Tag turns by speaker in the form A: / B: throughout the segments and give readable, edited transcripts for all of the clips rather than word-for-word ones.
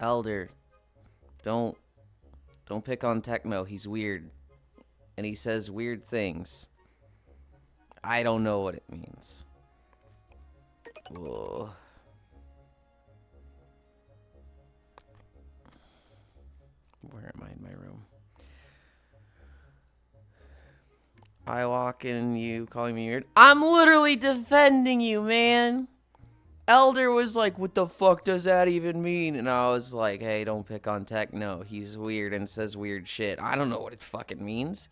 A: Elder, don't pick on Techno. He's weird. And he says weird things. I don't know what it means. Whoa. Where am I in my room? I walk in, you calling me weird. I'm literally defending you, man. Elder was like, what the fuck does that even mean? And I was like, hey, don't pick on Techno. He's weird and says weird shit. I don't know what it fucking means.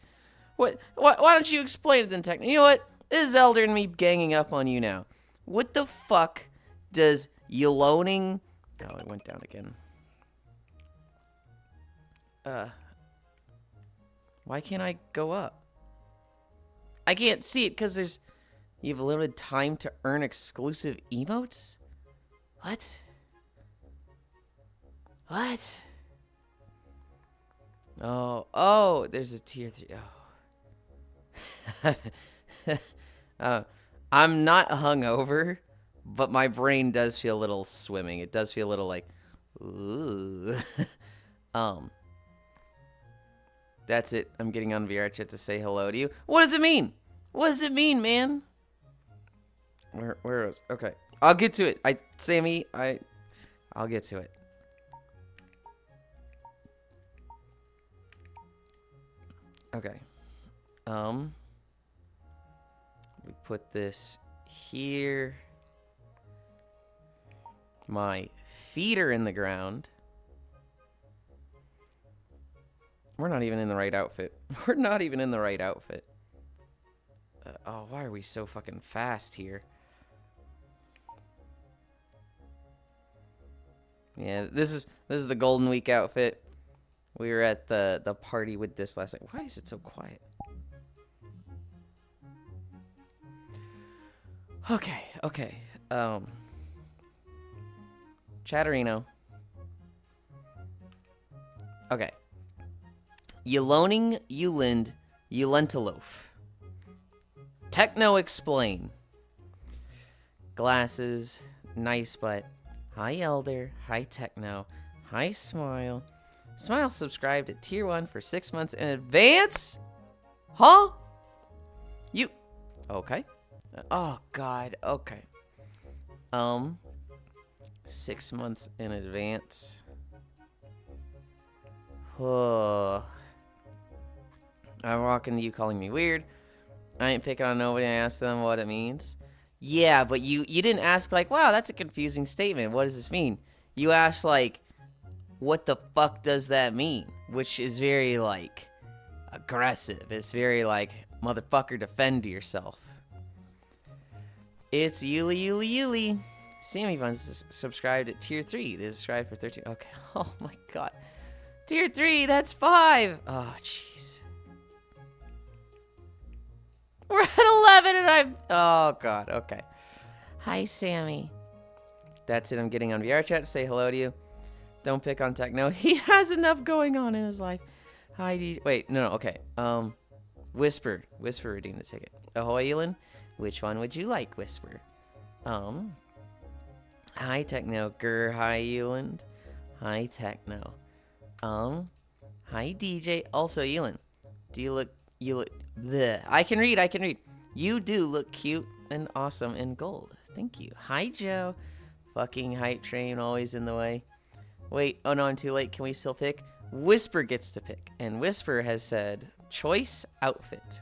A: Why don't you explain it then, Techno? You know what? This is Elder and me ganging up on you now. What the fuck does Yuloning... Oh, it went down again. Why can't I go up? I can't see it because there's... You have limited time to earn exclusive emotes? What? What? Oh, there's a tier 3. Oh. I'm not hungover, but my brain does feel a little swimming. It does feel a little like, ooh. That's it. I'm getting on VR chat to say hello to you. What does it mean? What does it mean, man? Where is? Okay, I'll get to it. I'll get to it. Okay. We put this here. My feet are in the ground. We're not even in the right outfit. We're not even in the right outfit. Oh, why are we so fucking fast here? Yeah, this is the Golden Week outfit. We were at the party with this last night. Why is it so quiet? Okay. Chatterino. Okay. Yuloning, Yulind, Yulentaloaf. Techno explain. Glasses, nice butt. Hi Elder, hi Techno, hi Smile. Smile subscribed at tier 1 for 6 months in advance? Huh? You... Okay. Oh, God. Okay. 6 months in advance. Oh. I'm walking to you calling me weird. I ain't picking on nobody. I asked them what it means. Yeah, but you didn't ask like, wow, that's a confusing statement. What does this mean? You asked like, what the fuck does that mean? Which is very like aggressive. It's very like, motherfucker, defend yourself. It's Yuli. Sammy Buns subscribed at tier 3. They subscribed for 13. Okay. Oh my god. Tier 3, that's 5. Oh, jeez. We're at 11 and I'm... Oh, God. Okay. Hi, Sammy. That's it. I'm getting on VR chat to say hello to you. Don't pick on Techno. He has enough going on in his life. Hi, DJ. Wait, no. Okay. Whisper redeemed the ticket. Ahoy, Yulind. Which one would you like, Whisper? Hi, Techno. Grr. Hi, Yulind. Hi, Techno. Hi, DJ. Also, Yulind. You look... Bleh. I can read. You do look cute and awesome in gold. Thank you. Hi, Joe. Fucking hype train, always in the way. Wait, oh no, I'm too late. Can we still pick? Whisper gets to pick. And Whisper has said, choice outfit.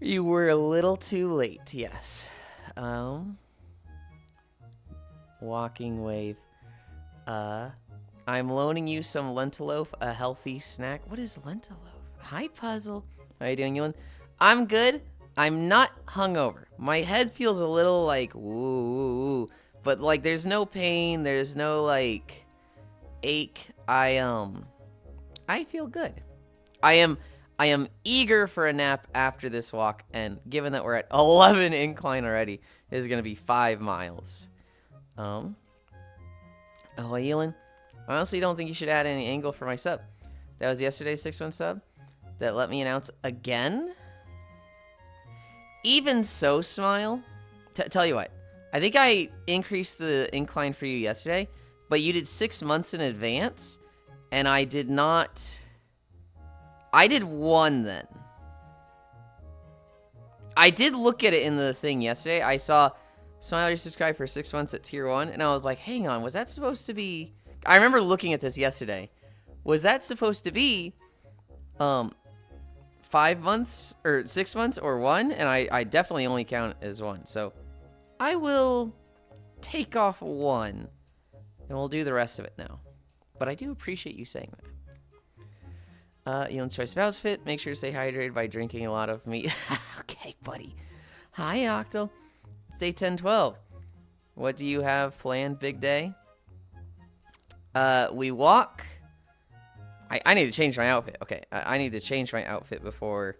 A: You were a little too late, yes. Walking wave. I'm loaning you some Lentaloaf, a healthy snack. What is Lentaloaf? Hi, Puzzle. How you doing, Yulind? I'm good. I'm not hungover. My head feels a little like, woo, but like there's no pain. There's no like ache. I feel good. I am eager for a nap after this walk. And given that we're at 11 incline already, it is going to be 5 miles. Oh, Yulind. I honestly don't think you should add any angle for my sub. That was yesterday's 6-1 sub. That let me announce again. Even so, Smile. Tell you what. I think I increased the incline for you yesterday, but you did 6 months in advance, and I did not. I did 1 then. I did look at it in the thing yesterday. I saw Smile, you subscribed for 6 months at tier 1, and I was like, hang on, was that supposed to be... I remember looking at this yesterday. Was that supposed to be 5 months or 6 months or 1? And I definitely only count it as 1. So I will take off 1, and we'll do the rest of it now. But I do appreciate you saying that. Yulind's choice of outfit. Make sure to stay hydrated by drinking a lot of meat. Okay, buddy. Hi, Octal. It's day 10-12. What do you have planned, big day? We walk. I need to change my outfit. Okay, I need to change my outfit before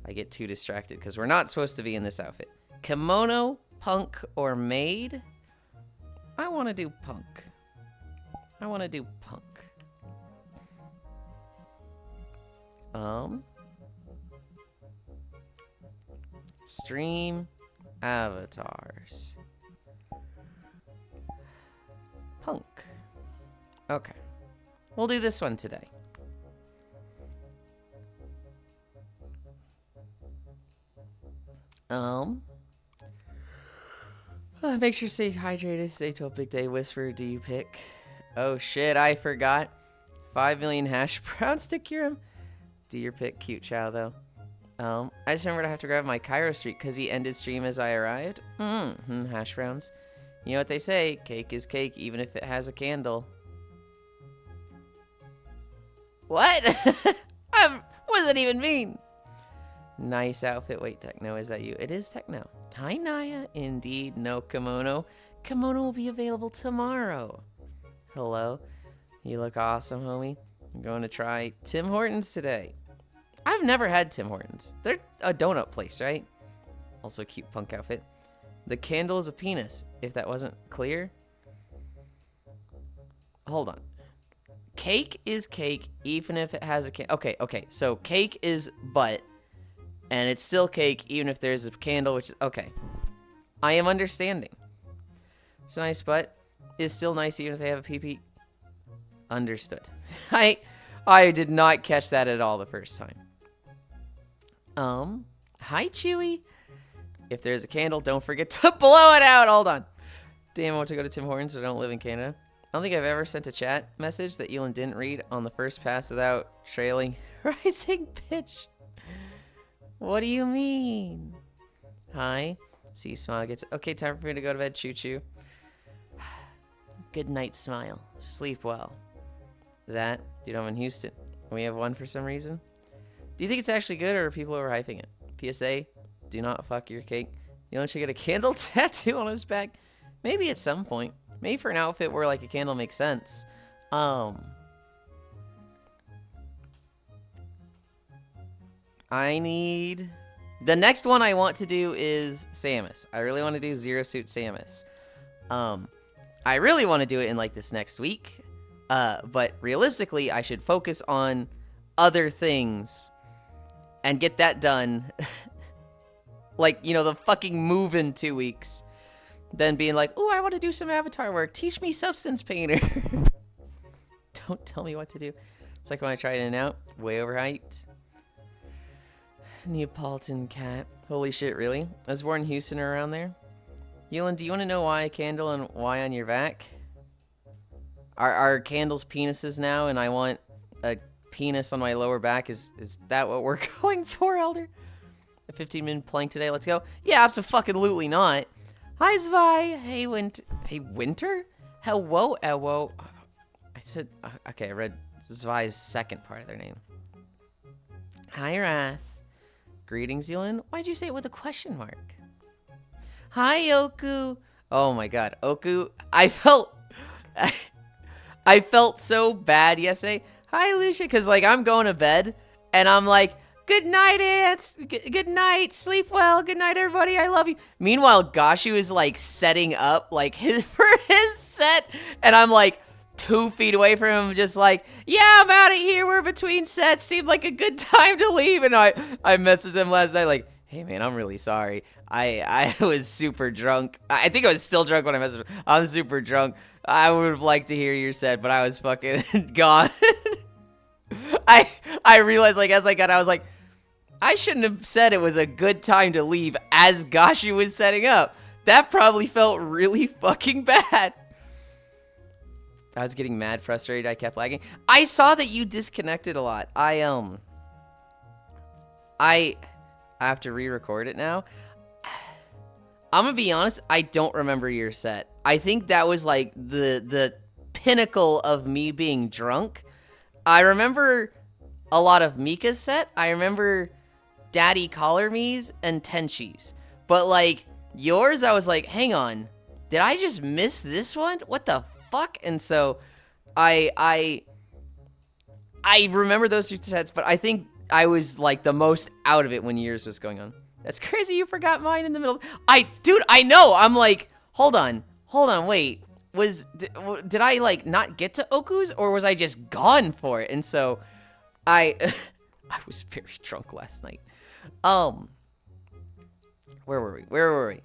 A: I get too distracted, because we're not supposed to be in this outfit. Kimono, punk, or maid? I want to do punk. I want to do punk. Stream avatars. Punk. Okay. We'll do this one today. Make sure to stay hydrated. Stay till a big day. Whisper, do you pick? Oh shit, I forgot. 5 million hash browns to cure him. Do your pick, cute chow though. I just remembered I have to grab my Cairo Street because he ended stream as I arrived. Hash browns. You know what they say, cake is cake even if it has a candle. What? What does that even mean? Nice outfit. Wait, Techno, is that you? It is Techno. Hi, Naya. Indeed, no kimono. Kimono will be available tomorrow. Hello. You look awesome, homie. I'm going to try Tim Hortons today. I've never had Tim Hortons. They're a donut place, right? Also cute punk outfit. The candle is a penis, if that wasn't clear. Hold on. Cake is cake, even if it has a candle. Okay. So cake is butt, and it's still cake, even if there's a candle, which is... Okay. I am understanding. It's a nice butt. Is still nice, even if they have a pee-pee. Understood. I did not catch that at all the first time. Hi, Chewy. If there's a candle, don't forget to blow it out. Hold on. Damn, I want to go to Tim Hortons, so I don't live in Canada. I don't think I've ever sent a chat message that Yulind didn't read on the first pass without trailing rising pitch. What do you mean? Hi. See, Smile gets... Okay, time for me to go to bed. Choo-choo. Good night, Smile. Sleep well. That, dude, I'm in Houston. We have 1 for some reason. Do you think it's actually good, or are people overhyping it? PSA, do not fuck your cake. Yulind should get a candle tattoo on his back. Maybe at some point. Maybe for an outfit where, like, a candle makes sense. I need... The next one I want to do is Samus. I really want to do Zero Suit Samus. I really want to do it in, like, this next week. But realistically, I should focus on other things and get that done. Like, you know, the fucking move in 2 weeks. Then being like, oh, I want to do some avatar work. Teach me Substance Painter. Don't tell me what to do. It's like when I tried In-N-Out. Way overhyped. Neapolitan cat. Holy shit, really? I was born in Houston or around there. Yulind, do you want to know why a candle and why on your back? Are candles penises now, and I want a penis on my lower back? Is that what we're going for, Elder? A 15-minute plank today, let's go. Yeah, absolutely not. Hi, Zvi. Hey, Winter? Hello, Ewo. I said, okay, I read Zvi's second part of their name. Hi, Wrath. Greetings, Yulind. Why'd you say it with a question mark? Hi, Oku. Oh my god, Oku. I felt so bad yesterday. Hi, Lucia, because, like, I'm going to bed, and I'm like, good night, ants. Good night. Sleep well. Good night, everybody. I love you. Meanwhile, Gashu is, like, setting up, like, for his set, and I'm, like, 2 feet away from him, just like, yeah, I'm out of here. We're between sets. Seemed like a good time to leave. And I messaged him last night, like, Hey man, I'm really sorry. I was super drunk. I think I was still drunk when I messaged. I'm super drunk. I would have liked to hear your set, but I was fucking gone. I realized, like, as I got out, I was like, I shouldn't have said it was a good time to leave as Gashi was setting up. That probably felt really fucking bad. I was getting mad frustrated. I kept lagging. I saw that you disconnected a lot. I have to re-record it now. I'm gonna be honest, I don't remember your set. I think that was like the pinnacle of me being drunk. I remember a lot of Mika's set. I remember Daddy Collar Me's and Tenchi's. But like yours, I was like, hang on, did I just miss this one? What the fuck? And so I remember those two sets, but I think I was like the most out of it when yours was going on. That's crazy you forgot mine in the middle. Dude, I know. I'm like, hold on, wait. Did I like not get to Oku's, or was I just gone for it? And so I was very drunk last night. Where were we?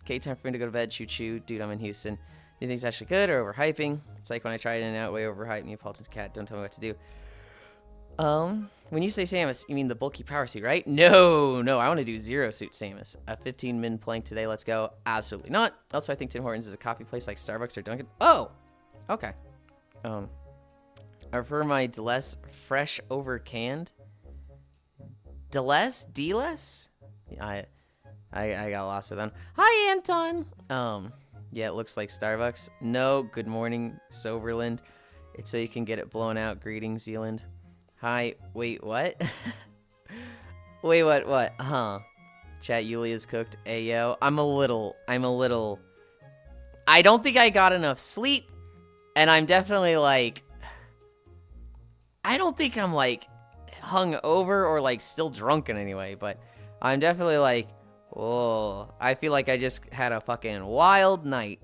A: Okay, time for me to go to bed. Choo choo. Dude, I'm in Houston. Do you think it's actually good or overhyping? It's like when I tried In-N-Out, way overhyped. Neapolitan's cat. Don't tell me what to do. When you say Samus, you mean the bulky power suit, right? No, I want to do Zero Suit Samus. A 15-min plank today, let's go. Absolutely not. Also, I think Tim Hortons is a coffee place like Starbucks or Dunkin'. Oh, okay. I prefer my Deless fresh over canned. Deless? D-less? I got lost with them. Hi, Anton. Yeah, it looks like Starbucks. No, good morning, Soberland. It's so you can get it blown out. Greetings, Yulind. Hi, wait, what? Wait, what? Huh. Chat, Yulia's cooked. Ayo. I'm a little. I don't think I got enough sleep, and I'm definitely like, I don't think I'm like hung over or like still drunk in any way, but I'm definitely like, whoa, I feel like I just had a fucking wild night.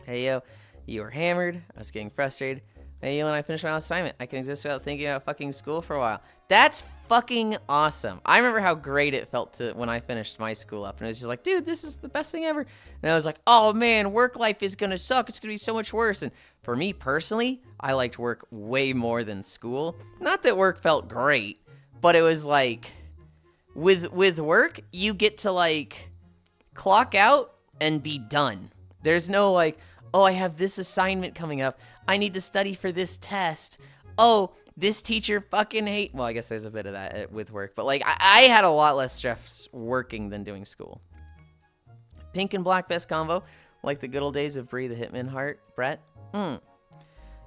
A: Hey, yo, you were hammered. I was getting frustrated. Hey, Yulind, I finished my assignment. I can exist without thinking about fucking school for a while. That's fucking awesome. I remember how great it felt when I finished my school up. And it was just like, dude, this is the best thing ever. And I was like, oh, man, work life is going to suck. It's going to be so much worse. And for me personally, I liked work way more than school. Not that work felt great, but it was like, with work, you get to like clock out and be done. There's no like, oh, I have this assignment coming up. I need to study for this test. Oh, this teacher fucking hate. Well, I guess there's a bit of that with work, but like I had a lot less stress working than doing school. Pink and black best combo, like the good old days of Bree the Hitman Heart. Brett.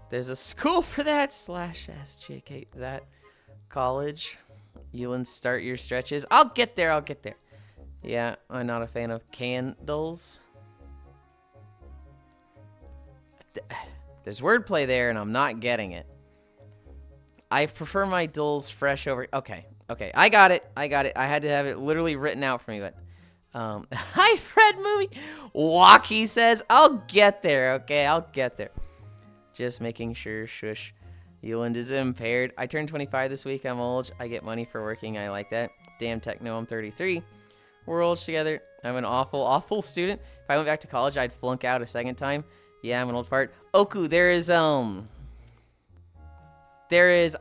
A: There's a school for that. /SJK that college. Yulind, start your stretches. I'll get there. Yeah, I'm not a fan of candles. There's wordplay there, and I'm not getting it. I prefer my dulls fresh over... Okay, I got it. I had to have it literally written out for me, but... Hi, Fred Movie. Walkie says, I'll get there, okay? I'll get there. Just making sure, shush. Yulind is impaired. I turned 25 this week. I'm old. I get money for working. I like that. Damn techno, I'm 33. We're old together. I'm an awful student. If I went back to college, I'd flunk out a second time. Yeah, I'm an old fart. Oku, there is,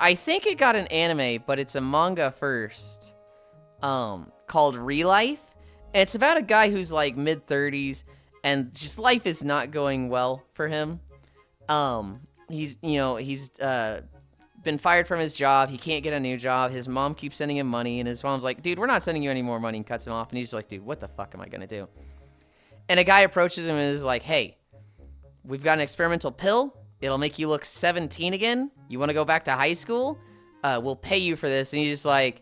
A: I think it got an anime, but it's a manga first, called Relife. And it's about a guy who's like mid-30s, and just life is not going well for him. He's been fired from his job. He can't get a new job. His mom keeps sending him money, and his mom's like, dude, we're not sending you any more money, and cuts him off. And he's just like, dude, what the fuck am I gonna do? And a guy approaches him and is like, hey, we've got an experimental pill. It'll make you look 17 again. You want to go back to high school? We'll pay you for this. And he's just like,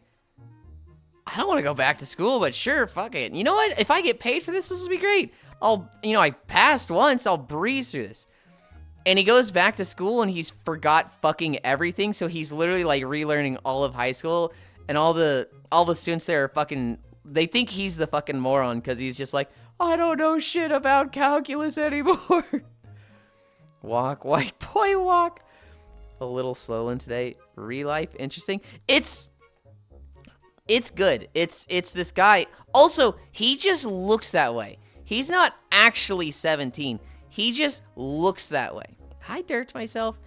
A: I don't want to go back to school, but sure, fuck it. You know what? If I get paid for this will be great. I passed once. I'll breeze through this. And he goes back to school and he's forgot fucking everything. So he's literally like relearning all of high school. And all the students there are fucking, they think he's the fucking moron because he's just like, I don't know shit about calculus anymore. Walk, white boy, walk. A little slow in today. Relife, interesting. It's It's good. It's this guy. Also, he just looks that way. He's not actually 17. He just looks that way. I dirt myself.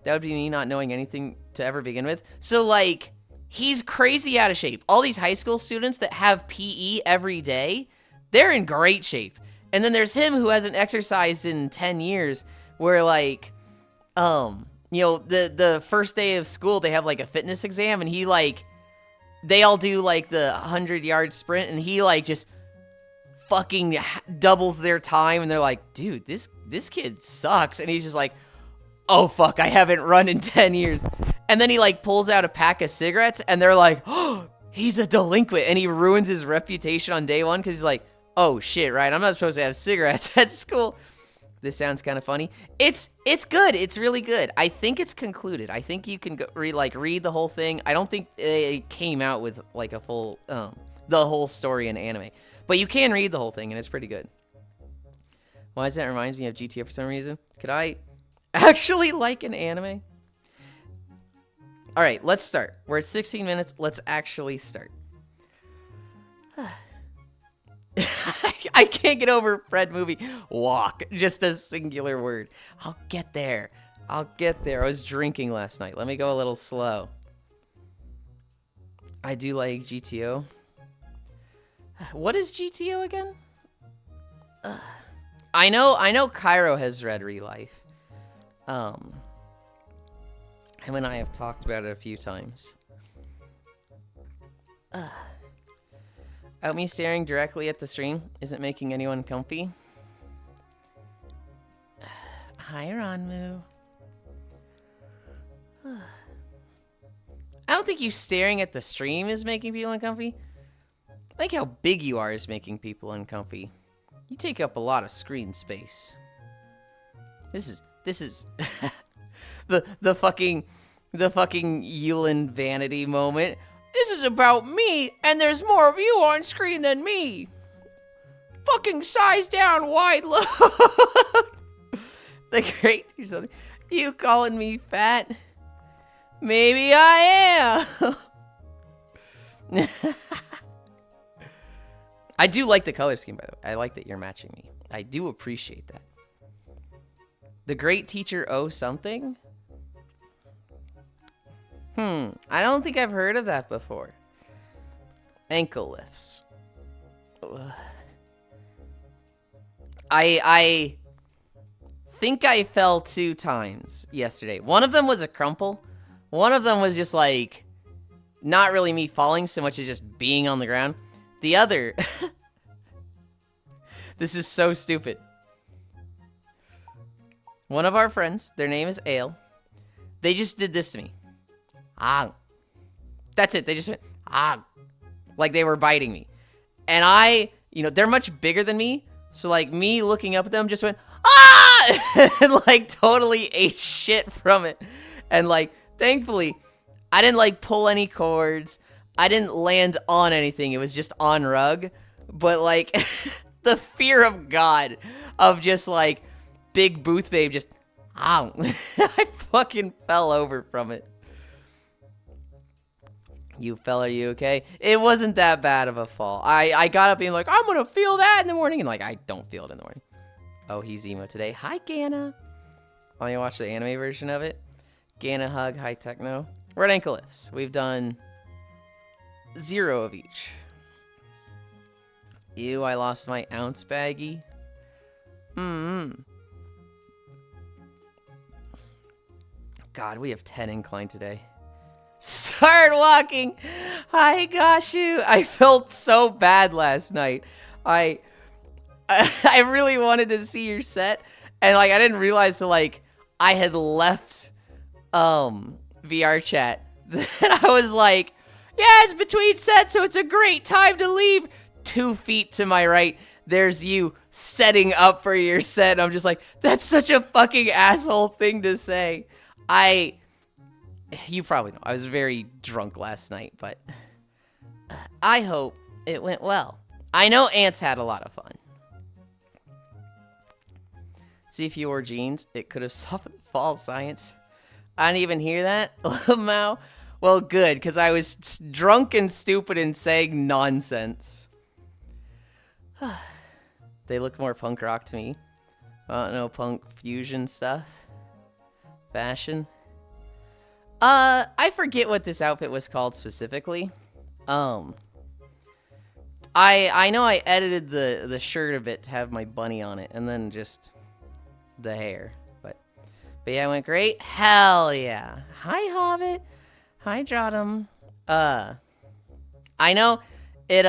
A: That would be me not knowing anything to ever begin with. So, like, he's crazy out of shape. All these high school students that have PE every day, they're in great shape. And then there's him who hasn't exercised in 10 years, where, like, you know, the first day of school, they have, like, a fitness exam, and he, like, they all do, like, the 100-yard sprint, and he, like, just fucking doubles their time, and they're like, dude, this kid sucks. And he's just like, oh, fuck, I haven't run in 10 years. And then he, like, pulls out a pack of cigarettes, and they're like, oh, he's a delinquent. And he ruins his reputation on day one because he's like, oh, shit, right? I'm not supposed to have cigarettes at school. This sounds kind of funny. It's good. It's really good. I think it's concluded. I think you can go read the whole thing. I don't think it came out with, like, a full, the whole story in anime. But you can read the whole thing, and it's pretty good. Why does that remind me of GTA for some reason? Could I actually like an anime? All right, let's start. We're at 16 minutes. Let's actually start. I can't get over Fred movie. Walk. Just a singular word. I'll get there. I'll get there. I was drinking last night. Let me go a little slow. I do like GTO. What is GTO again? I know Cairo has read Relife. Him and I have talked about it a few times. Out me staring directly at the stream isn't making anyone comfy. Hi, Ranmu. I don't think you staring at the stream is making people uncomfy. I think how big you are is making people uncomfy. You take up a lot of screen space. This is the fucking Yulind vanity moment. This is about me, and there's more of you on screen than me. Fucking size down, wide load. The great or something. You calling me fat? Maybe I am. I do like the color scheme, by the way. I like that you're matching me. I do appreciate that. The great teacher O something? I don't think I've heard of that before. Ankle lifts. I think I fell 2 times yesterday. One of them was a crumple. One of them was just like, not really me falling so much as just being on the ground. The other, this is so stupid. One of our friends, their name is Ale. They just did this to me. Ah. That's it. They just went, ah. Like they were biting me. And I, they're much bigger than me. So like me looking up at them just went, ah! And like totally ate shit from it. And like, thankfully, I didn't like pull any cords. I didn't land on anything. It was just on rug. But like, the fear of God of just like, big booth babe just, ow. I fucking fell over from it. You fell, are you okay? It wasn't that bad of a fall. I got up being like, I'm gonna feel that in the morning. And like, I don't feel it in the morning. Oh, he's emo today. Hi, Gana. Want to watch the anime version of it? Gana hug, hi techno. We're at ankle lifts. We've done 0 of each. Ew, I lost my ounce baggie. God, we have 10 incline today. Start walking. Hi, Gashu. I felt so bad last night. I really wanted to see your set, and like I didn't realize that like I had left VR chat. Then I was like, yeah, it's between sets, so it's a great time to leave. 2 feet to my right, there's you setting up for your set. And I'm just like, that's such a fucking asshole thing to say. You probably know, I was very drunk last night, but I hope it went well. I know Ants had a lot of fun. See if you wore jeans, it could have softened fall science. I didn't even hear that. Mao, Well, good, because I was drunk and stupid and saying nonsense. They look more punk rock to me. I don't know, punk fusion stuff. Fashion. I forget what this outfit was called specifically. I know I edited the shirt a bit to have my bunny on it, and then just the hair. But yeah, it went great. Hell yeah. Hi, Hobbit. Hi, Jotum. I know it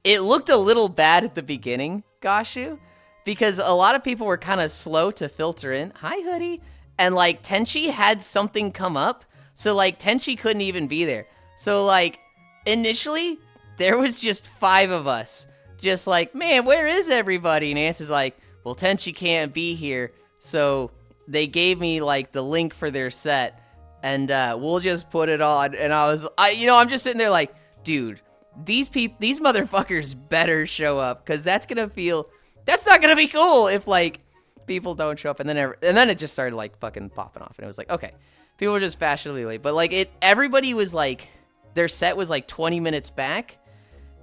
A: it looked a little bad at the beginning, Gashu, because a lot of people were kind of slow to filter in. Hi, Hoodie. And, like, Tenchi had something come up, so, like, Tenchi couldn't even be there. So, like, initially, there was just 5 of us. Just like, man, where is everybody? And Ants is like, well, Tenchi can't be here, so they gave me, like, the link for their set, and we'll just put it on. And I'm just sitting there like, dude, these motherfuckers better show up, because that's not gonna be cool if, like, people don't show up. And then it just started, like, fucking popping off, and it was like, okay, people were just fashionably late. But, like, everybody was, like, their set was, like, 20 minutes back,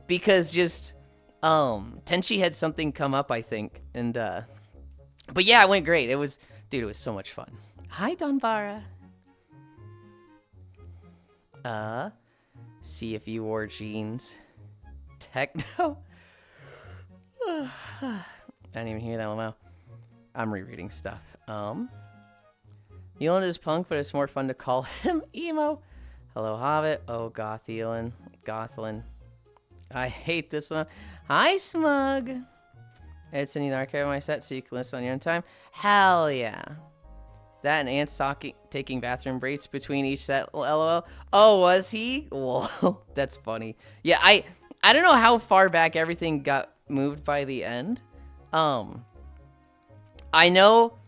A: because just, Tenchi had something come up, I think, and, but yeah, it went great. It was so much fun. Hi, Donvara. See if you wore jeans. Techno? I didn't even hear that one. Wow. I'm rereading stuff. Yulind is punk, but it's more fun to call him emo. Hello, Hobbit. Oh, Gothlin. I hate this one. Hi, Smug. It's in the archive of my set, so you can listen on your own time. Hell yeah. That and Ants taking bathroom breaks between each set, lol. Oh, was he? Well, that's funny. Yeah, I don't know how far back everything got moved by the end. I know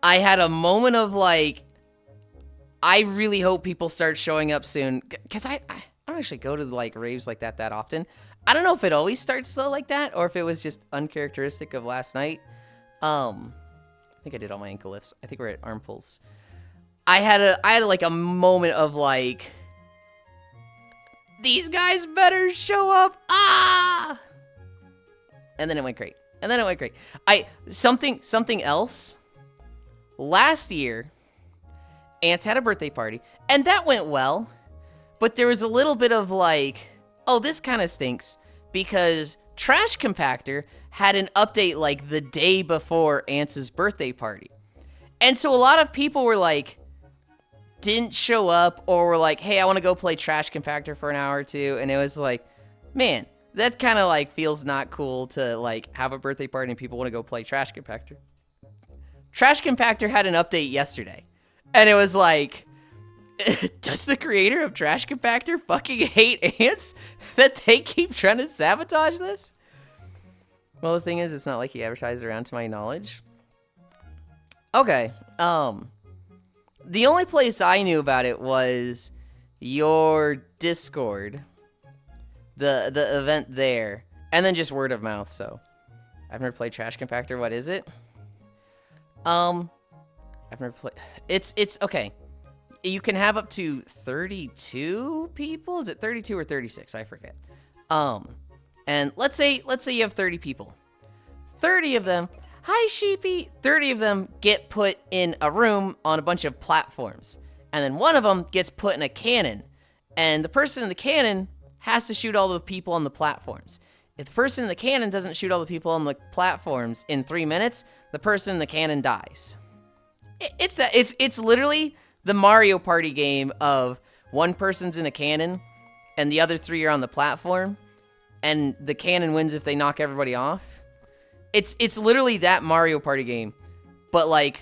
A: I had a moment of, like, I really hope people start showing up soon, because I don't actually go to, like, raves like that often. I don't know if it always starts slow like that, or if it was just uncharacteristic of last night. I think I did all my ankle lifts. I think we're at arm pulls. I had like a moment of, like, these guys better show up. Ah! And then it went great. Something else. Last year, Ants had a birthday party, and that went well. But there was a little bit of, like, oh, this kind of stinks, because Trash Compactor had an update, like, the day before Ants' birthday party. And so a lot of people were, like, didn't show up, or were like, hey, I want to go play Trash Compactor for an hour or two. And it was like, man, that kind of, like, feels not cool to, like, have a birthday party and people want to go play Trash Compactor. Trash Compactor had an update yesterday. And it was like, does the creator of Trash Compactor fucking hate Ants that they keep trying to sabotage this? Well, the thing is, it's not like he advertised around, to my knowledge. Okay, the only place I knew about it was your Discord, the event there, and then just word of mouth. So I've never played Trash Compactor. What is it? I've never played. It's okay. You can have up to 32 people. Is it 32 or 36? I forget. And let's say you have 30 people. 30 of them. Hi, Sheepy. 30 of them get put in a room on a bunch of platforms. And then one of them gets put in a cannon. And the person in the cannon has to shoot all the people on the platforms. If the person in the cannon doesn't shoot all the people on the platforms in 3 minutes, the person in the cannon dies. It's literally the Mario Party game of one person's in a cannon and the other 3 are on the platform, and the cannon wins if they knock everybody off. It's literally that Mario Party game, but like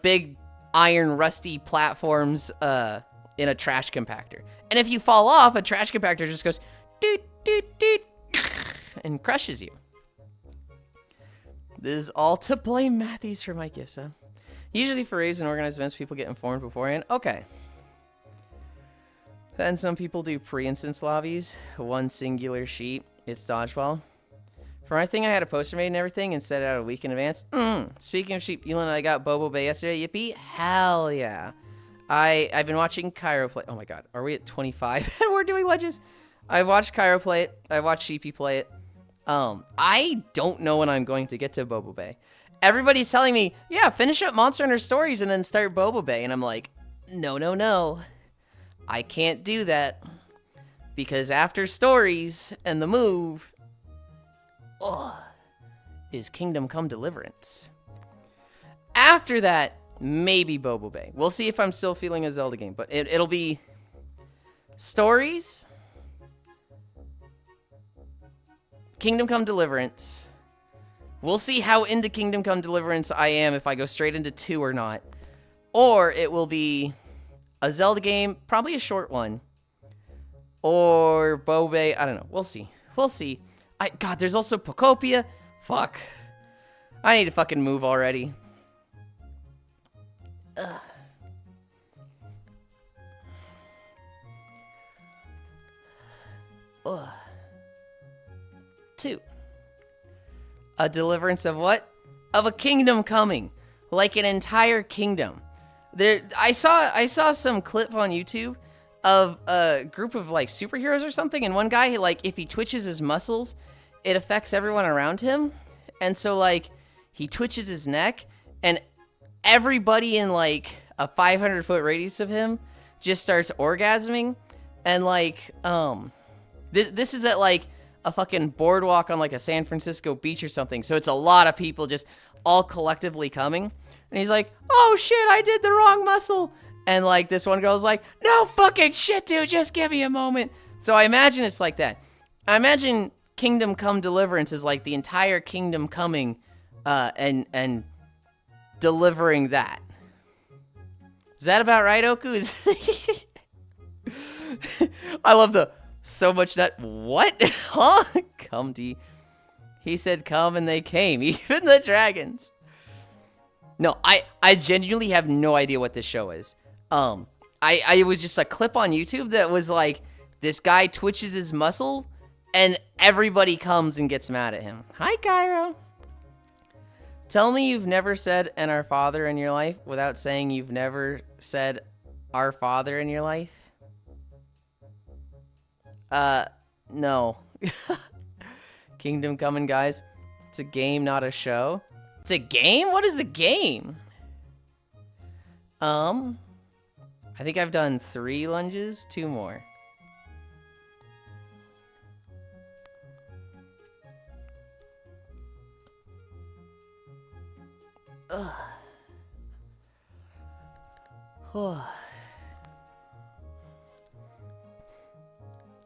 A: big iron rusty platforms in a trash compactor. And if you fall off, a trash compactor just goes doot doot doot and crushes you. This is all to blame Matthews for my gifts, huh? Usually for raves and organized events, people get informed beforehand. Okay. Then some people do pre-instance lobbies. One singular sheet. It's dodgeball. For my thing, I had a poster made and everything and set it out a week in advance. Speaking of sheep, Yulind and I got Bobo Bay yesterday. Yippee. Hell yeah. I've been watching Cairo play. Oh my god, are we at 25 and we're doing Legends? I watched Cairo play it. I watched Sheepy play it. I don't know when I'm going to get to Bobo Bay. Everybody's telling me, yeah, finish up Monster Hunter Stories and then start Bobo Bay. And I'm like, no. I can't do that. Because after Stories and the move, is Kingdom Come Deliverance. After that, maybe Bobo Bay. We'll see if I'm still feeling a Zelda game. But it'll be Stories, Kingdom Come Deliverance. We'll see how into Kingdom Come Deliverance I am if I go straight into 2 or not. Or it will be a Zelda game, probably a short one. Or Bobo Bay, I don't know. We'll see. God, there's also Pocopia. Fuck. I need to fucking move already. Ugh. Ugh. 2. A deliverance of what? Of a kingdom coming. Like an entire kingdom. I saw some clip on YouTube of a group of like superheroes or something, and one guy, like, if he twitches his muscles, it affects everyone around him. And so like he twitches his neck and everybody in like a 500-foot radius of him just starts orgasming. And like this is at like a fucking boardwalk on like a San Francisco beach or something. So it's a lot of people just all collectively coming. And he's like, oh shit, I did the wrong muscle. And like this one girl's like, no fucking shit, dude, just give me a moment. So I imagine it's like that. I imagine Kingdom Come Deliverance is like the entire kingdom coming and delivering that. Is that about right, Oku? I love the so much that what? Huh? Come to. He said come and they came, even the dragons. No, I genuinely have no idea what this show is. It was just a clip on YouTube that was like, this guy twitches his muscle and everybody comes and gets mad at him. Hi, Cairo. Tell me you've never said "and our Father" in your life without saying you've never said "our Father" in your life. No. Kingdom Coming, guys. It's a game, not a show. It's a game? What is the game? I think I've done 3 lunges, 2 more. Ugh.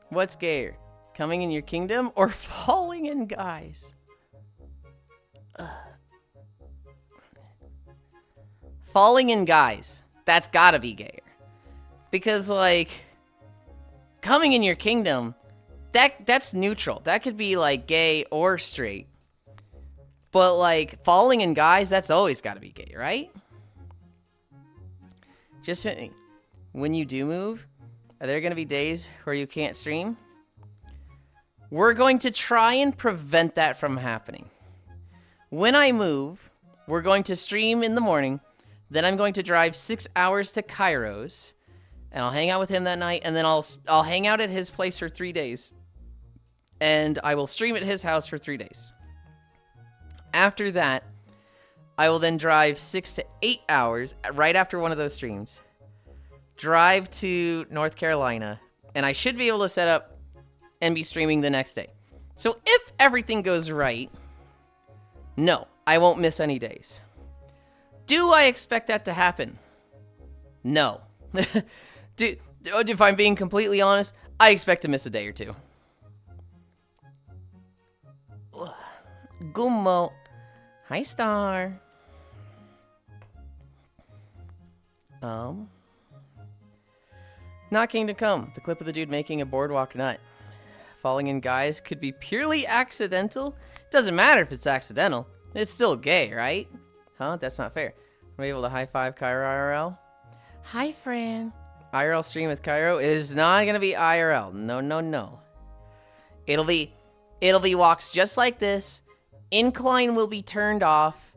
A: What's gayer? Coming in your kingdom or falling in guys? Falling in guys. That's gotta be gayer. Because, like, coming in your kingdom, that's neutral. That could be, like, gay or straight. But, like, falling in guys, that's always gotta be gay, right? Just hit me. When you do move, are there gonna be days where you can't stream? We're going to try and prevent that from happening. When I move, we're going to stream in the morning. Then I'm going to drive 6 hours to Cairo's, and I'll hang out with him that night, and then I'll hang out at his place for 3 days. And I will stream at his house for 3 days. After that, I will then drive 6 to 8 hours, right after one of those streams, drive to North Carolina, and I should be able to set up and be streaming the next day. So if everything goes right, no, I won't miss any days. Do I expect that to happen? No. If I'm being completely honest, I expect to miss a day or 2. Gummo. Hi, Star. Not Kingdom Come. The clip of the dude making a boardwalk nut. Falling in guys could be purely accidental. Doesn't matter if it's accidental. It's still gay, right? Huh? That's not fair. Are we able to high-five Cairo IRL? Hi, Fran. IRL stream with Cairo? It is not going to be IRL. No. It'll be walks just like this. Incline will be turned off.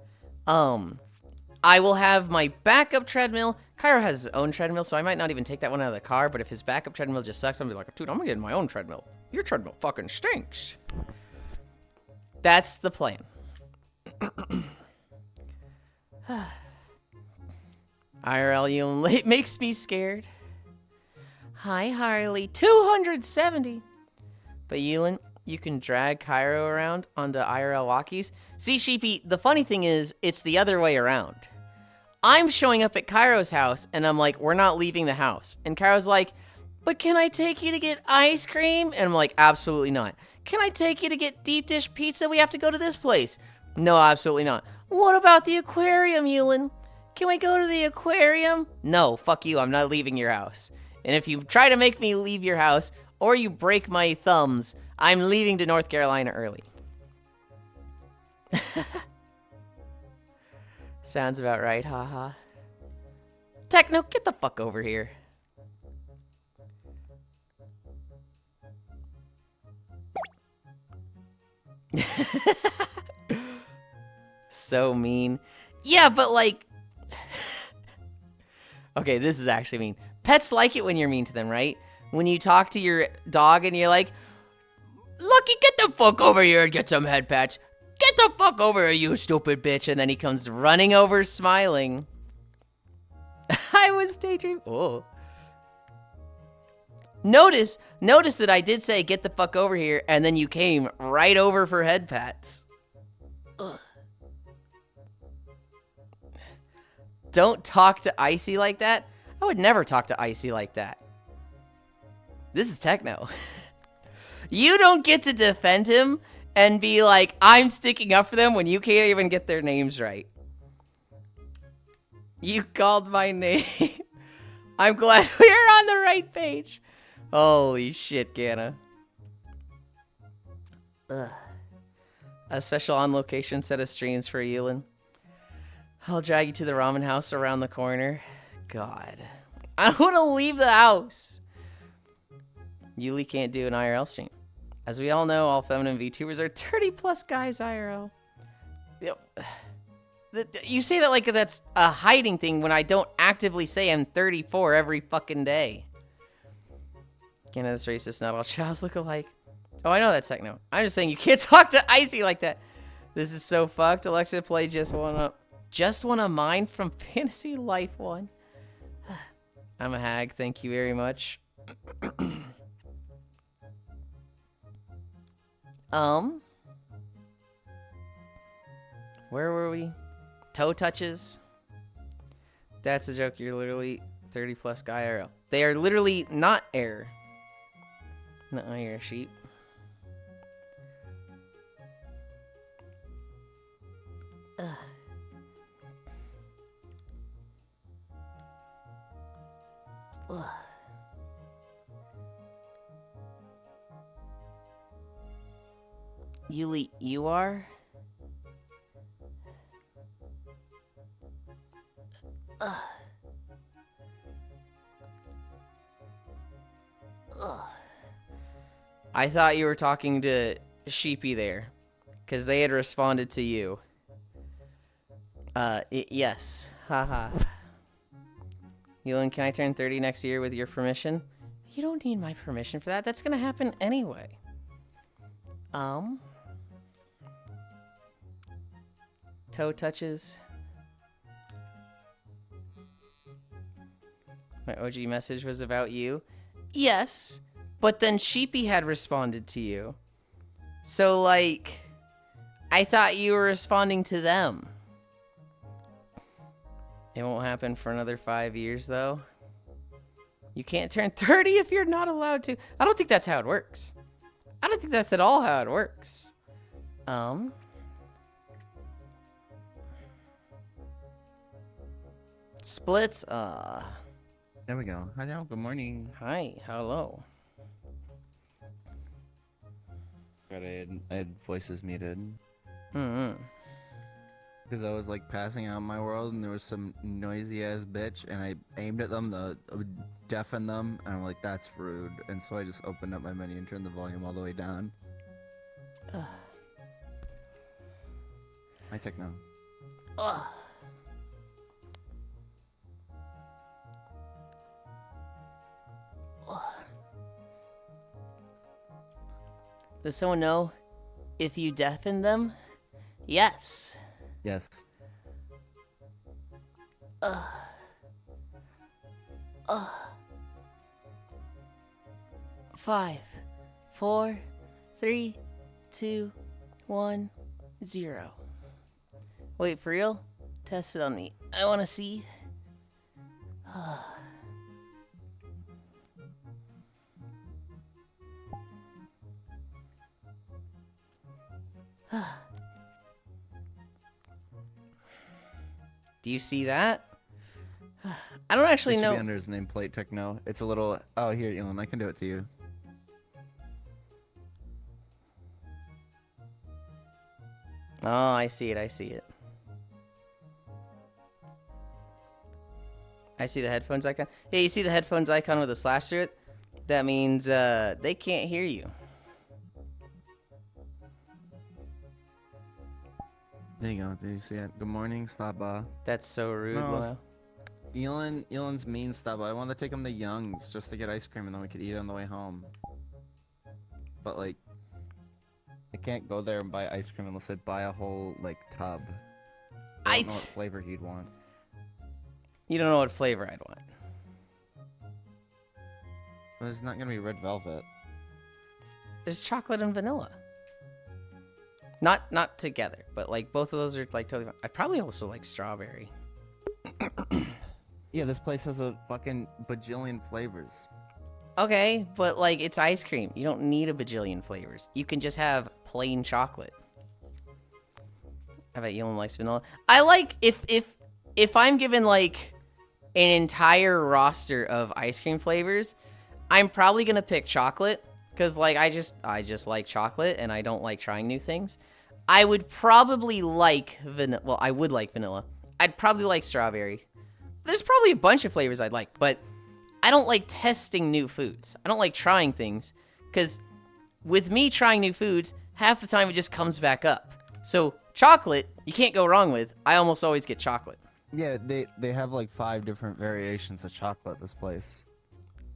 A: I will have my backup treadmill. Cairo has his own treadmill, so I might not even take that one out of the car, but if his backup treadmill just sucks, I'm gonna be like, dude, I'm gonna get my own treadmill. Your treadmill fucking stinks. That's the plan. IRL, you makes me scared. Hi, Harley. 270. But Yulind, you can drag Cairo around onto IRL walkies. See, Sheepy, the funny thing is, it's the other way around. I'm showing up at Cairo's house, and I'm like, we're not leaving the house. And Cairo's like, but can I take you to get ice cream? And I'm like, absolutely not. Can I take you to get deep dish pizza? We have to go to this place. No, absolutely not. What about the aquarium, Yulind? Can we go to the aquarium? No, fuck you, I'm not leaving your house. And if you try to make me leave your house, or you break my thumbs, I'm leaving to North Carolina early. Sounds about right, haha. Techno, get the fuck over here. So mean. Yeah, but like... Okay, this is actually mean. Pets like it when you're mean to them, right? When you talk to your dog and you're like, Lucky, get the fuck over here and get some head pats. Get the fuck over here, you stupid bitch. And then he comes running over smiling. I was daydreaming. Oh. Notice that I did say get the fuck over here, and then you came right over for head pats. Ugh. Don't talk to Icy like that. I would never talk to Icy like that. This is Techno. You don't get to defend him and be like, I'm sticking up for them when you can't even get their names right. You called my name. I'm glad we're on the right page. Holy shit, Ganna. Ugh. A special on-location set of streams for Yulind. I'll drag you to the ramen house around the corner. God. I don't want to leave the house. Yuli can't do an IRL stream. As we all know, all feminine VTubers are 30-plus guys IRL. You say that like that's a hiding thing when I don't actively say I'm 34 every fucking day. Can't have this racist, not all chows look alike. Oh, I know that's Techno. I'm just saying you can't talk to Icy like that. This is so fucked. Alexa, play Just Wanna Mine from Fantasy Life 1. I'm a hag, thank you very much. Where were we? Toe touches? That's a joke, you're literally 30-plus guy IRL. They are literally not air. No, you're a sheep. Ugh. Ugh. Yuli, you are? Ugh. Ugh. I thought you were talking to Sheepy there, because they had responded to you. Yes. Haha. Yulind, can I turn 30 next year with your permission? You don't need my permission for that. That's gonna happen anyway. Toe touches. My OG message was about you. Yes, but then Sheepy had responded to you. So, like, I thought you were responding to them. It won't happen for another 5 years, though. You can't turn 30 if you're not allowed to. I don't think that's how it works. I don't think that's at all how it works. Splits,
B: There we go. Hello, good morning.
A: Hi, hello.
B: God, I had voices muted.
A: Mm-hmm.
B: Because I was like passing out in my world and there was some noisy ass bitch and I aimed at them to deafen them and I'm like, that's rude. And so I just opened up my menu and turned the volume all the way down. Hi, Techno.
A: Does someone know if you deafen them? Yes.
B: Yes.
A: 5, 4, 3, 2, 1, 0. Wait, for real? Test it on me. I want to see. Do you see that? I don't actually
B: It should
A: know.
B: be under his nameplate, Techno. It's a little. Oh, here, Yulind, I can do it to you.
A: Oh, I see it. I see it. I see the headphones icon. Yeah, you see the headphones icon with a slash through it? That means they can't hear you.
B: There you go. Did you see it? Good morning, stop by.
A: That's so rude,
B: No,
A: Luna.
B: Yulind's mean stop by. I wanted to take him to Young's just to get ice cream and then we could eat it on the way home. But like, I can't go there and buy ice cream unless I buy a whole like tub. I don't know what flavor he'd want.
A: You don't know what flavor I'd want.
B: Well, it's not gonna be red velvet.
A: There's chocolate and vanilla. Not together, but like both of those are like totally fine. I'd probably also like strawberry.
B: Yeah, this place has a fucking bajillion flavors.
A: Okay, but like it's ice cream. You don't need a bajillion flavors. You can just have plain chocolate. I bet Yulind likes vanilla. I like if I'm given like an entire roster of ice cream flavors, I'm probably gonna pick chocolate because like I just like chocolate and I don't like trying new things. I would probably like vanilla. Well, I would like vanilla. I'd probably like strawberry. There's probably a bunch of flavors I'd like, but I don't like testing new foods. I don't like trying things because with me trying new foods, half the time it just comes back up. So chocolate, you can't go wrong with. I almost always get chocolate.
B: Yeah, they have like 5 different variations of chocolate. This place.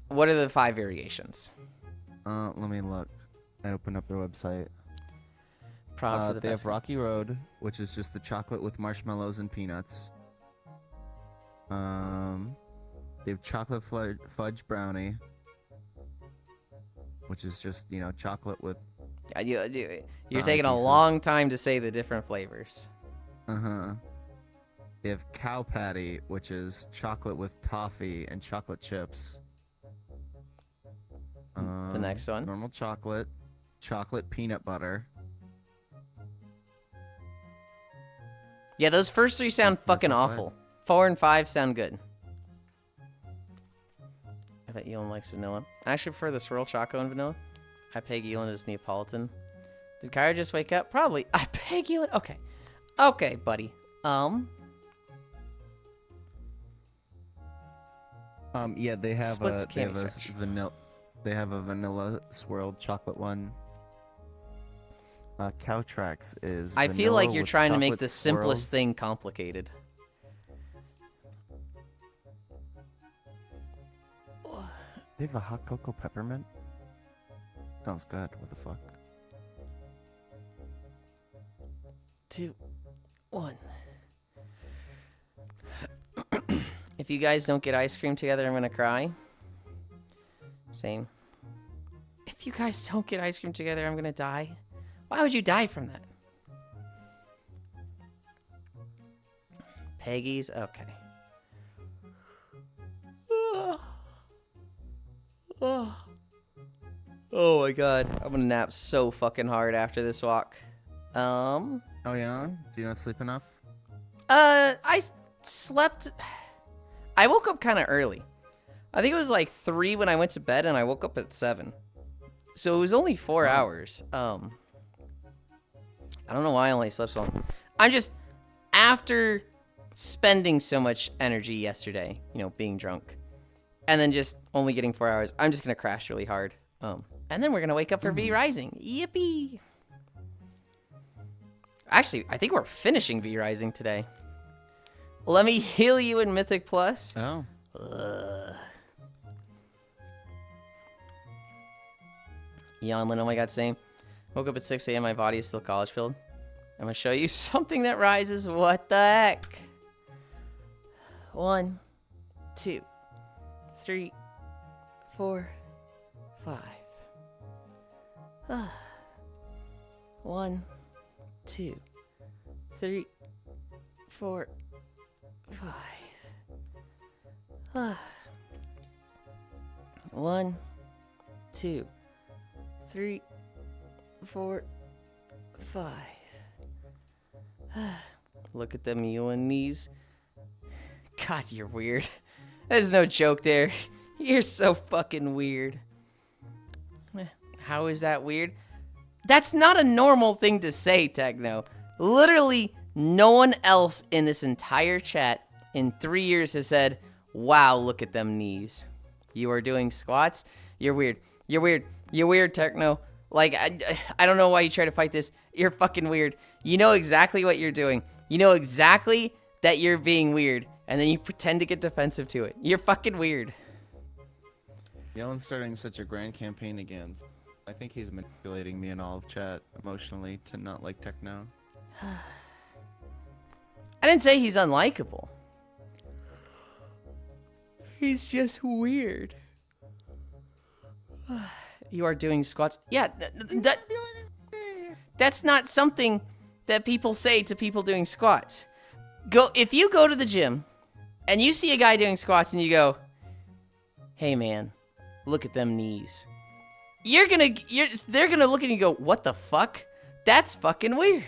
A: What are the 5 variations?
B: Let me look. I opened up their website.
A: Proud for the
B: they
A: best
B: have
A: one.
B: Rocky Road, which is just the chocolate with marshmallows and peanuts. They have chocolate fudge brownie, which is just, you know, chocolate with.
A: You're
B: brownie
A: taking a
B: pieces.
A: long time to say the different flavors.
B: They have cow patty, which is chocolate with toffee and chocolate chips.
A: The next one.
B: Normal chocolate, chocolate peanut butter.
A: Yeah, those first 3 sound
B: That's
A: fucking
B: not bad.
A: awful. 4 and 5 sound good. I bet Yulind likes vanilla. I actually prefer the swirl choco and vanilla. I peg Yulind as Neapolitan. Did Kyra just wake up? Probably. I peg Yulind. Okay. Okay, buddy.
B: Yeah, they have
A: Splits
B: they have
A: candy
B: a
A: stretch.
B: vanilla. They have a vanilla swirled chocolate one. Cow Tracks is.
A: I feel like
B: vanilla
A: you're
B: with
A: trying to make
B: chocolate
A: the simplest
B: swirls.
A: thing complicated.
B: They have a hot cocoa peppermint. Sounds good. What the fuck?
A: 2, 1. If you guys don't get ice cream together, I'm gonna cry. Same. If you guys don't get ice cream together, I'm gonna die. Why would you die from that? Peggy's? Okay. Oh my god. I'm gonna nap so fucking hard after this walk.
B: Oh yeah? Do you not sleep enough?
A: I slept. I woke up kind of early. I think it was like 3 when I went to bed, and I woke up at 7. So it was only 4 hours. I don't know why I only slept so long. I'm just after spending so much energy yesterday, you know, being drunk, and then just only getting 4 hours. I'm just gonna crash really hard. And then we're gonna wake up for V Rising. Yippee! Actually, I think we're finishing V Rising today. Let me heal you in Mythic Plus.
B: Oh.
A: Yulind, oh my god, same. Woke up at 6 a.m. My body is still college filled. I'm gonna show you something that rises. What the heck? 1, 2, 3, 4, 5. 1, 2, 3, 4, 5. 1, 2, 3, 4, 5. Look at them Yulind knees. God, you're weird. There's no joke there. You're so fucking weird. How is that weird? That's not a normal thing to say, Techno. Literally, no one else in this entire chat in 3 years has said, wow, look at them knees. You are doing squats? You're weird. You're weird. You're weird, Techno. Like, I don't know why you try to fight this. You're fucking weird. You know exactly what you're doing. You know exactly that you're being weird, and then you pretend to get defensive to it. You're fucking weird.
B: Yulind's starting such a grand campaign again. I think he's manipulating me in all of chat emotionally to not like Techno.
A: I didn't say he's unlikable. He's just weird. You are doing squats. Yeah, that's not something that people say to people doing squats. If you go to the gym and you see a guy doing squats and you go, hey man, look at them knees. They're gonna look at you and go, what the fuck? That's fucking weird.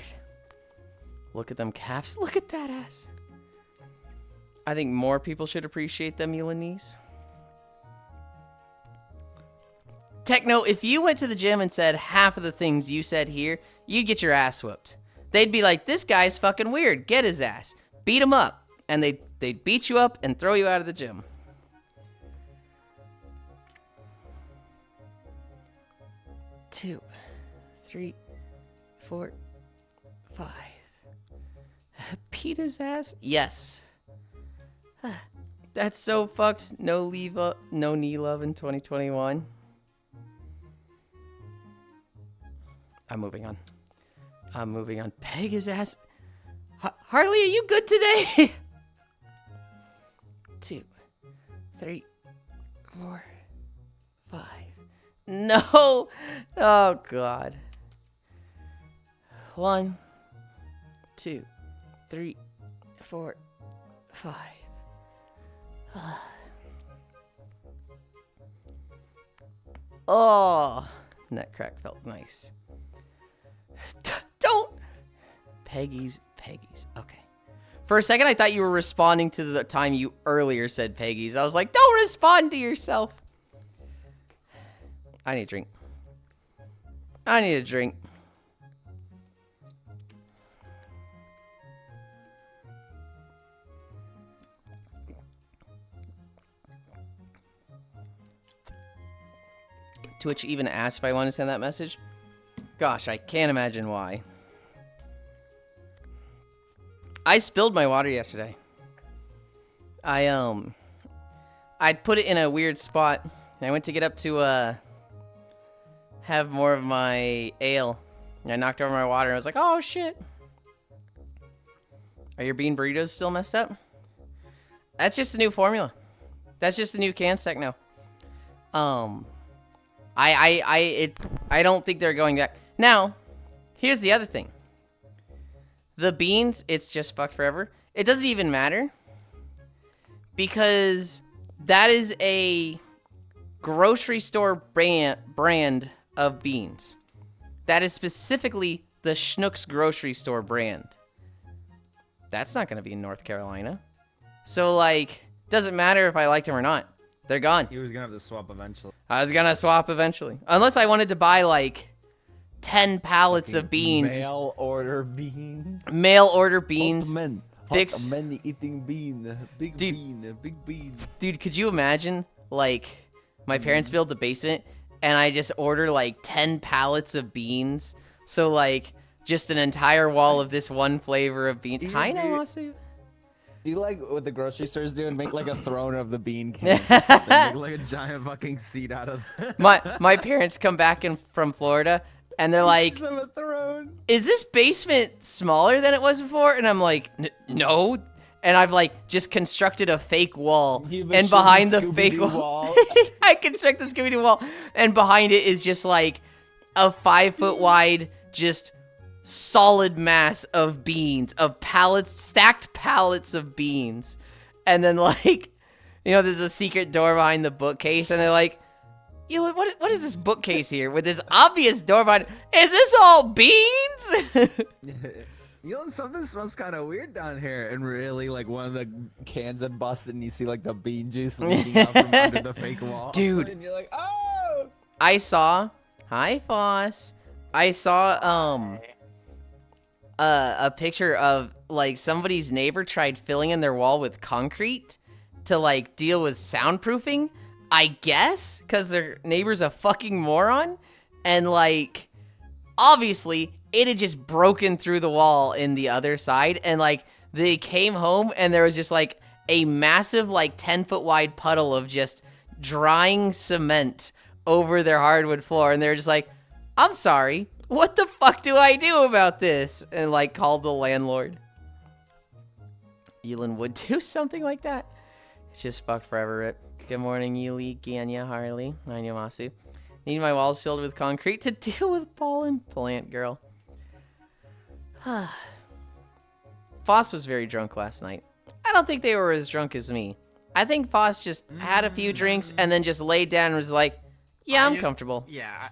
A: Look at them calves. Look at that ass. I think more people should appreciate them Yulind knees. Techno, if you went to the gym and said half of the things you said here, you'd get your ass whooped. They'd be like, this guy's fucking weird. Get his ass. Beat him up. And they'd beat you up and throw you out of the gym. Two, 3, 4, 5. Beat his ass? Yes. That's so fucked. No knee love in 2021. I'm moving on. Peg his ass. Harley, are you good today? 2, 3, 4, 5. No. Oh, God. 1, 2, 3, 4, 5. Oh, neck crack felt nice. Don't. Peggy's. Okay. For a second, I thought you were responding to the time you earlier said Peggy's. I was like, don't respond to yourself. I need a drink. Twitch even asked if I want to send that message. Gosh, I can't imagine why. I spilled my water yesterday. I'd put it in a weird spot. And I went to get up to have more of my ale. And I knocked over my water. And I was like, oh shit. Are your bean burritos still messed up? That's just a new formula. That's just a new can Techno. I don't think they're going back. Now, here's the other thing. The beans, it's just fucked forever. It doesn't even matter. Because that is a grocery store brand of beans. That is specifically the Schnucks grocery store brand. That's not going to be in North Carolina. So, like, doesn't matter if I liked them or not. They're gone.
B: He was going to have to swap eventually.
A: I was going to swap eventually. Unless I wanted to buy, like, 10 pallets of beans.
B: Mail order beans.
A: Mail order beans.
B: Hot men.
A: Fix.
B: Hot men eating bean. Big bean.
A: Dude, could you imagine, like, my parents built the basement, and I just order, like, 10 pallets of beans? So, like, just an entire wall of this one flavor of beans. Hi, Nawasu.
B: Do you like what the grocery stores do and make like a throne of the bean can? Make like a giant fucking seat out of it.
A: My parents come back from Florida, And they're like,
B: Gives him a throne.
A: is this basement smaller than it was before? And I'm like, no. And I've like just constructed a fake wall, and behind the fake wall, I construct the Scooby-Doo wall, and behind it is just like a 5 foot wide, just solid mass of beans, of pallets, stacked pallets of beans. And then like, there's a secret door behind the bookcase, and they're like, what is this bookcase here with this obvious door behind it? Is this all beans?
B: Something smells kind of weird down here. And really, like, one of the cans had busted, and you see, like, the bean juice leaking out from under the fake wall.
A: Dude.
B: And you're like, oh!
A: Hi, Foss. I saw, a picture of, like, somebody's neighbor tried filling in their wall with concrete to, like, deal with soundproofing, I guess, because their neighbor's a fucking moron. And, like, obviously, it had just broken through the wall in the other side, and like they came home and there was just like a massive like 10-foot wide puddle of just drying cement over their hardwood floor, and they're just like, I'm sorry, what the fuck do I do about this? And like called the landlord. Yulind would do something like that. It's just fucked forever, Rip. Good morning, Yuli, Ganya, Harley, Anyamasu. Need my walls filled with concrete to deal with pollen, plant girl. Foss was very drunk last night. I don't think they were as drunk as me. I think Foss just had a few drinks and then just laid down and was like, yeah, I'm comfortable.
C: Yeah,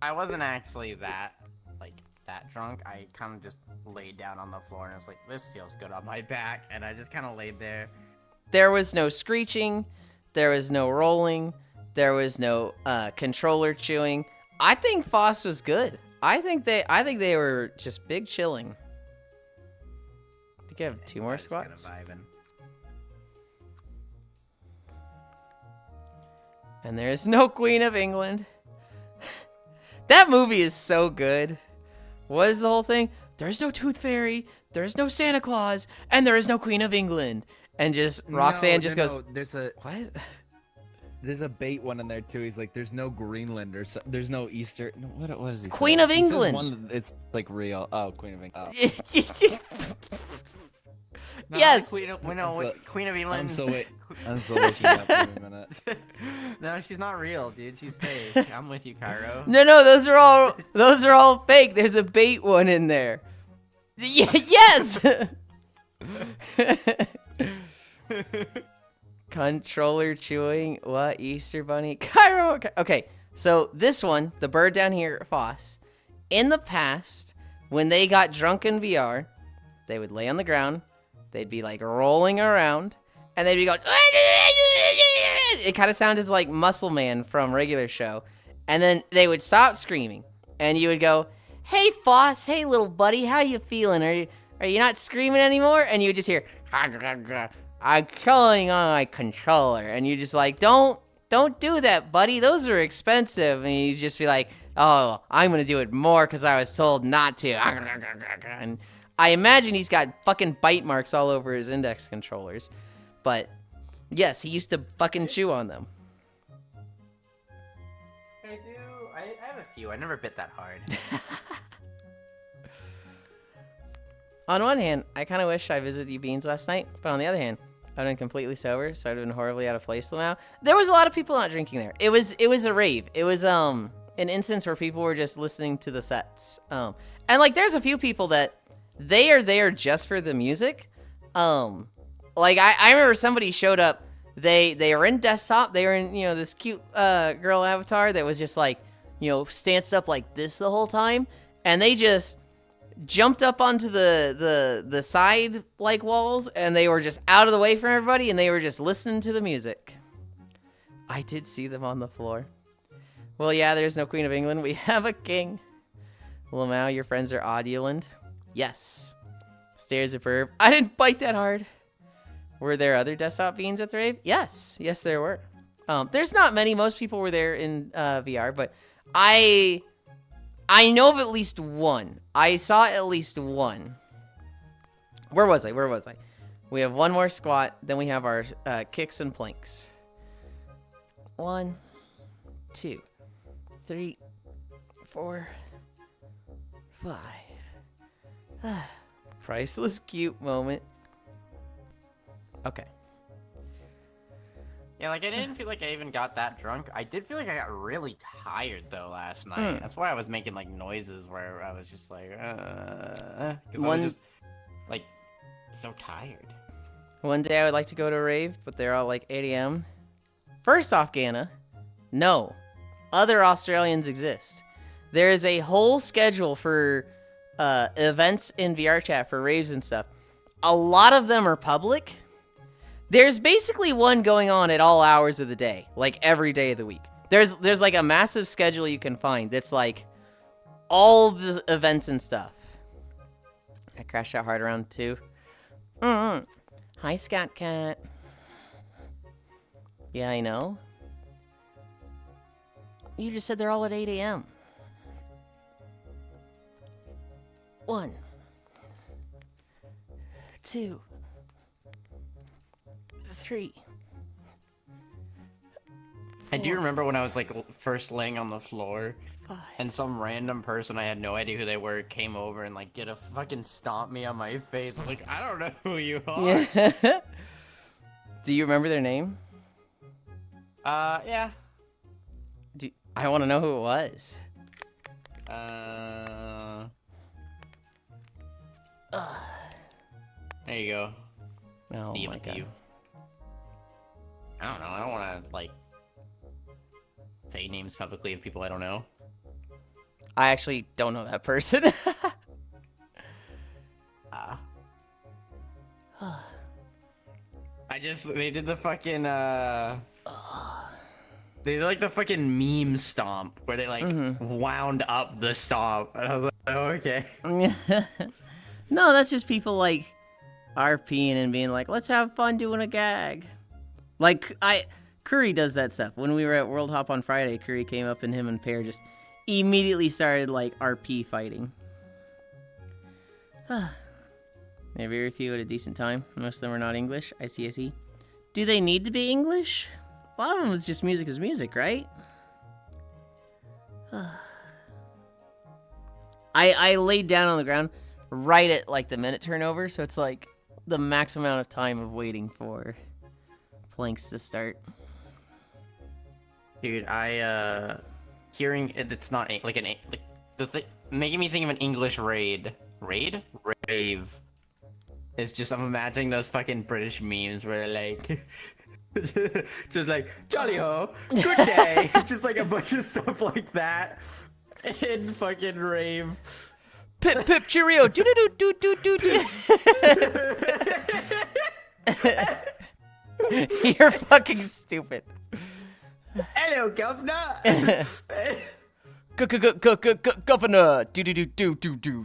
C: I wasn't actually that drunk. I kind of just laid down on the floor and I was like, this feels good on my back. And I just kind of laid there.
A: There was no screeching. There was no rolling. There was no controller chewing. I think Foss was good. I think they were just big chilling. I think I have 2 more squats. And there's no Queen of England. That movie is so good. What is the whole thing? There's no Tooth Fairy, there's no Santa Claus, and there is no Queen of England. And just Roxanne goes,
B: there's a
A: what?
B: There's a bait one in there too. He's like, there's no Greenland or there's no Easter. No, what is he?
A: Queen of England.
B: One, it's like real. Oh, Queen of England. Oh.
C: No,
A: yes.
C: Queen of England.
B: I'm so looking up for a minute.
C: No, she's not real, dude. She's fake. I'm with you, Cairo.
A: No, those are all fake. There's a bait one in there. Yes. Controller chewing. What? Easter Bunny? Cairo. Okay, so this one, the bird down here, Foss. In the past, when they got drunk in VR, they would lay on the ground. They'd be like rolling around, and they'd be going. It kind of sounded like Muscle Man from regular show, and then they would stop screaming, and you would go, "Hey, Foss. Hey, little buddy. How you feeling? Are you not screaming anymore?" And you would just hear. I'm calling on my controller, and you just like, don't do that, buddy. Those are expensive. And you just be like, oh, I'm gonna do it more because I was told not to. And I imagine he's got fucking bite marks all over his index controllers. But yes, he used to fucking chew on them.
C: I do. I have a few. I never bit that hard.
A: On one hand, I kind of wish I visited you beans last night, but on the other hand, I've been completely sober, so I've been horribly out of place now. There was a lot of people not drinking there. It was a rave. It was an instance where people were just listening to the sets. And like there's a few people that they are there just for the music. Like I remember somebody showed up. They were in desktop. They were in this cute girl avatar that was just like stanced up like this the whole time, and they just jumped up onto the side like walls, and they were just out of the way from everybody, and they were just listening to the music. I did see them on the floor. Well, yeah, there's no Queen of England. We have a king. Lamau, your friends are odd, Yulind. Yes. Stairs of Verb. I didn't bite that hard. Were there other desktop beans at the rave? Yes. Yes, there were. There's not many. Most people were there in VR, but I know of at least one. I saw at least one. Where was I? We have one more squat, then we have our kicks and planks. 1, 2, 3, 4, 5. Priceless cute moment. Okay.
C: Yeah, like I didn't feel like I even got that drunk. I did feel like I got really tired though last night. That's why I was making like noises where I was just like, because I was just like so tired.
A: One day I would like to go to a rave, but they're all like 8 a.m. First off, Gana, no, other Australians exist. There is a whole schedule for events in VRChat for raves and stuff. A lot of them are public. There's basically one going on at all hours of the day, like every day of the week. There's like a massive schedule you can find that's like all the events and stuff. I crashed out hard around 2. Hi, Scat Cat. Yeah, I know. You just said they're all at 8 a.m. 1, 2, 3.
C: I do remember when I was like first laying on the floor
A: 5.
C: and some random person, I had no idea who they were, came over and like get a fucking stomp me on my face. I'm like, I don't know who you are.
A: Yeah. Do you remember their name?
C: Yeah.
A: I want to know who it was.
C: There you go.
A: Oh
C: Steve,
A: my
C: it's
A: god.
C: you. I don't know. I don't want to like say names publicly of people I don't know.
A: I actually don't know that person.
C: They did the fucking they did like the fucking meme stomp where they like wound up the stomp, and I was like, oh, okay.
A: No, that's just people like RPing and being like, let's have fun doing a gag. Like Curry does that stuff. When we were at World Hop on Friday, Curry came up and him and Pear just immediately started like RP fighting. Very few at a decent time. Most of them are not English. I see. Do they need to be English? A lot of them is just music is music, right? I laid down on the ground right at like the minute turnover, so it's like the max amount of time of waiting for planks to start.
C: Dude, hearing it's not like making me think of an English rave. It's just, I'm imagining those fucking British memes where they're like, just like, jolly ho, good day. It's just like a bunch of stuff like that in fucking rave.
A: Pip pip cheerio, do do do do do do. You're fucking stupid.
C: Hello, governor.
A: Governor, do do do do do do.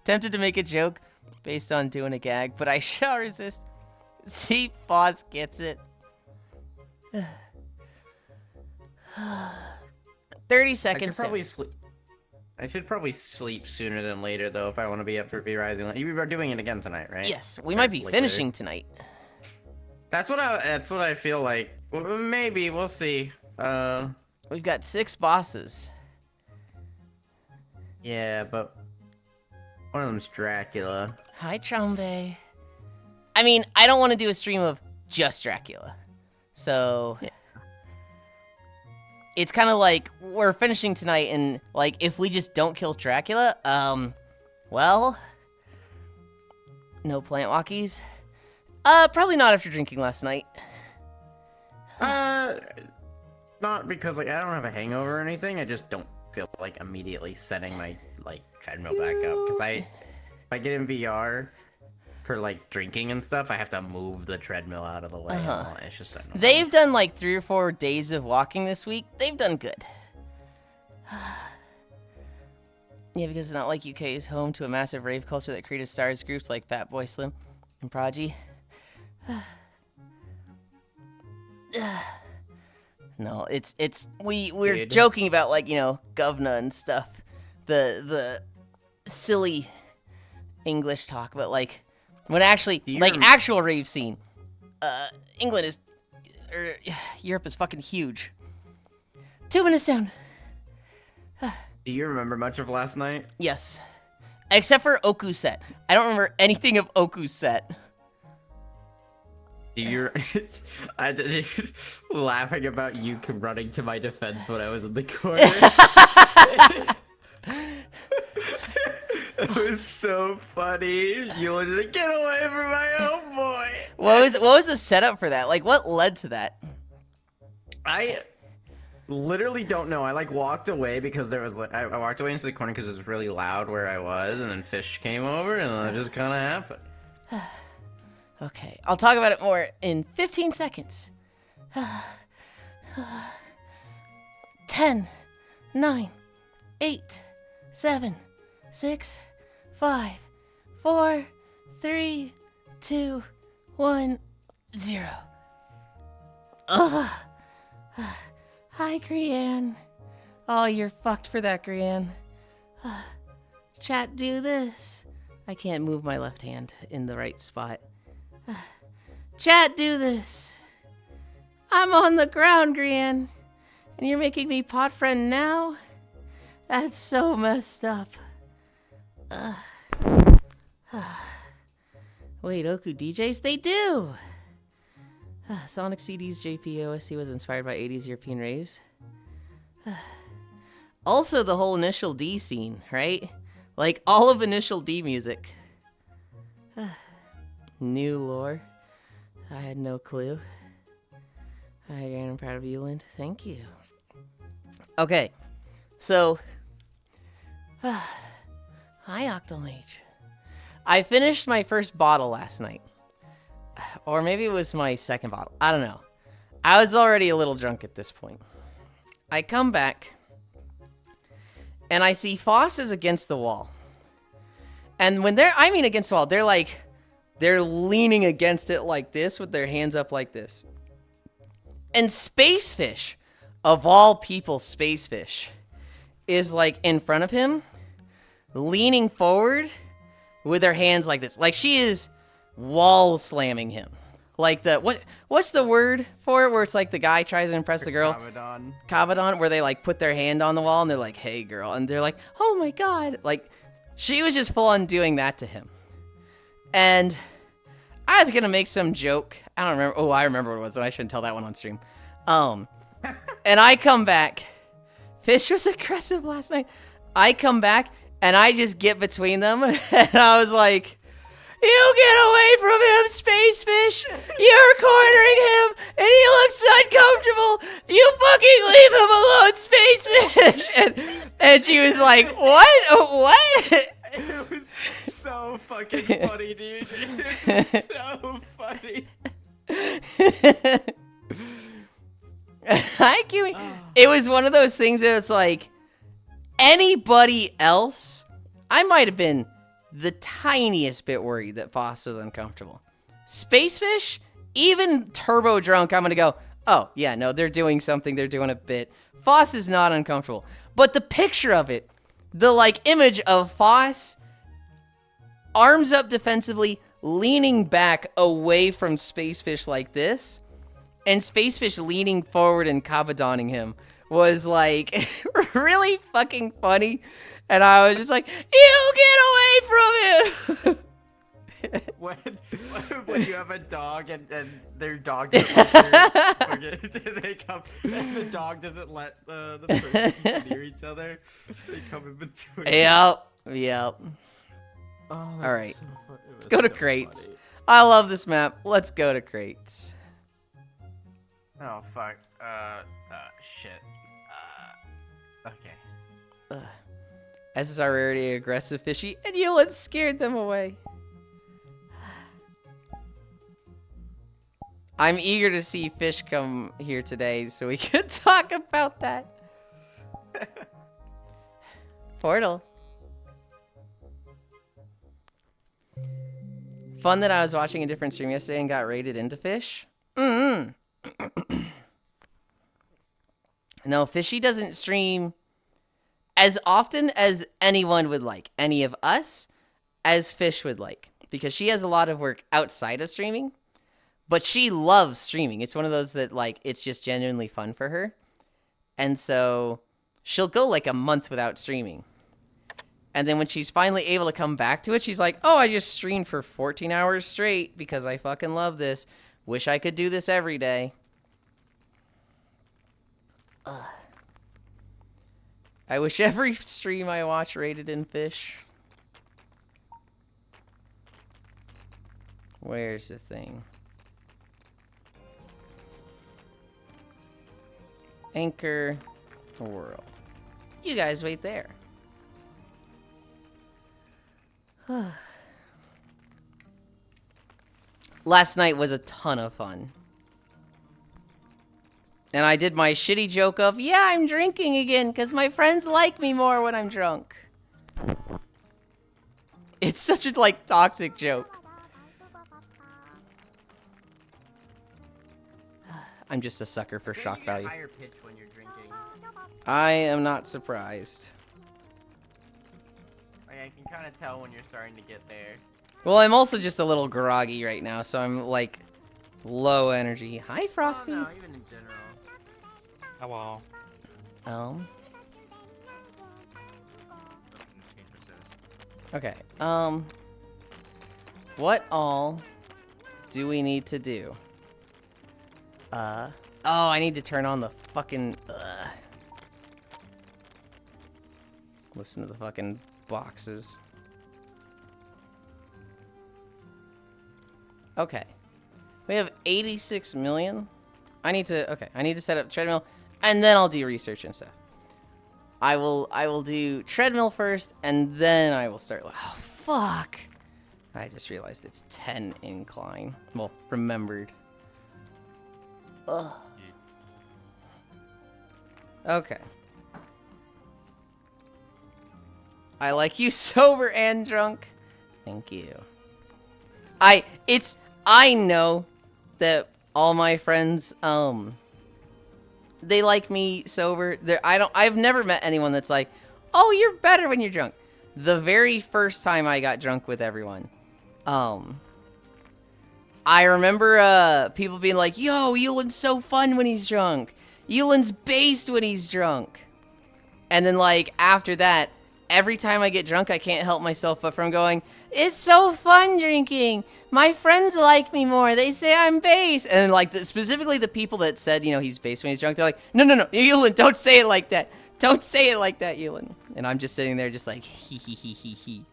A: Tempted to make a joke based on doing a gag, but I shall resist. See, Foz gets it. 30 seconds.
C: I should probably sleep sooner than later, though, if I want to be up for V-Rising. You are doing it again tonight, right?
A: Yes, we might be finishing tonight.
C: That's what I feel like. Well, maybe we'll see.
A: We've got 6 bosses.
C: Yeah, but one of them's Dracula.
A: Hi, Trombe. I mean, I don't want to do a stream of just Dracula. So, yeah. It's kind of like we're finishing tonight, and like if we just don't kill Dracula, well, no plant walkies. Probably not after drinking last night.
C: Not because like I don't have a hangover or anything. I just don't feel like immediately setting my like treadmill back up, because if I get in VR for like drinking and stuff, I have to move the treadmill out of the way. It's just annoying.
A: They've done like 3 or 4 days of walking this week. They've done good. Yeah, because it's not like UK is home to a massive rave culture that created stars groups like Fatboy Slim and Prodigy. No, we're joking about like, you know, govna and stuff. The silly English talk, but like when actually actual rave scene, England is Europe is fucking huge. 2 minutes down.
C: Do you remember much of last night?
A: Yes. Except for Oku's set. I don't remember anything of Oku's set.
C: Do you? I did laughing about you running to my defense when I was in the corner. It was so funny. You wanted to get away from my own boy.
A: What was the setup for that? Like, what led to that?
C: I literally don't know. I like walked away because there was like I walked away into the corner because it was really loud where I was, and then Fish came over, and that just kind of happened.
A: Okay, I'll talk about it more in 15 seconds. 10, 9, 8, 7, 6, 5, 4, 3, 2, 1, 0. Ugh. Hi, Grianne. Oh, you're fucked for that, Grianne. Chat, do this. I can't move my left hand in the right spot. Chat, do this. I'm on the ground, Grianne. And you're making me pot friend now? That's so messed up. Wait, Oku DJs? They do! Sonic CD's JPOSC was inspired by 80s European raves. Also, the whole Initial D scene, right? Like, all of Initial D music. New lore. I had no clue. Hi, I'm proud of Yulind. Thank you. Okay, so... Hi, Octomage. I finished my first bottle last night. Or maybe it was my second bottle. I don't know. I was already a little drunk at this point. I come back, and I see Foss is against the wall. And when against the wall, they're leaning against it like this with their hands up like this. And Spacefish, of all people, Spacefish, is like in front of him, leaning forward with her hands like this. Like she is wall slamming him. Like what's the word for it where it's like the guy tries to impress the girl? Kavadon, where they like put their hand on the wall and they're like, hey girl. And they're like, oh my God. Like she was just full on doing that to him. And I was gonna make some joke. I don't remember. Oh, I remember what it was, and I shouldn't tell that one on stream. And I come back. Fish was aggressive last night. I come back, and I just get between them, and I was like, you get away from him, Spacefish! You're cornering him, and he looks uncomfortable! You fucking leave him alone, Spacefish! And she was like, what?
C: It was so fucking funny, dude. It was so funny.
A: Hi, Kiwi. It was one of those things that it's like, anybody else, I might have been the tiniest bit worried that Foss was uncomfortable. Spacefish, even turbo drunk, I'm gonna go, oh, yeah, no, they're doing something, they're doing a bit. Foss is not uncomfortable. But the picture of it, the, like, image of Foss, arms up defensively, leaning back away from Spacefish like this, and Spacefish leaning forward and Kavadoning him was, like, really fucking funny. And I was just like, you get away from him!
C: when you have a dog and their dog doesn't let they come, and the dog doesn't let the person near each other, they come in between.
A: Yep.
C: Oh,
A: all right,
C: so
A: let's go to crates.
C: Funny.
A: I love this map. Let's go to crates.
C: Oh fuck. Shit. Okay.
A: SSR rarity aggressive fishy, and Yulind scared them away. I'm eager to see Fish come here today so we can talk about that. Portal. Fun that I was watching a different stream yesterday and got rated into Fish. No, Fishy doesn't stream as often as anyone would like, any of us, as Fish would like, because she has a lot of work outside of streaming, but she loves streaming. It's one of those that, like, it's just genuinely fun for her. And so she'll go like a month without streaming. And then when she's finally able to come back to it, she's like, oh, I just streamed for 14 hours straight because I fucking love this. Wish I could do this every day. Ugh. I wish every stream I watch rated in fish. Where's the thing? Anchor world. You guys wait there. Last night was a ton of fun. And I did my shitty joke of, yeah, I'm drinking again because my friends like me more when I'm drunk. It's such a, like, toxic joke. I'm just a sucker for shock value.
C: Higher pitch when you're drinking.
A: I am not surprised.
C: Like, I can kind of tell when you're starting to get there.
A: Well, I'm also just a little groggy right now, so I'm, like, low energy. Hi, Frosty.
C: Oh, no, even in general.
D: Hello.
A: Okay, what all do we need to do? Oh, I need to turn on the fucking, listen to the fucking boxes. Okay. We have 86 million. I need to set up treadmill, and then I'll do research and stuff. I will do treadmill first, and then I will start. Oh, fuck. I just realized it's 10 incline. Well, remembered. Ugh. Okay. I like you sober and drunk. Thank you. I know that all my friends, they like me sober. I've never met anyone that's like, oh, you're better when you're drunk. The very first time I got drunk with everyone, I remember people being like, yo, Yulind's so fun when he's drunk. Yulind's based when he's drunk. And then, like, after that, every time I get drunk, I can't help myself but from going, it's so fun drinking. My friends like me more. They say I'm base. And, like, specifically the people that said, you know, he's base when he's drunk, they're like, no, Yulind, don't say it like that. Don't say it like that, Yulind. And I'm just sitting there just like, hee hee hee hee hee.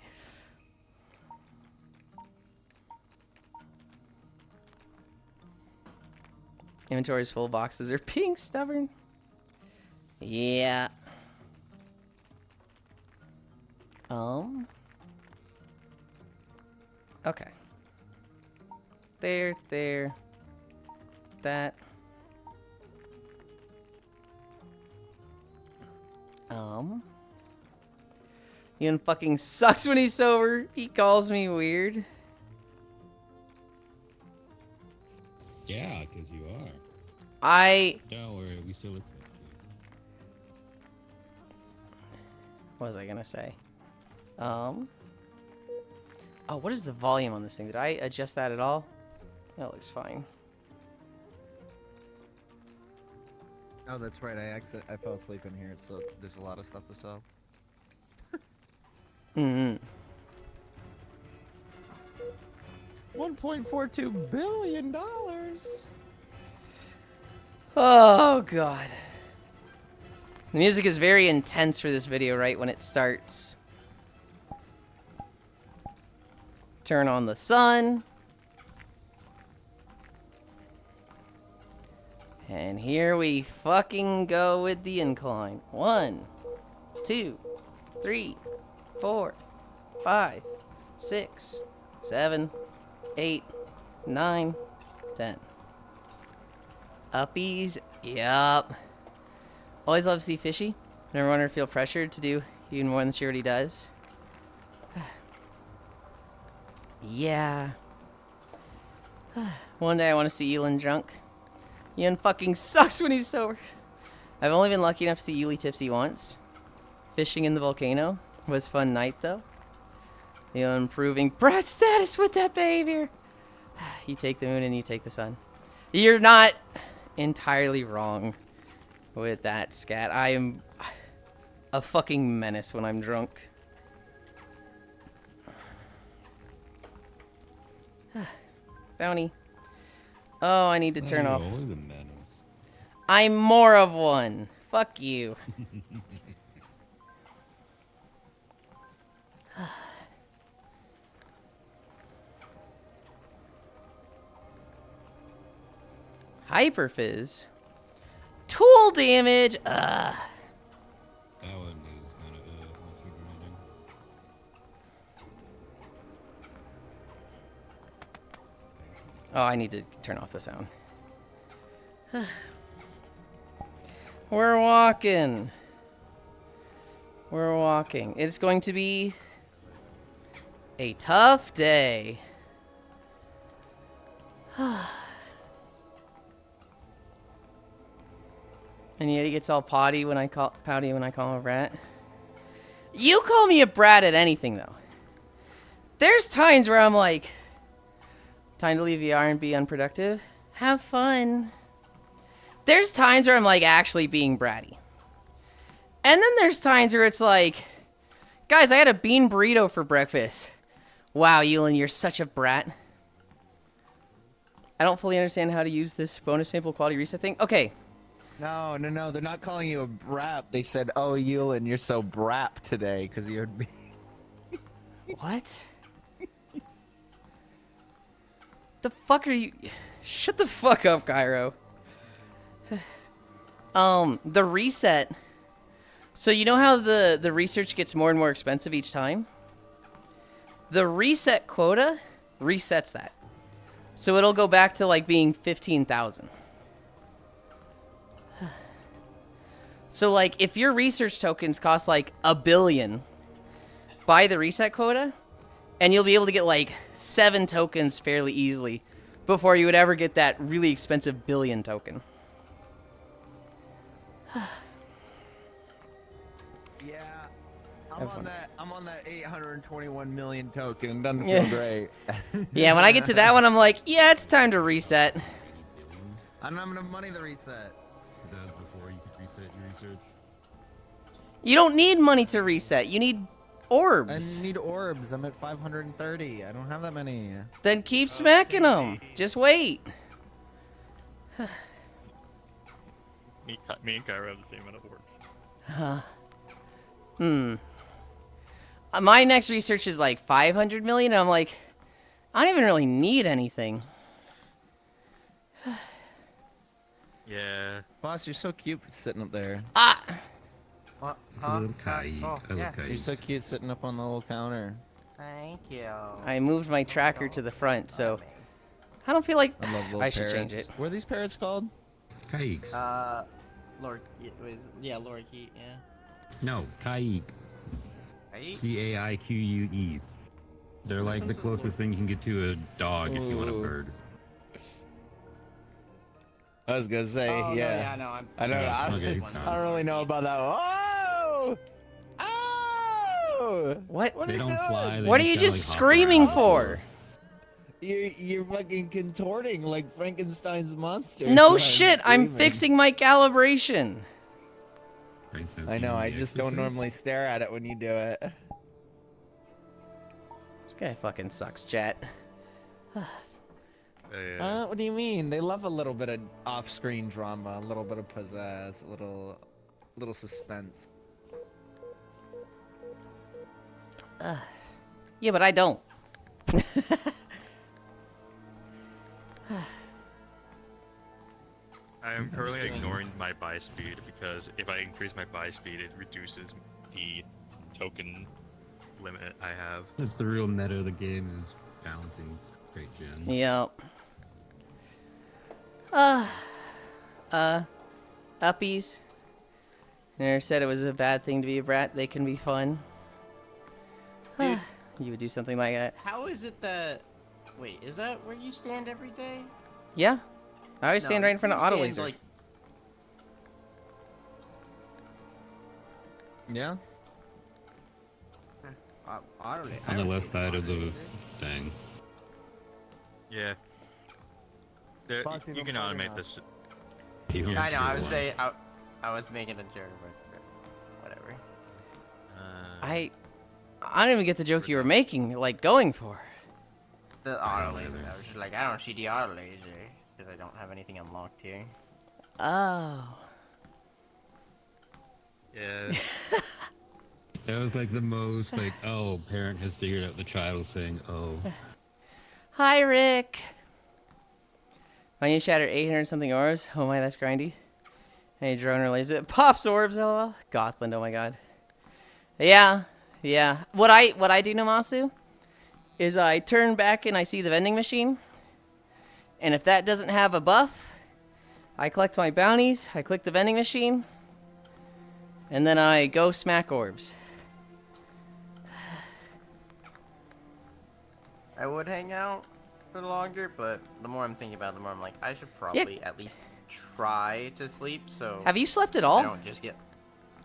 A: Inventory's full, boxes are being stubborn. Yeah. Okay. There, that. Ian fucking sucks when he's sober. He calls me weird.
E: Yeah, because you are. Don't worry, we still accept you.
A: What was I gonna say? Oh, what is the volume on this thing? Did I adjust that at all? That looks fine.
B: Oh, that's right. I fell asleep in here, so there's a lot of stuff to solve. $1.42 billion.
A: Oh, God. The music is very intense for this video, right when it starts. Turn on the sun. And here we fucking go with the incline. 1, 2, 3, 4, 5, 6, 7, 8, 9, 10. Uppies, yup. Always love to see Fishy. Never want her to feel pressured to do even more than she already does. Yeah. One day I want to see Yulind drunk. Yulind fucking sucks when he's sober. I've only been lucky enough to see Yuli tipsy once. Fishing in the volcano was a fun night though. Yulind proving brat status with that behavior. You take the moon and you take the sun. You're not entirely wrong with that, Scat. a fucking menace when I'm drunk. Bounty. Oh, I need to turn off.
E: Always a menace.
A: I'm more of one. Fuck you. Hyperfizz. Tool damage.
E: That one is kind of infuriating.
A: Oh, I need to turn off the sound. We're walking. We're walking. It's going to be a tough day. And yet he gets all pouty when I call him a brat. You call me a brat at anything though. There's times where I'm like, time to leave VR and be unproductive. Have fun. There's times where I'm like actually being bratty. And then there's times where it's like, guys, I had a bean burrito for breakfast. Wow, Yulind, you're such a brat. I don't fully understand how to use this bonus sample quality reset thing. Okay.
B: No, they're not calling you a brap. They said, "Oh, Yulind, you're so brap today," because you're.
A: What? The fuck are you? Shut the fuck up, Gyro. The reset. So you know how the research gets more and more expensive each time? The reset quota resets that. So it'll go back to like being 15,000. So like if your research tokens cost like $1 billion, buy the reset quota and you'll be able to get like 7 tokens fairly easily before you would ever get that really expensive billion token.
B: Yeah,
A: Have fun.
B: I'm on that 821 million token. Doesn't feel great.
A: Yeah, when I get to that one, I'm like, yeah, it's time to reset.
B: I don't have enough money to reset.
E: That was before you could reset your research.
A: You don't need money to reset. You need
B: I
A: orbs.
B: need orbs. I'm at 530. I don't have that many.
A: Then keep smacking them. Just wait.
D: Me and Kyra have the same amount of orbs.
A: My next research is like 500 million, and I'm like, I don't even really need anything.
D: Yeah.
B: Boss, you're so cute sitting up there.
A: Ah!
C: What?
E: It's a little kaik. I
C: yeah.
E: love kaik.
B: You're so cute sitting up on the little counter.
C: Thank you.
A: I moved my tracker to the front, so I don't feel like
B: I love little
A: I should
B: parrots.
A: change it.
B: What are these parrots called?
E: Kaiks.
C: Lorikeet, yeah.
E: No, kaik.
C: Right?
E: Caique. They're like the closest thing you can get to a dog if you want a
B: Ooh.
E: bird.
B: I was gonna say,
C: Oh,
B: yeah.
C: no, I'm.
B: I don't know.
E: Yeah, okay.
B: I don't really know about that. Oh! Oh!
A: What?
B: What
E: They
B: are
E: don't
B: you doing?
E: fly. They
A: What are you
E: kinda,
A: just
E: like, hop
A: screaming
E: around.
A: for?
B: You're fucking contorting like Frankenstein's monster.
A: No
B: I'm
A: shit, I'm
B: screaming.
A: fixing my calibration.
E: Princess
B: I know. I
E: Yulind
B: just don't
E: Exorcist?
B: normally stare at it when you do it.
A: This guy fucking sucks, chat.
B: What do you mean? They love a little bit of off-screen drama, a little bit of pizzazz, a little suspense.
A: Yeah, but I don't.
D: I am currently ignoring my buy speed because if I increase my buy speed, it reduces the token limit I have.
E: That's the real meta of the game is balancing great gen.
A: Yep. Uppies. Never said it was a bad thing to be a brat. They can be fun.
C: Dude.
A: You would do something like that.
C: How is it that? Wait, is that where you stand every day?
A: Yeah. I always stand
C: No,
A: right in front of
C: you
A: auto
C: stand,
A: laser.
C: Like,
B: Yeah.
C: auto laser.
E: On the left side of the thing.
D: Yeah. There,
B: Boss,
D: you
B: even
D: can
B: further
D: automate
B: now.
D: this.
E: People
C: I know. I
E: do
C: was
E: one.
C: saying. I was making a joke, but whatever.
A: I don't even get the joke you were making, like going for.
C: The auto laser. I was just like, I don't see the auto laser because I don't have anything unlocked here.
A: Oh.
D: Yeah.
E: That was like the most like, oh, parent has figured out the child thing. Oh.
A: Hi, Rick. When you shatter 800 something orbs, oh my, that's grindy. Hey, drone relays it. Pops orbs, lol. Gothland, oh my god. Yeah. What I do, Namasu, is I turn back and I see the vending machine. And if that doesn't have a buff, I collect my bounties, I click the vending machine, and then I go smack orbs.
C: I would hang out for longer, but the more I'm thinking about it, the more I'm like, I should probably at least try to sleep, so...
A: Have you slept at
C: I
A: all?
C: don't just get...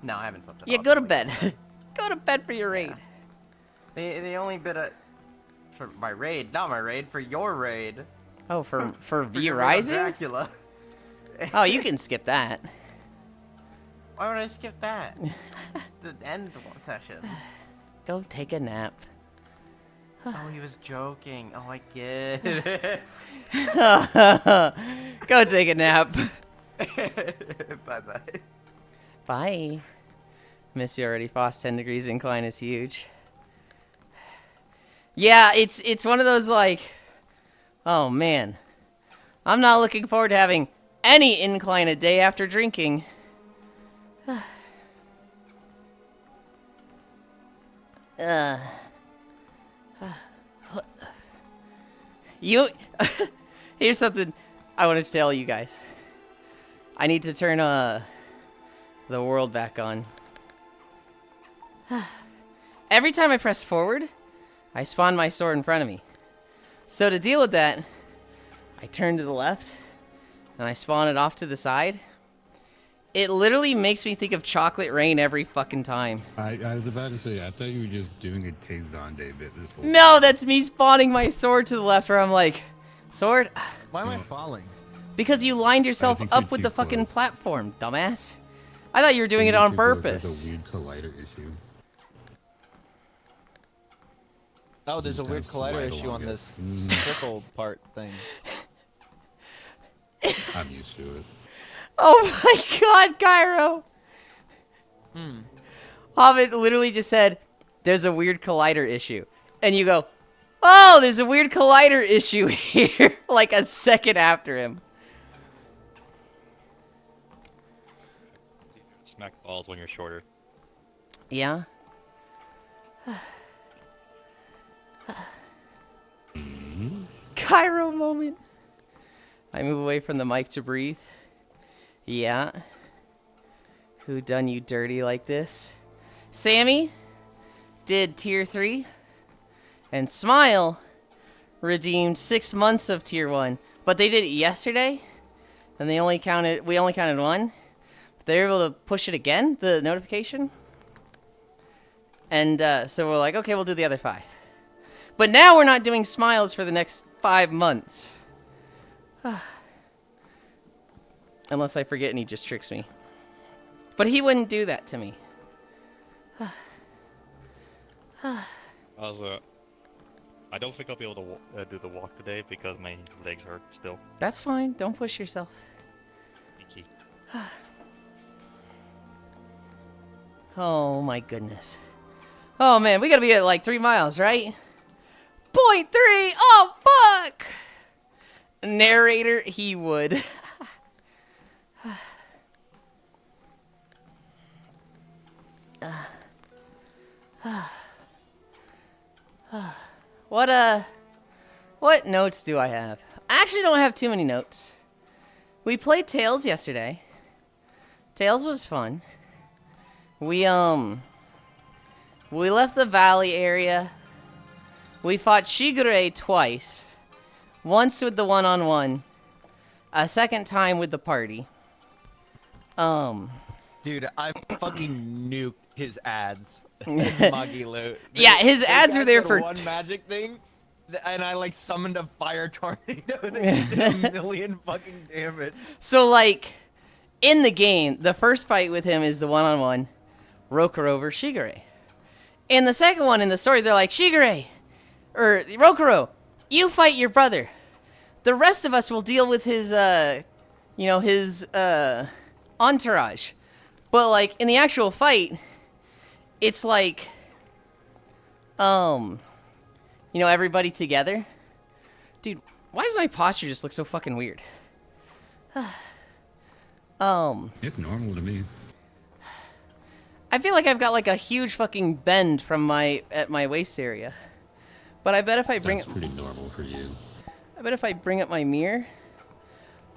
C: No, I haven't slept at all.
A: Yeah, go to
C: Like,
A: bed. Go to bed for your raid.
C: The only bit of... For my raid, not my raid, for your raid.
A: Oh, for
C: For your raid on
A: V-Rising?
C: Dracula.
A: Oh, you can skip that.
C: Why would I skip that? The end session.
A: Go take a nap.
C: Oh, he was joking. Oh, I get it.
A: Go take a nap.
C: Bye-bye.
A: Bye. Miss you already. Foss 10 degrees incline is huge. Yeah, it's one of those like, oh man. I'm not looking forward to having any incline a day after drinking. You here's something I want to tell you guys. I need to turn the world back on. Every time I press forward, I spawn my sword in front of me. So to deal with that, I turn to the left and I spawn it off to the side. It literally makes me think of Chocolate Rain every fucking time.
E: I was about to say, I thought you were just doing a Tay-Zonde bit this whole
A: No, that's me spawning my sword to the left where I'm like, sword?
B: Why am I falling?
A: Because you lined yourself
E: think
A: up
E: you're
A: with the
E: too
A: fucking
E: close.
A: platform, dumbass. I thought you were doing it on purpose.
E: There's a weird collider issue.
B: Oh, there's a
E: Just
B: weird
E: kinda slide
B: collider issue
E: along
B: on
E: it.
B: this
E: Mhm.
B: circle part thing.
E: I'm used to it.
A: Oh my god, Cairo! Hobbit literally just said, there's a weird collider issue. And you go, oh, there's a weird collider issue here. Like a second after him.
D: Smack balls when you're shorter.
A: Yeah? Cairo moment. I move away from the mic to breathe. Yeah. Who done you dirty like this? Sammy did tier 3. And Smile redeemed 6 months of tier 1. But they did it yesterday. And we only counted 1. But they were able to push it again, the notification. And so we're like, okay, we'll do the other 5. But now we're not doing Smiles for the next 5 months. Unless I forget and he just tricks me. But he wouldn't do that to me.
D: Also, I don't think I'll be able to do the walk today because my legs hurt still.
A: That's fine. Don't push yourself.
D: Icky.
A: Oh my goodness. Oh man, we gotta be at like 3 miles, right? 0.3! Oh fuck! Narrator, he would. What notes do I have? I actually don't have too many notes. We played Tails yesterday. Tails was fun. We left the valley area. We fought Shigure twice. Once with the one-on-one. A second time with the party.
B: Dude, I fucking nuked his ads. Muggy loot.
A: Yeah, his ads were there for
B: one magic thing, and I like summoned a fire tornado that did a million fucking damage.
A: So like, in the game, the first fight with him is the one-on-one. Roker over Shigure. In the second one in the story, they're like, Shigure, or Rokuro, you fight your brother. The rest of us will deal with his, his entourage. But, like, in the actual fight, it's like, everybody together. Dude, why does my posture just look so fucking weird?
E: It's normal to me.
A: I feel like I've got like a huge fucking bend from at my waist area. But I bet if I bring
E: That's pretty normal for you.
A: I bet if I bring up my mirror.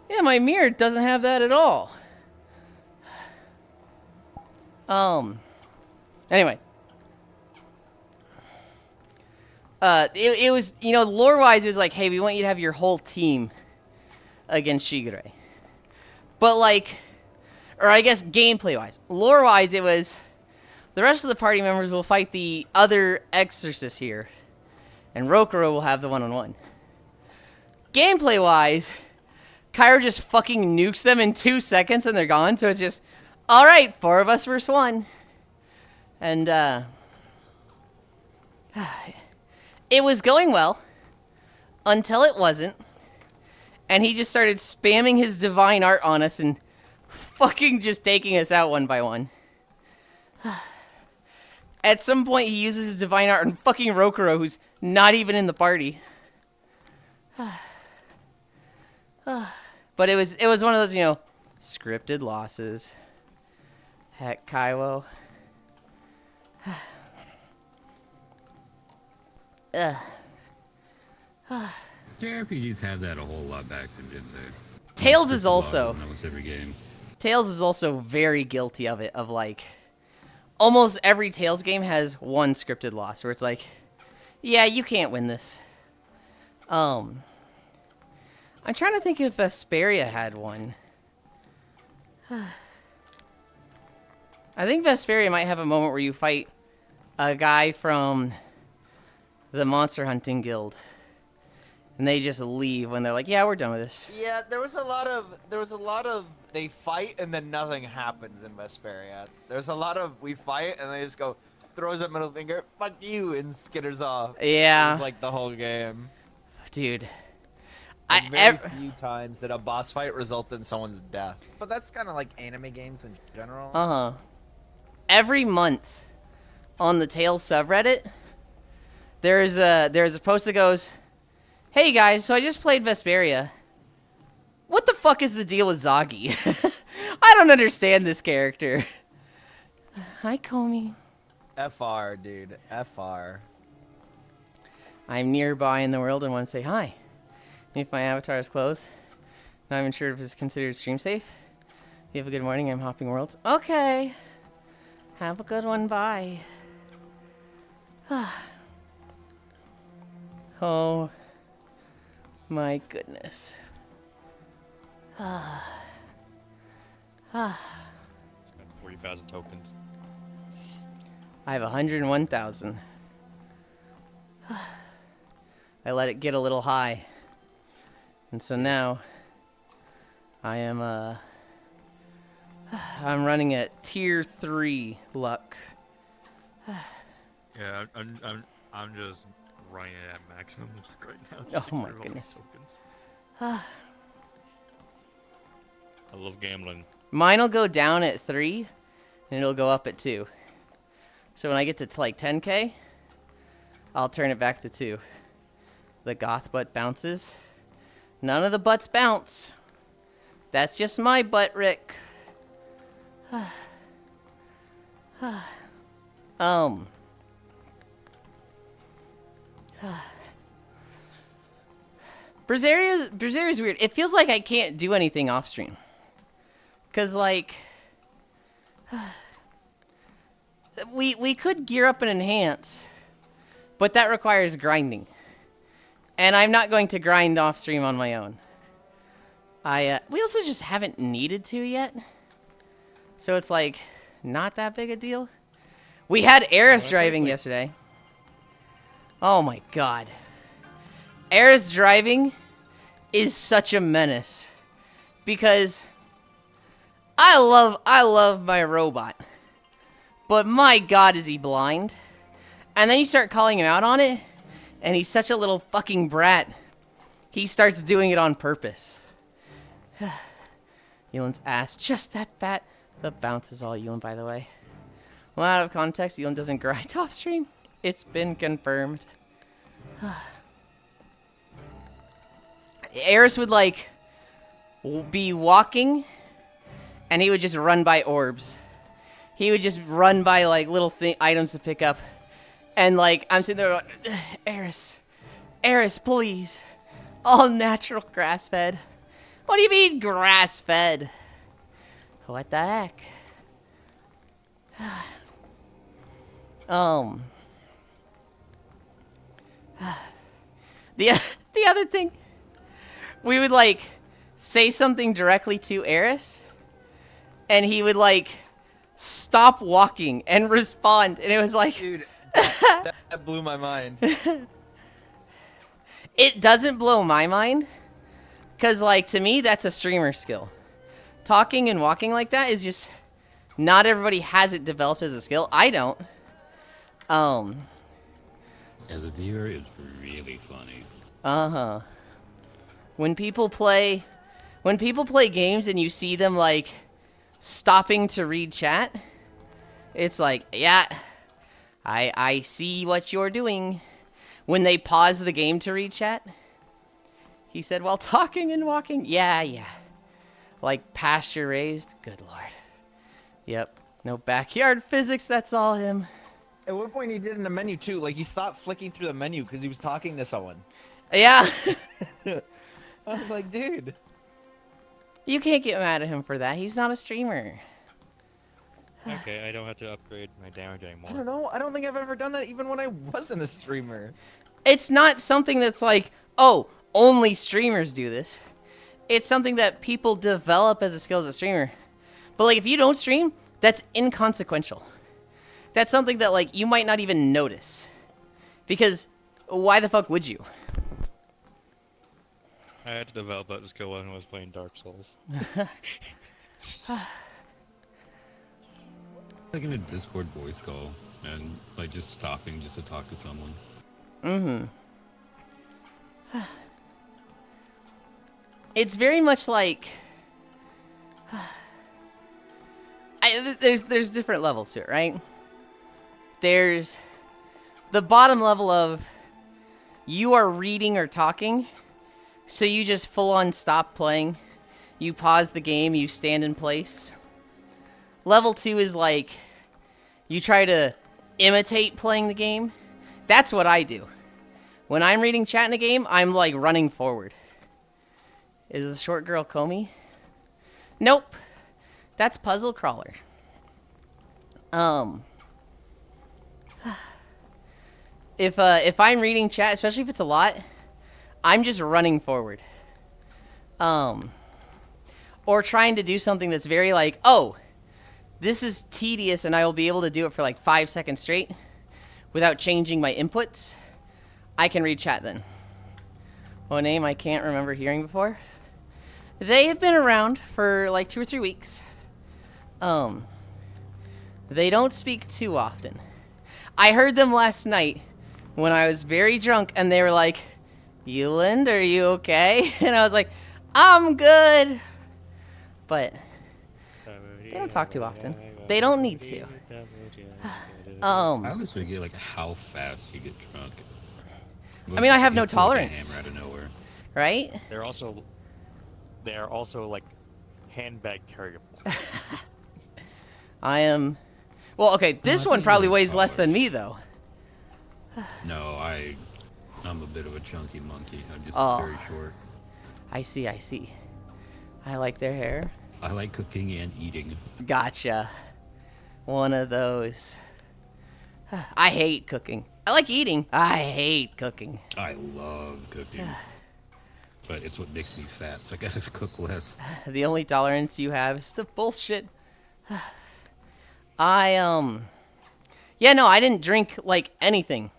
A: Yeah, my mirror doesn't have that at all. Anyway. It was, lore-wise, it was like, hey, we want you to have your whole team against Shigure. But, like, or I guess gameplay-wise. Lore-wise, it was, the rest of the party members will fight the other exorcist here. And Rokuro will have the one-on-one. Gameplay-wise, Cairo just fucking nukes them in 2 seconds and they're gone. So it's just, alright, 4 of us versus 1. And, it was going well. Until it wasn't. And he just started spamming his divine art on us and fucking just taking us out one by one. At some point, he uses his divine art on fucking Rokuro, who's not even in the party. But it was one of those, scripted losses. Heck, Kaiwo.
E: JRPGs had that a whole lot back then, didn't they?
A: Tails is also
E: Almost every game.
A: Tails is also very guilty of it. Of like, almost every Tails game has one scripted loss where it's like, yeah, you can't win this. I'm trying to think if Vesperia had one. I think Vesperia might have a moment where you fight a guy from the Monster Hunting Guild. And they just leave when they're like, yeah, we're done with this.
F: Yeah, there was a lot of they fight and then nothing happens in Vesperia. There's a lot of we fight and they just go, throws a middle finger, fuck you, and skitters off.
A: Yeah.
F: It was like the whole game.
A: Dude.
F: Very few times that a boss fight resulted in someone's death. But that's kind of like anime games in general.
A: Uh-huh. Every month on the Tales subreddit, there's a post that goes, hey guys, so I just played Vesperia. What the fuck is the deal with Zagi? I don't understand this character. Hi, Komi.
F: FR, dude. FR.
A: I'm nearby in the world and want to say hi. If my avatar is clothed, not even sure if it's considered stream safe. You have a good morning. I'm hopping worlds. Okay. Have a good one. Bye. Oh my goodness.
D: It's got 40,000 tokens.
A: I have 101,000. I let it get a little high. And so now I am I'm running at tier 3 luck.
D: Yeah, I'm just running at maximum luck right now.
A: Oh
D: just to
A: my
D: get all these
A: goodness.
D: tokens. I love gambling.
A: Mine will go down at 3 and it'll go up at 2. So when I get to like 10k, I'll turn it back to 2. The goth butt bounces. None of the butts bounce. That's just my butt, Rick. Brazeria's weird. It feels like I can't do anything off stream. Cause like we could gear up and enhance, but that requires grinding. And I'm not going to grind off stream on my own. We also just haven't needed to yet. So it's like not that big a deal. We had Eris driving yesterday. Oh my god. Eris driving is such a menace because I love my robot. But my god, is he blind. And then you start calling him out on it, and he's such a little fucking brat. He starts doing it on purpose. Yulind's ass, just that fat. The bounce is all Yulind, by the way. Well, out of context, Yulind doesn't grind off stream. It's been confirmed. Eris would, like, be walking, and he would just run by orbs. He would just run by, like, little items to pick up. And, like, I'm sitting there going, Eris, please. All natural grass-fed. What do you mean grass-fed? What the heck? The other thing, we would, like, say something directly to Eris, and he would, like, stop walking and respond, and it was like...
F: Dude, that blew my mind.
A: It doesn't blow my mind, because, like, to me, that's a streamer skill. Talking and walking like that is just... Not everybody has it developed as a skill. I don't.
E: As a viewer, it's really funny.
A: Uh-huh. When people play games and you see them, like, stopping to read chat, it's like, yeah, I see what you're doing. When they pause the game to read chat, he said, while talking and walking, yeah. Like, pasture raised, good lord. Yep, no backyard physics, that's all him.
F: At one point he did in the menu too, like he stopped flicking through the menu because he was talking to someone.
A: Yeah.
F: I was like, dude.
A: You can't get mad at him for that. He's not a streamer.
D: Okay, I don't have to upgrade my damage anymore.
F: I don't know. I don't think I've ever done that even when I wasn't a streamer.
A: It's not something that's like, oh, only streamers do this. It's something that people develop as a skill as a streamer. But, like, if you don't stream, that's inconsequential. That's something that, like, you might not even notice. Because why the fuck would you?
D: I had to develop that skill when I was playing Dark Souls.
E: Like in a Discord voice call, and like just stopping just to talk to someone.
A: Mm-hmm. It's very much like... there's different levels to it, right? There's the bottom level of you are reading or talking, so you just full on stop playing. You pause the game, you stand in place. Level 2 is like you try to imitate playing the game. That's what I do. When I'm reading chat in a game, I'm like running forward. Is this short girl Comey? Nope. That's Puzzle Crawler. If I'm reading chat, especially if it's a lot, I'm just running forward. Or trying to do something that's very like, oh, this is tedious and I will be able to do it for like 5 seconds straight without changing my inputs. I can read chat then. One name I can't remember hearing before. They have been around for like 2 or 3 weeks. They don't speak too often. I heard them last night when I was very drunk and they were like, Yulind, are you okay? And I was like, I'm good. But they don't talk too often. They don't need to.
E: I always forget like how fast you get drunk.
A: I mean, I have no
E: It's like a
A: tolerance.
E: hammer out of nowhere.
A: Right?
D: They are also like handbag carryable.
A: I am... Well, okay, this
E: I
A: one
E: think
A: probably
E: you're
A: weighs less than
E: tolerant.
A: me, though.
E: No, I'm a bit of a chunky monkey. I'm just
A: Oh.
E: very short.
A: I see. I like their hair.
E: I like cooking and eating.
A: Gotcha. One of those. I hate cooking. I like eating. I hate cooking.
E: I love cooking. But it's what makes me fat, so I gotta cook less.
A: The only tolerance you have is the bullshit. Yeah, no, I didn't drink, like, anything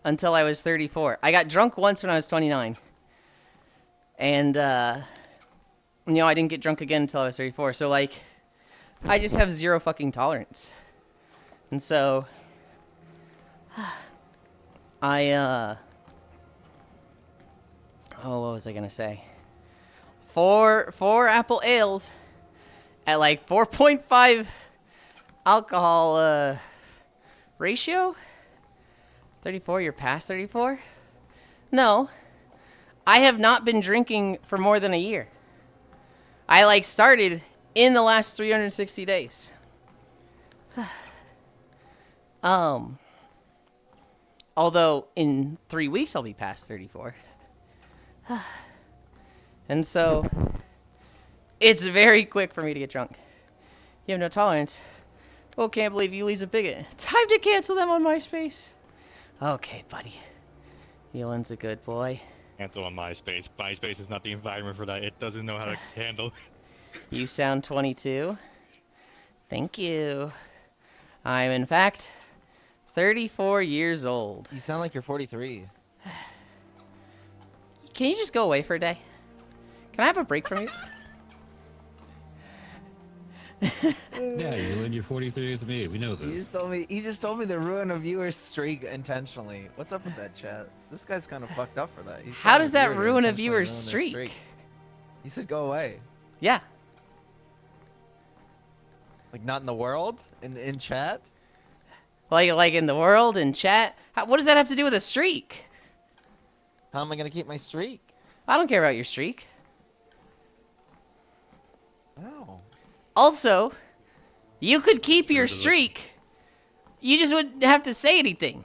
A: until I was 34. I got drunk once when I was 29. And, I didn't get drunk again until I was 34. So, like, I just have zero fucking tolerance. And so, Oh, what was I gonna say? Four apple ales at like 4.5 alcohol ratio. 34. You're past 34. No, I have not been drinking for more than a year. I like started in the last 360 days. Although in 3 weeks I'll be past 34. And so it's very quick for me to get drunk. You have no tolerance. Oh, can't believe Yuli's a bigot. Time to cancel them on MySpace. Okay, buddy. Yulind's a good boy.
D: Cancel on MySpace. MySpace is not the environment for that. It doesn't know how to handle.
A: You sound 22. Thank you. I'm, in fact, 34 years old.
F: You sound like you're 43.
A: Can you just go away for a day? Can I have a break from you?
E: Yeah, Yulind, you're 43 with me. We know
F: He
E: this.
F: just told me to ruin a viewer's streak intentionally. What's up with that, chat? This guy's kind of fucked up for that. He's
A: How
F: telling
A: does
F: a
A: that
F: viewer to
A: ruin a
F: intentionally
A: viewer's
F: ruin their
A: streak?
F: He said go away.
A: Yeah.
F: Like not in the world? In chat?
A: Like in the world, in chat? What does that have to do with a streak?
F: How am I gonna keep my streak?
A: I don't care about your streak.
F: Oh.
A: Also, you could keep your streak. You just wouldn't have to say anything.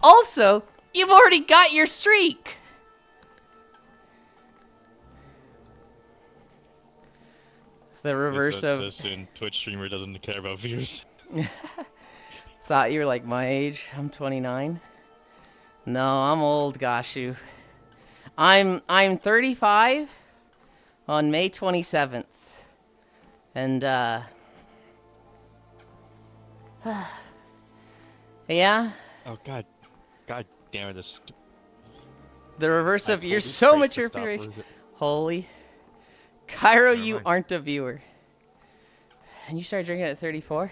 A: Also, you've already got your streak. The reverse of...
D: Just in Twitch streamer doesn't care about views.
A: Thought you were like my age. I'm 29. No, I'm old, Gashu. I'm 35 on May 27th. And yeah,
D: Oh god damn it! This.
A: the reverse
D: I
A: of
D: told
A: you're
D: these
A: so
D: crates to
A: mature
D: stop,
A: for your age.
D: or is it-
A: Holy Cairo,
D: Never
A: you
D: mind.
A: aren't a viewer. And you started drinking at 34?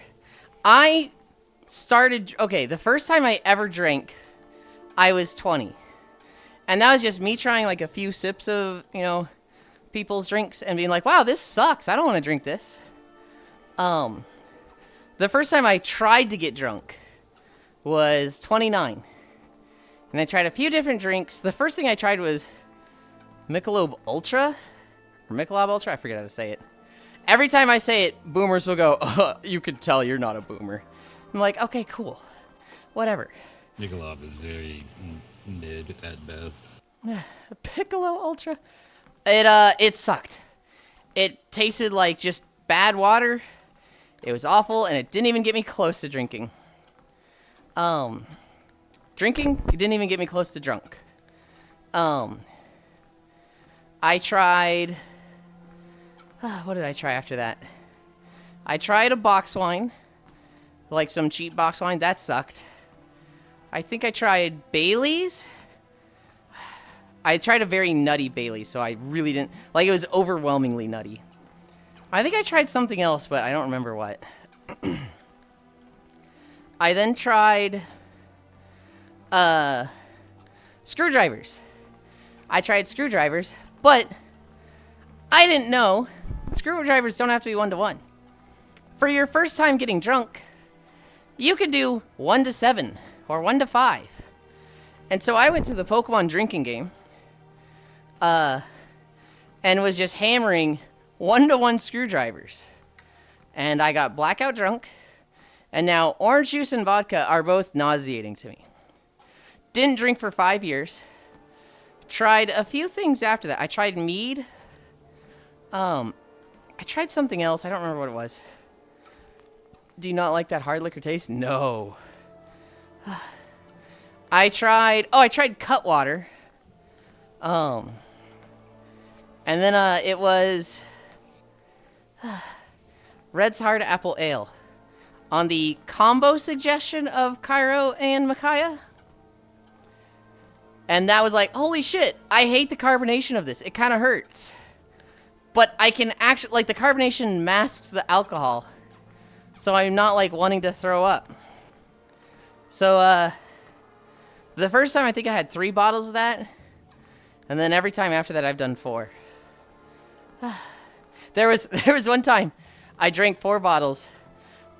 A: I started, okay, the first time I ever drank, I was 20. And that was just me trying like a few sips of, people's drinks and being like, wow, this sucks. I don't want to drink this. The first time I tried to get drunk was 29. And I tried a few different drinks. The first thing I tried was Michelob Ultra. Or Michelob Ultra? I forget how to say it. Every time I say it, boomers will go, you could tell you're not a boomer. I'm like, okay, cool. Whatever.
E: Nikolov is very mid at best.
A: Piccolo Ultra? It sucked. It tasted like just bad water. It was awful, and it didn't even get me close to drinking. Drinking, it didn't even get me close to drunk. I tried... what did I try after that? I tried a box wine. Like some cheap box wine. That sucked. I think I tried Bailey's. I tried a very nutty Bailey's, so I really didn't... Like, it was overwhelmingly nutty. I think I tried something else, but I don't remember what. I then tried... screwdrivers. I tried screwdrivers, but I didn't know screwdrivers don't have to be 1-to-1. For your first time getting drunk, you could do 1 to 7 or 1 to 5. And so I went to the Pokemon drinking game, and was just hammering 1-to-1 screwdrivers. And I got blackout drunk, and now orange juice and vodka are both nauseating to me. Didn't drink for 5 years. Tried a few things after that. I tried mead. I tried something else. I don't remember what it was. Do you not like that hard liquor taste? No. I tried Cutwater. And then it was Red's Hard Apple Ale. On the combo suggestion of Cairo and Micaiah. And that was like, holy shit, I hate the carbonation of this. It kind of hurts. But I can actually, like, the carbonation masks the alcohol. So I'm not, like, wanting to throw up. So, the first time I think I had 3 bottles of that. And then every time after that I've done 4. There was one time I drank 4 bottles,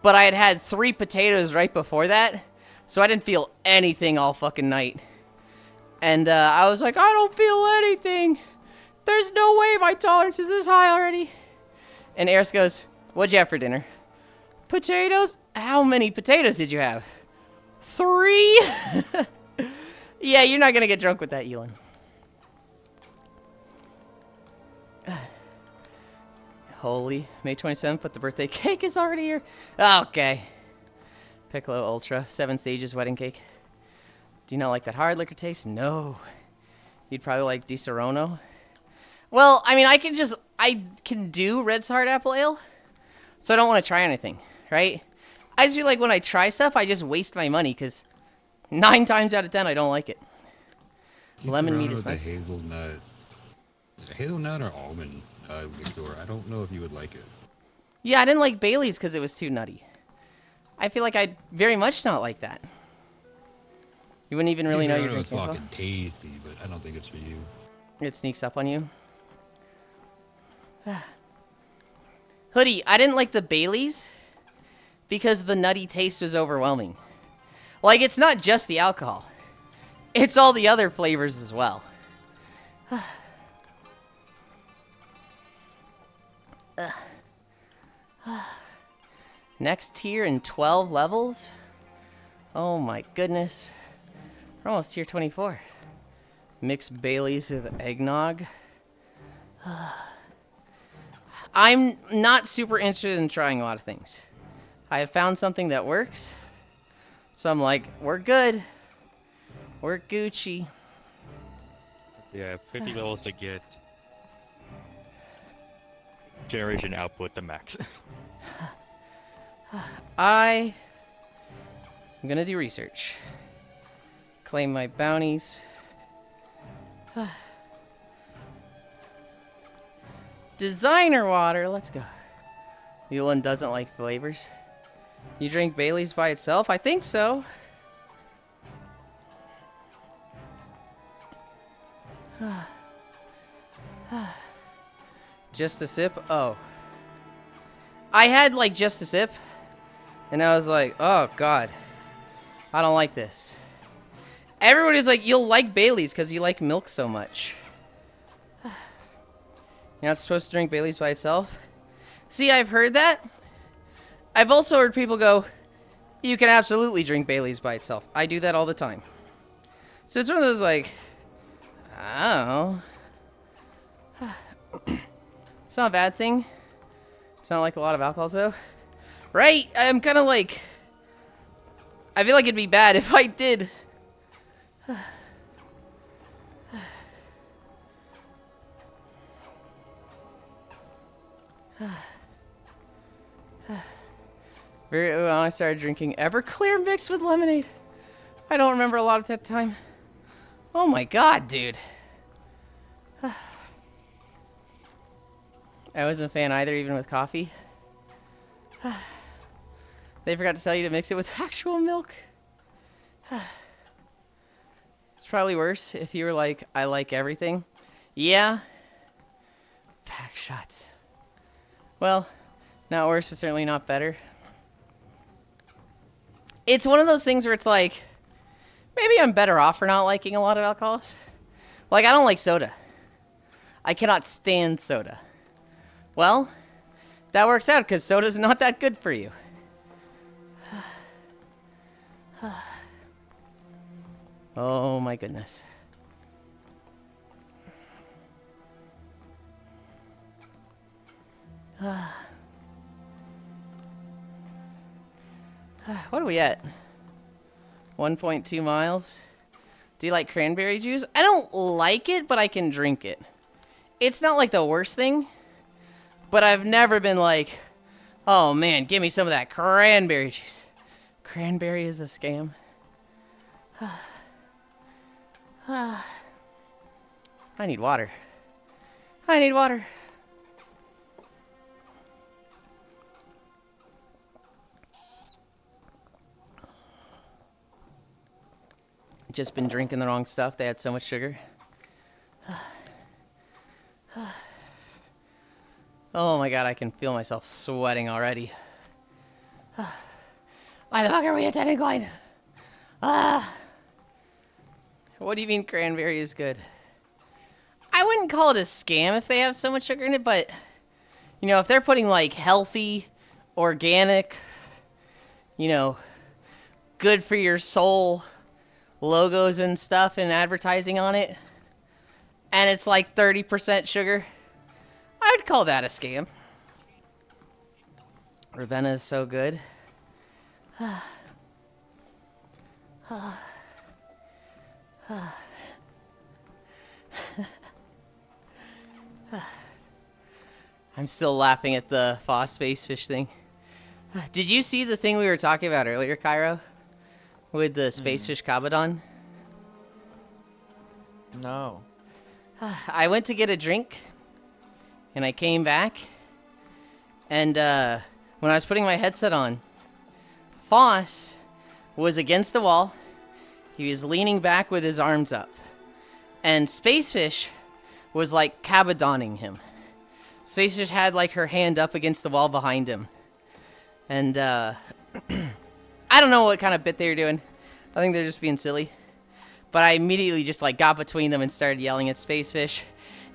A: but I had had 3 potatoes right before that, so I didn't feel anything all fucking night. And I was like, I don't feel anything. There's no way my tolerance is this high already. And Eris goes, what'd you have for dinner? Potatoes? How many potatoes did you have? 3? Yeah, you're not gonna get drunk with that, Yulind. Holy, May 27th, but the birthday cake is already here. Okay. Piccolo Ultra, 7 stages wedding cake. Do you not like that hard liquor taste? No. You'd probably like Di Serono. Well, I mean, I can do Red's Hard Apple Ale, so I don't want to try anything, right? I just feel like when I try stuff, I just waste my money, because 9 times out of 10, I don't like it. Lemon meat is nice.
E: Hazelnut or almond liqueur. I don't know if you would like it.
A: Yeah, I didn't like Bailey's because it was too nutty. I feel like I'd very much not like that. You wouldn't even really know you're drinking alcohol?
E: It's fucking tasty, but I don't think it's for you.
A: It sneaks up on you. Hoodie, I didn't like the Bailey's because the nutty taste was overwhelming. Like, it's not just the alcohol. It's all the other flavors as well. Next tier in 12 levels? Oh my goodness. We're almost tier 24. Mixed Baileys with eggnog. I'm not super interested in trying a lot of things. I have found something that works. So I'm like, we're good. We're Gucci.
D: Yeah, 50 levels to get generation output to max.
A: I'm gonna do research. Claim my bounties. Designer water, let's go. Yulind doesn't like flavors. You drink Bailey's by itself? I think so. Just a sip? Oh. I had like just a sip. And I was like, oh god. I don't like this. Everybody's like, you'll like Bailey's because you like milk so much. You're not supposed to drink Bailey's by itself? See, I've heard that. I've also heard people go, you can absolutely drink Bailey's by itself. I do that all the time. So it's one of those like, I don't know. It's not a bad thing. It's not like a lot of alcohols though. Right? I'm kind of like, I feel like it'd be bad if I did. Very early on, I started drinking Everclear mixed with lemonade. I don't remember a lot of that time. Oh my god, dude. I wasn't a fan either, even with coffee. They forgot to tell you to mix it with actual milk. It's probably worse if you were like, I like everything. Yeah. Pack shots. Well, not worse, but certainly not better. It's one of those things where it's like, maybe I'm better off for not liking a lot of alcohols. Like, I don't like soda. I cannot stand soda. Well, that works out because soda's not that good for you. Oh my goodness. What are we at? 1.2 miles. Do you like cranberry juice? I don't like it, but I can drink it. It's not like the worst thing, but I've never been like, oh man, give me some of that cranberry juice. Cranberry is a scam. I need water. I need water. just been drinking the wrong stuff. They had so much sugar. Oh my god, I can feel myself sweating already. Why the fuck are we attending Klein? What do you mean cranberry is good? I wouldn't call it a scam if they have so much sugar in it, but, you know, if they're putting, like, healthy, organic, you know, good for your soul logos and stuff and advertising on it, and it's like 30% sugar, I would call that a scam. Ravenna is so good. I'm still laughing at the Foss space fish thing. Did you see the thing we were talking about earlier, Cairo? With the space fish kabadon?
F: No.
A: I went to get a drink, and I came back, and when I was putting my headset on, Foss was against the wall. He was leaning back with his arms up, and Spacefish was like cabadoning him. Spacefish had like her hand up against the wall behind him, and I don't know what kind of bit they were doing. I think they're just being silly. But I immediately just like got between them and started yelling at Spacefish.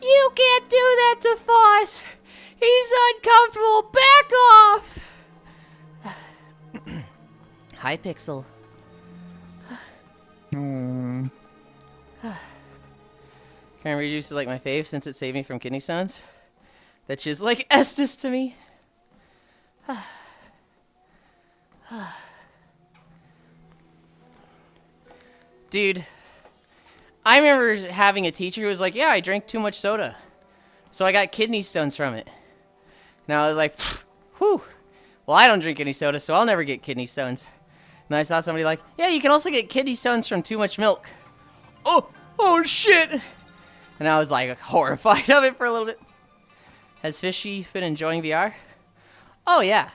A: You can't do that to Foss! He's uncomfortable! Back off! Hi, Pixel. Cranberry juice is like my fave since it saved me from kidney stones. That shit's like Estes to me. Dude, I remember having a teacher who was like, yeah, I drank too much soda, so I got kidney stones from it. And I was like, whew, well, I don't drink any soda, so I'll never get kidney stones. And I saw somebody like, yeah, you can also get kidney stones from too much milk. Oh shit. And I was like horrified of it for a little bit. Has Fishy been enjoying VR? Oh yeah.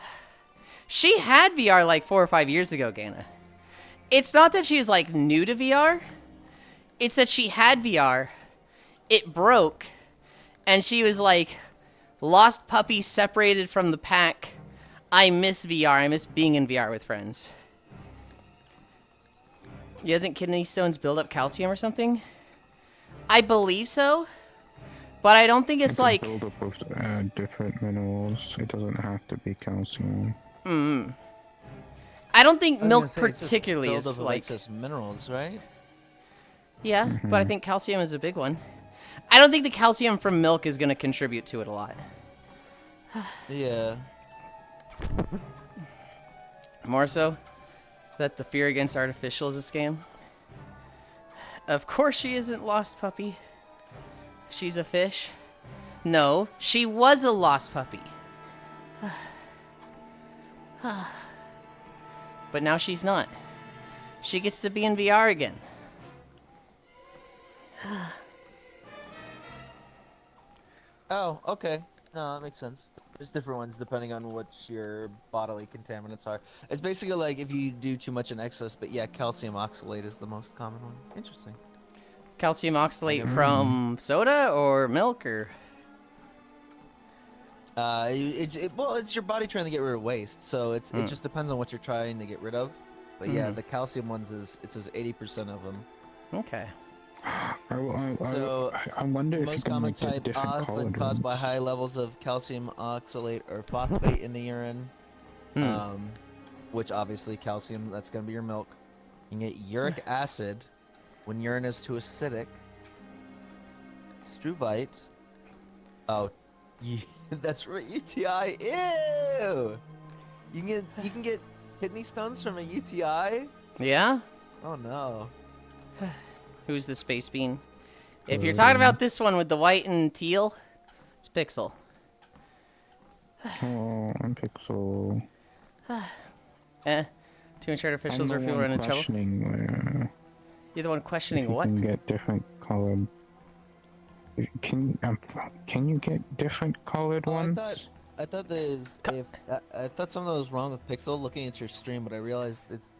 A: She had VR like 4 or 5 years ago, Gana. It's not that she was like new to VR. It's that she had VR, it broke, and she was like, lost puppy separated from the pack. I miss VR. I miss being in VR with friends. Doesn't kidney stones build up calcium or something? I believe so, but I don't think it's like...
G: build up with different minerals. It doesn't have to be calcium.
A: I don't think milk particularly is like...
F: Just minerals, right?
A: Yeah, but I think calcium is a big one. I don't think the calcium from milk is going to contribute to it a lot.
F: Yeah.
A: More so that the fear against artificial is a scam. Of course she isn't lost puppy. She's a fish. No, she was a lost puppy. But now she's not. She gets to be in VR again.
F: Oh, okay. No, that makes sense. There's different ones depending on what your bodily contaminants are. It's basically like if you do too much in excess, but yeah, calcium oxalate is the most common one. Interesting.
A: Calcium oxalate from soda or milk or...
F: Well, it's your body trying to get rid of waste, so it just depends on what you're trying to get rid of. But yeah, the calcium ones it says 80% of them.
A: Okay.
G: I wonder if you
F: Most
G: can
F: common
G: like get
F: type
G: different colored
F: often caused by
G: ones.
F: high levels of calcium oxalate or phosphate in the urine. Which obviously calcium, that's going to be your milk. You can get uric acid when urine is too acidic. Struvite. Oh, that's right, UTI. Ew. You can get kidney stones from a UTI.
A: Yeah?
F: Oh no.
A: Who's the space bean? If you're talking about this one with the white and teal, it's Pixel.
G: Oh, I'm Pixel.
A: Too much artificials
G: I'm
A: where
G: the
A: people
G: one
A: run in trouble.
G: questioning
A: You're the one questioning
G: if you
A: what?
G: can get different colored. Can you get different colored ones?
F: I thought I thought something was wrong with Pixel looking at your stream, but I realized it's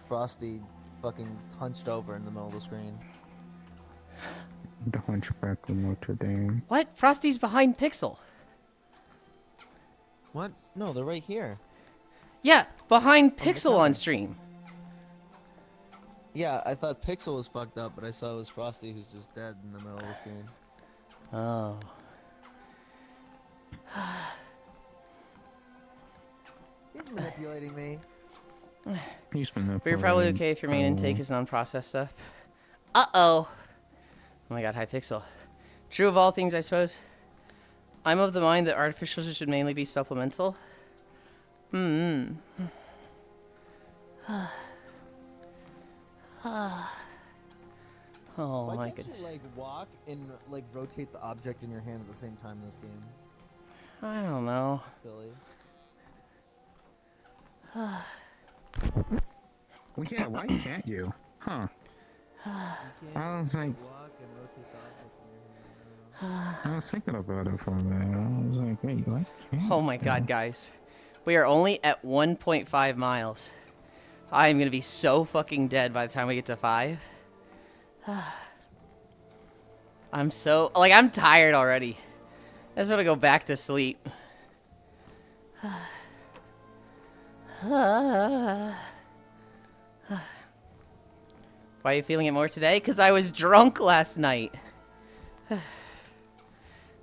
F: Frosty fucking hunched over in the middle of the screen.
G: The Hunchback of Notre Dame.
A: What? Frosty's behind Pixel.
F: What? No, they're right here.
A: Yeah, behind
F: the
A: Pixel
F: cover.
A: on stream.
F: Yeah, I thought Pixel was fucked up, but I saw it was Frosty who's just dead in the middle of the screen.
A: Oh.
F: He's manipulating me.
G: He's been
A: But you're probably okay if your main intake is non-processed stuff. Uh-oh. Oh my god, hi Pixel. True of all things, I suppose. I'm of the mind that artificials should mainly be supplemental. Oh
F: Why
A: my
F: can't
A: goodness.
F: you, like, walk and, like, rotate the object in your hand at the same time in this game?
A: I don't know.
F: Silly.
G: Well, yeah, why can't you? Huh. I was like,
F: Walk and rotate the object in your hand.
G: I was thinking about it for a minute. I was like, wait, why can't
A: Oh my god, guys. We are only at 1.5 miles. I am going to be so fucking dead by the time we get to 5. I'm so... Like, I'm tired already. I just want to go back to sleep. Why are you feeling it more today? Because I was drunk last night.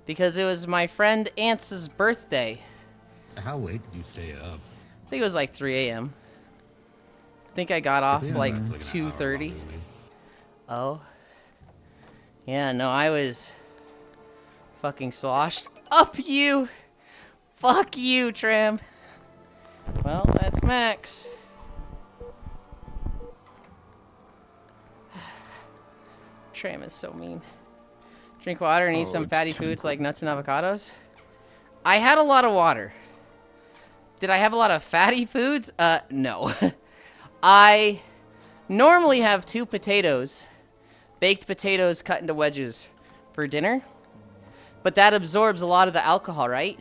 A: Because it was my friend Ance's birthday.
E: How late did you stay up?
A: I think it was like 3 a.m. I think I got off
E: Yeah,
A: like
E: an hour
A: 2:30.
E: probably.
A: Oh. Yeah, no, I was fucking sloshed up you. Fuck you, Tram. Well, that's Max. Tram is so mean. Drink water and eat some
G: it's
A: fatty foods like nuts and avocados. I had a lot of water. Did I have a lot of fatty foods? No. I normally have 2 potatoes, baked potatoes cut into wedges for dinner, but that absorbs a lot of the alcohol, right?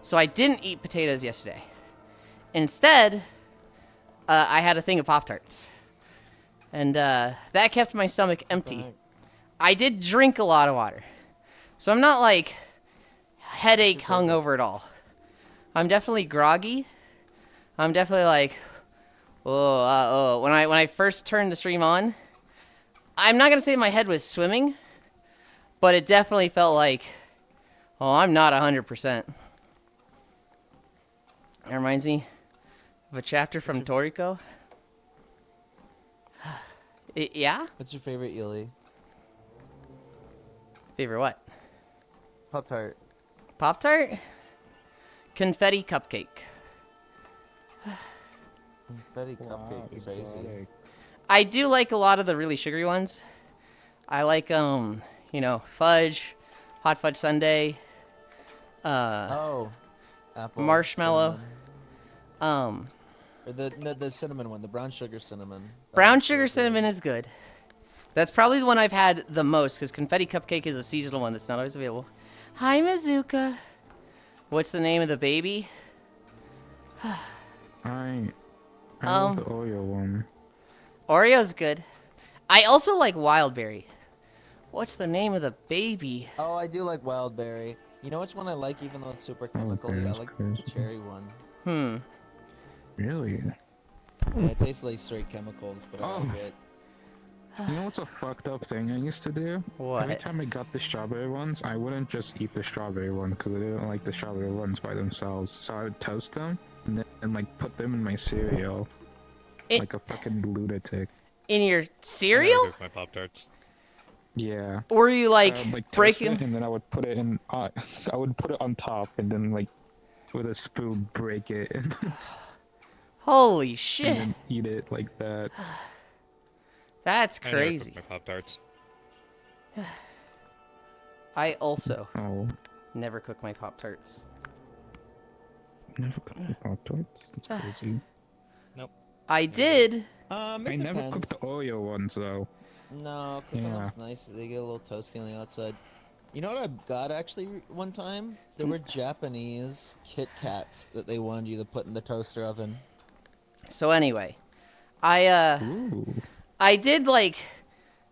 A: So I didn't eat potatoes yesterday. Instead, I had a thing of Pop-Tarts, and that kept my stomach empty. I did drink a lot of water, so I'm not like headache hungover at all. I'm definitely groggy. I'm definitely like, when I first turned the stream on, I'm not gonna say my head was swimming, but it definitely felt like, oh, I'm not 100%. That reminds me of a chapter from Toriko. Yeah?
F: What's your favorite Yuli?
A: Favorite what?
F: Pop-Tart.
A: Pop-Tart? Confetti cupcake.
F: Confetti cupcake is crazy.
A: I do like a lot of the really sugary ones. I like, fudge, hot fudge sundae,
F: Oh. Apple.
A: marshmallow.
F: Cinnamon. Or the cinnamon one, the brown sugar cinnamon. That
A: Brown
F: one's
A: sugar
F: so good.
A: cinnamon is good. That's probably the one I've had the most, because confetti cupcake is a seasonal one that's not always available. Hi, Mizuka. What's the name of the baby?
G: I love the Oreo one.
A: Oreo's good. I also like Wildberry. What's the name of the baby?
F: Oh, I do like wild berry. You know which one I like, even though it's super chemical? I
G: berry's
F: like
G: crazy.
F: the cherry one.
G: Really?
F: Yeah, it tastes like straight chemicals, but I like it.
G: You know what's a fucked up thing I used to do?
A: What?
G: Every time I got the strawberry ones, I wouldn't just eat the strawberry one because I didn't like the strawberry ones by themselves. So I would toast them and like put them in my cereal, like a fucking lunatic.
A: In your
D: I never
A: cereal?
D: do with my Pop Tarts.
G: Yeah.
A: Or you like,
G: I would, toast
A: breaking?
G: it, and then I would put it in. I would put it on top, and then like with a spoon break it, and,
A: Holy
G: and
A: shit.
G: then eat it like that.
A: That's
D: I never
A: crazy.
D: cook my Pop Tarts.
A: I also
G: Oh,
A: never cook my Pop-Tarts.
G: never cooked Pop-Tarts. That's crazy.
A: I did.
G: I never cooked the Oreo ones though.
F: No, cooking
G: Yeah.
F: them's nice. They get a little toasty on the outside. You know what I got actually one time? There were Japanese Kit Kats that they wanted you to put in the toaster oven.
A: So anyway,
G: Ooh.
A: I did like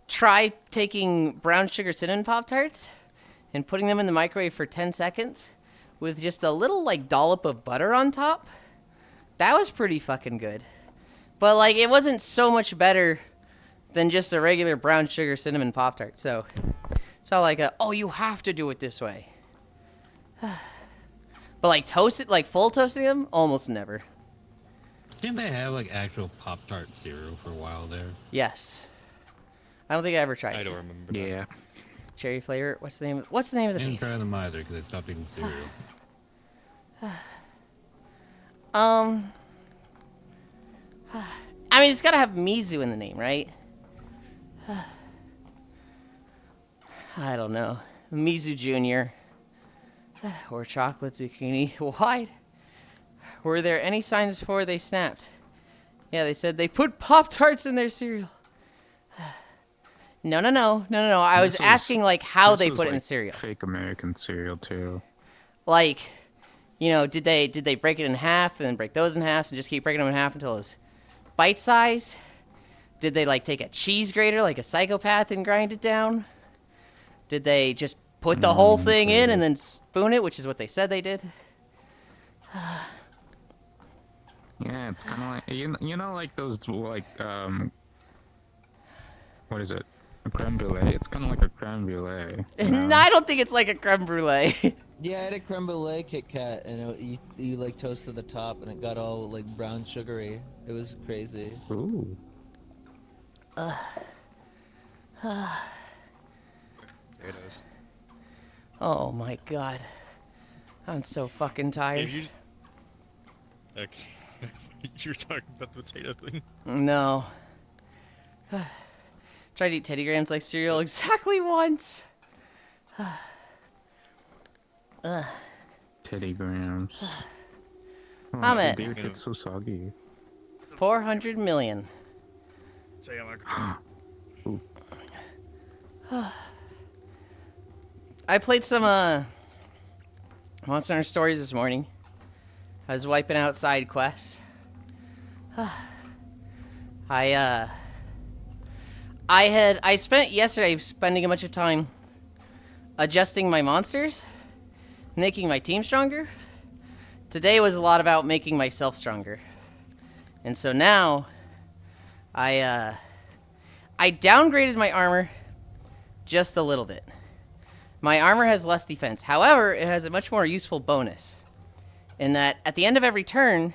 A: try taking brown sugar cinnamon Pop-Tarts and putting them in the microwave for 10 seconds with just a little like dollop of butter on top. That was pretty fucking good. But like it wasn't so much better than just a regular brown sugar cinnamon Pop-Tart. So it's not like oh, you have to do it this way. But like toasted, like full toasting them, almost never.
E: Didn't they have like actual Pop-Tart cereal for a while there?
A: Yes. I don't think I ever tried
D: I
A: it.
D: don't remember. That.
G: Yeah.
A: Cherry flavor. What's the name of the
E: I didn't
A: thing?
E: try them either because I stopped eating cereal.
A: I mean, it's gotta have Mizu in the name, right? I don't know. Mizu Jr. Or chocolate zucchini. Why? Were there any signs before they snapped? Yeah, they said they put Pop-Tarts in their cereal. No. I was
G: This was-
A: asking, like, how
G: This
A: they
G: was,
A: put it in
G: like,
A: cereal.
G: Fake American cereal too.
A: Like, you know, did they break it in half and then break those in half and just keep breaking them in half until it was bite-sized? Did they, like, take a cheese grater like a psychopath and grind it down? Did they just put the whole thing in and then spoon it, which is what they said they did?
G: Yeah, it's kind of like you know like those like what is it? A creme brulee. It's kind of like a creme brulee.
A: No, I don't think it's like a creme brulee.
F: Yeah, I had a creme brulee Kit Kat, and you like toasted the top, and it got all like brown sugary. It was crazy.
G: Ooh.
D: There it is.
A: Oh my god. I'm so fucking tired.
D: If you... Okay. You were talking about the potato thing.
A: No. Tried to eat Teddy Grahams like cereal exactly once.
G: Teddy Grahams. Oh,
A: I'm at
G: dude, it's so soggy.
A: 400 million.
D: Say I'm like...
A: I played some Monster Hunter Stories this morning. I was wiping out side quests. I spent yesterday spending a bunch of time adjusting my monsters, making my team stronger. Today was a lot about making myself stronger. And so now I downgraded my armor just a little bit. My armor has less defense. However, it has a much more useful bonus in that at the end of every turn,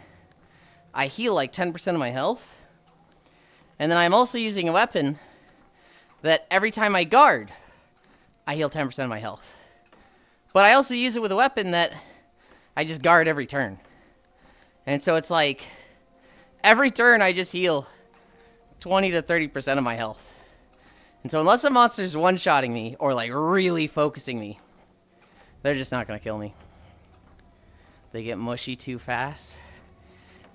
A: I heal like 10% of my health. And then I'm also using a weapon that every time I guard, I heal 10% of my health. But I also use it with a weapon that I just guard every turn. And so it's like every turn I just heal 20 to 30% of my health. And so unless a monster's one-shotting me or like really focusing me, they're just not gonna kill me. They get mushy too fast.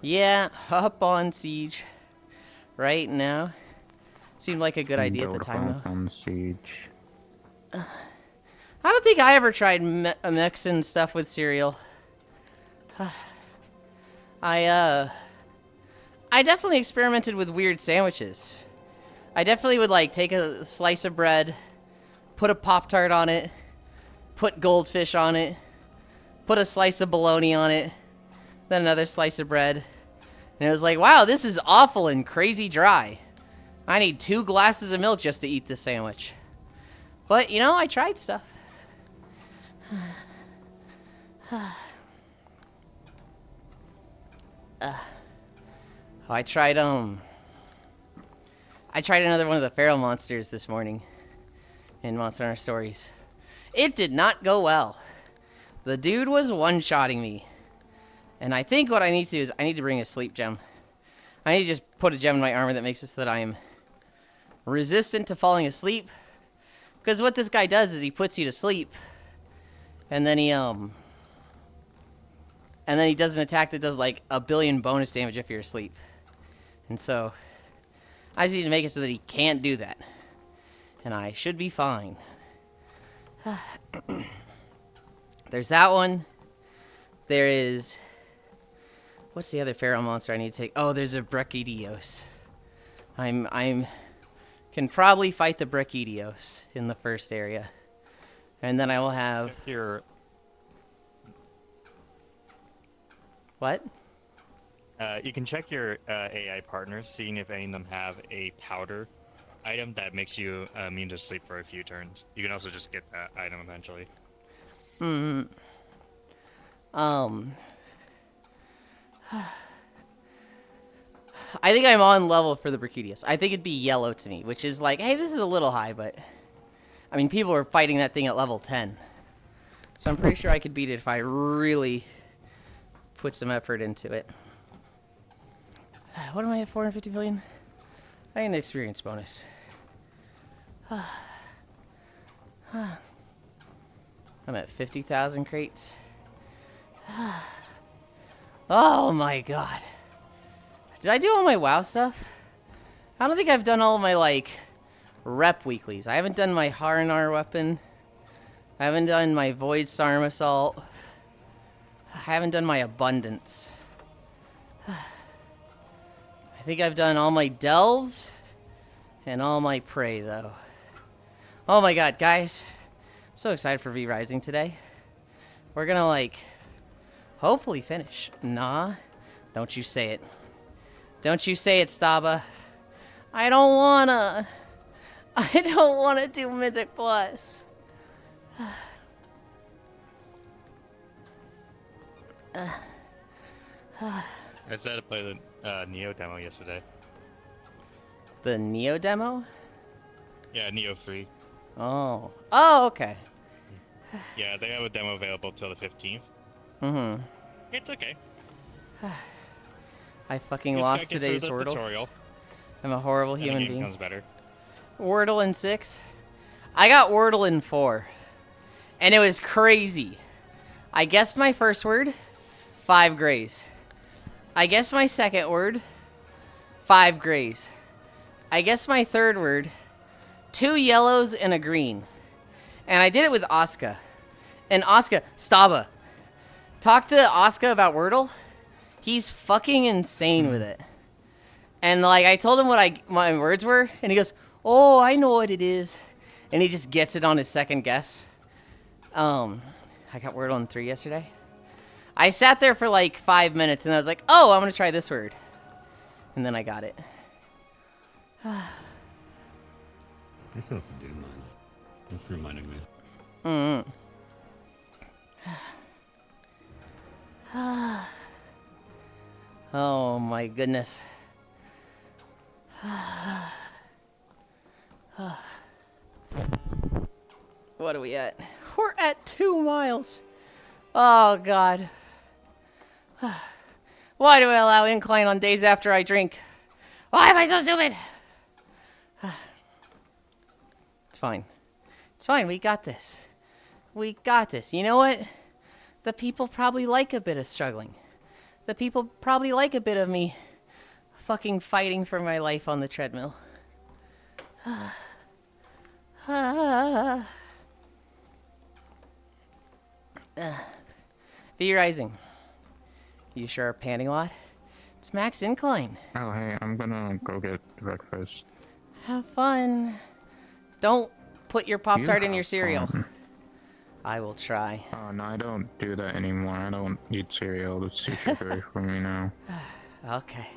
A: Yeah, up on siege right now. Seemed like a good idea at the time though.
G: On siege.
A: I don't think I ever tried mixing stuff with cereal. I definitely experimented with weird sandwiches. I definitely would like take a slice of bread, put a Pop-Tart on it, put goldfish on it, put a slice of bologna on it, then another slice of bread. And it was like, wow, this is awful and crazy dry. I need 2 glasses of milk just to eat this sandwich. But, you know, I tried stuff. I tried another one of the feral monsters this morning in Monster Hunter Stories. It did not go well. The dude was one-shotting me. And I think what I need to do is I need to bring a sleep gem. I need to just put a gem in my armor that makes it so that I am resistant to falling asleep. Because what this guy does is he puts you to sleep. And then he does an attack that does like 1 billion bonus damage if you're asleep. And so I just need to make it so that he can't do that. And I should be fine. There's that one. There is... What's the other feral monster I need to take? Oh, there's a Brachydios. I'm can probably fight the Brachydios in the first area. And then I will have...
H: If you're...
A: What?
H: You can check your AI partners, seeing if any of them have a powder item that makes you immune to sleep for a few turns. You can also just get that item eventually.
A: I think I'm on level for the Brachydios. I think it'd be yellow to me, which is like, hey, this is a little high, but... I mean, people are fighting that thing at level 10. So I'm pretty sure I could beat it if I really put some effort into it. What am I at, 450 million? I get an experience bonus. I'm at 50,000 crates. Oh my god. Did I do all my WoW stuff? I don't think I've done all of my, like, rep weeklies. I haven't done my Harinar weapon. I haven't done my Void Storm Assault. I haven't done my Abundance. I think I've done all my Delves and all my Prey, though. Oh my god, guys. So excited for V-Rising today. We're gonna, like, hopefully finish. Nah, don't you say it. Don't you say it, Staba. I don't wanna. I don't wanna do Mythic Plus.
H: I decided to play the Neo demo yesterday.
A: The Neo demo?
H: Yeah, Neo 3.
A: Oh. Oh, okay.
H: Yeah, they have a demo available till the 15th.
A: Mm-hmm.
H: It's okay.
A: I fucking
H: Just
A: lost
H: gotta get
A: today's
H: through the
A: Wordle.
H: tutorial,
A: I'm a horrible
H: and the
A: human
H: game
A: being.
H: becomes better.
A: Wordle in 6? I got Wordle in 4. And it was crazy. I guessed my first word, 5 grays. I guessed my second word, 5 grays. I guessed my third word, 2 yellows and a green. And I did it with Asuka. And Asuka, Staba. Talk to Asuka about Wordle. He's fucking insane with it. And like I told him what my words were, and he goes, "Oh, I know what it is." And he just gets it on his second guess. I got Wordle in 3 yesterday. I sat there for like 5 minutes and I was like, "Oh, I'm gonna try this word." And then I got it.
E: I still have to do mine. Thanks for reminding me.
A: Oh my goodness. What are we at? We're at 2 miles. Oh god. Why do I allow incline on days after I drink? Why am I so stupid? It's fine. It's fine. We got this. We got this. You know what? The people probably like a bit of struggling. The people probably like a bit of me fucking fighting for my life on the treadmill. V-Rising. You sure are panting a lot? It's max incline.
G: Oh, hey, I'm gonna go get breakfast.
A: Have fun. Don't put your Pop-Tart in your
G: have
A: cereal.
G: fun.
A: I will try.
G: Oh, no, I don't do that anymore. I don't eat cereal. It's too sugary for me now.
A: Okay.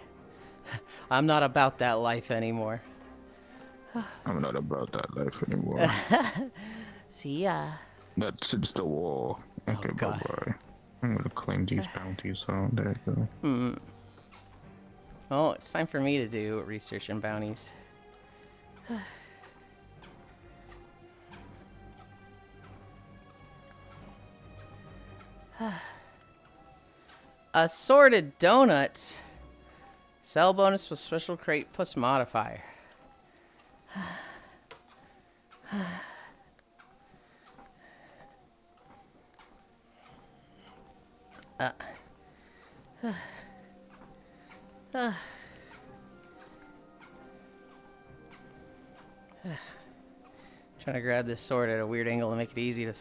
A: I'm not about that life anymore.
G: I'm not about that life anymore.
A: See ya.
G: That's since the war. Okay,
A: God.
G: bye-bye. I'm gonna claim these bounties, so there you go.
A: Oh, it's time for me to do research and bounties. Assorted donuts. Sell bonus with special crate plus modifier. Trying to grab this sword at a weird angle to make it easy to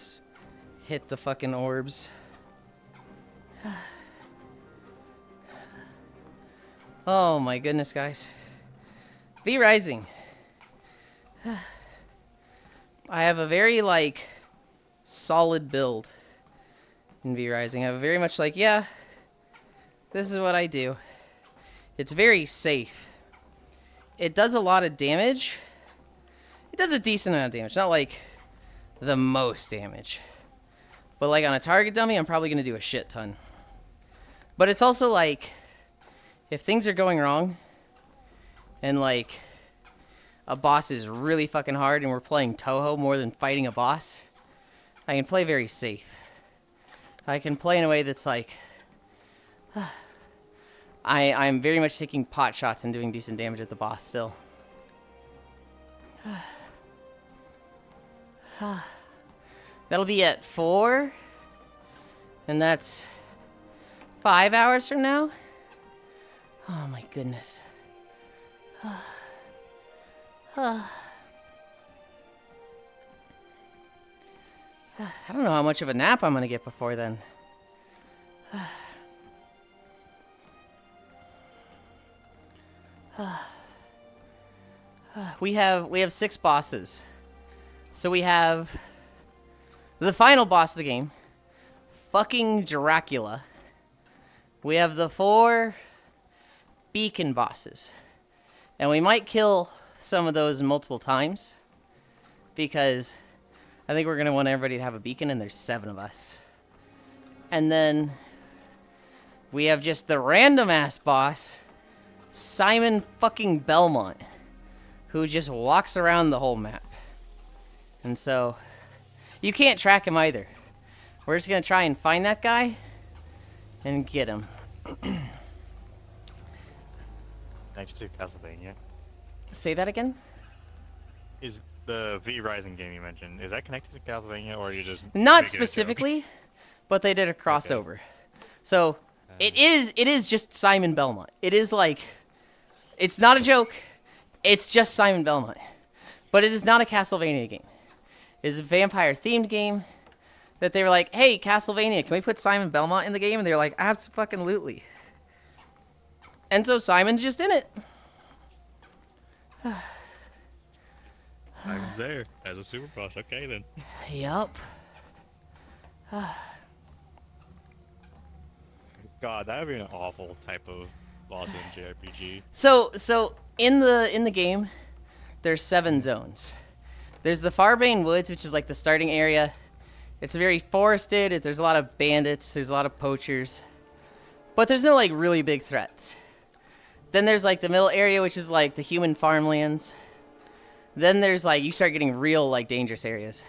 A: hit the fucking orbs. Oh my goodness, guys. V Rising. I have a very, like, solid build in V Rising. I have a very much like, yeah, this is what I do. It's very safe. It does a lot of damage. It does a decent amount of damage. Not, like, the most damage. But, like, on a target dummy, I'm probably going to do a shit ton. But it's also, like, if things are going wrong, and, like, a boss is really fucking hard, and we're playing Toho more than fighting a boss, I can play very safe. I can play in a way that's, like, I'm very much taking pot shots and doing decent damage at the boss still. That'll be at 4. And that's 5 hours from now? Oh my goodness. I don't know how much of a nap I'm gonna get before then. We have 6 bosses. So we have the final boss of the game, fucking Dracula. We have the 4 beacon bosses. And we might kill some of those multiple times, because I think we're going to want everybody to have a beacon, and there's 7 of us. And then we have just the random-ass boss, Simon fucking Belmont, who just walks around the whole map. And so, you can't track him either. We're just going to try and find that guy and get him.
H: Next to Castlevania.
A: Say that again?
H: Is the V Rising game you mentioned, is that connected to Castlevania, or are you just
A: Not
H: making a joke?
A: specifically, but they did a crossover. So, it is just Simon Belmont. It is like, it's not a joke. It's just Simon Belmont. But it is not a Castlevania game. It's a vampire-themed game that they were like, hey, Castlevania, can we put Simon Belmont in the game? And they're like, abso-fucking-lutely. And so Simon's just in it.
H: I'm there as a super boss. Okay, then.
A: Yup.
H: God, that would be an awful type of boss in JRPG.
A: So in the game, there's 7 zones. There's the Farbane Woods, which is like the starting area. It's very forested. There's a lot of bandits. There's a lot of poachers. But there's no like really big threats. Then there's like the middle area, which is like the human farmlands. Then there's like, you start getting real like dangerous areas.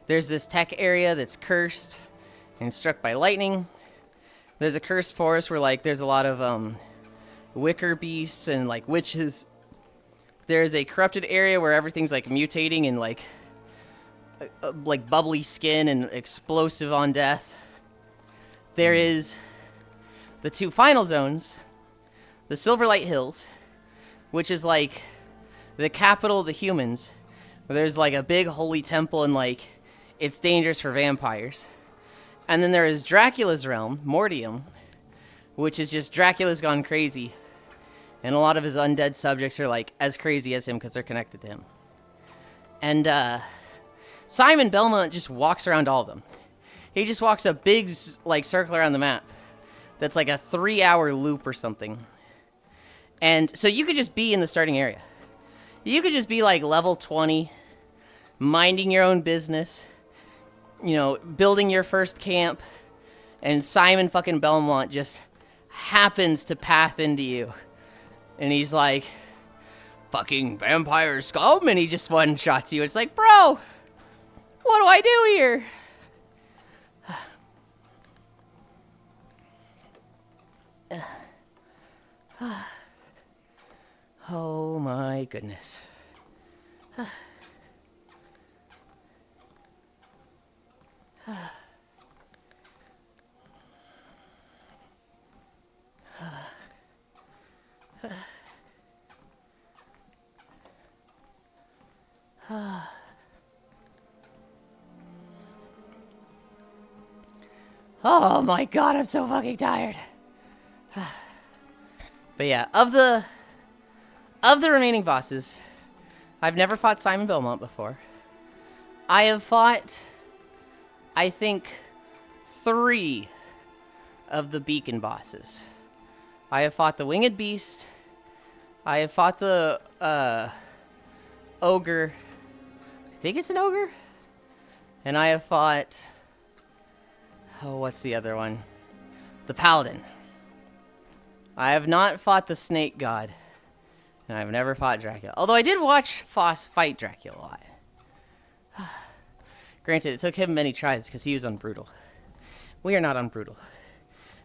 A: There's this tech area that's cursed and struck by lightning. There's a cursed forest where like there's a lot of wicker beasts and like witches. There's a corrupted area where everything's like mutating and like bubbly skin and explosive on death. There is the 2 final zones, the Silverlight Hills, which is like the capital of the humans, where there's like a big holy temple and like it's dangerous for vampires. And then there is Dracula's realm, Mortium, which is just Dracula's gone crazy. And a lot of his undead subjects are like as crazy as him because they're connected to him. And Simon Belmont just walks around all of them. He just walks a big like circle around the map. That's like a 3-hour loop or something. And so you could just be in the starting area. You could just be like level 20, minding your own business, you know, building your first camp, and Simon fucking Belmont just happens to path into you. And he's like, fucking vampire scum, and he just one-shots you. It's like, bro, what do I do here? Oh my goodness. Oh my god, I'm so fucking tired. But yeah, of the Of the remaining bosses, I've never fought Simon Belmont before. I have fought, I think, 3 of the beacon bosses. I have fought the Winged Beast. I have fought the ogre. I think it's an ogre. And I have fought... Oh, what's the other one? The Paladin. I have not fought the Snake God. And I've never fought Dracula. Although I did watch Foss fight Dracula a lot. Granted, it took him many tries because he was on Brutal. We are not on Brutal.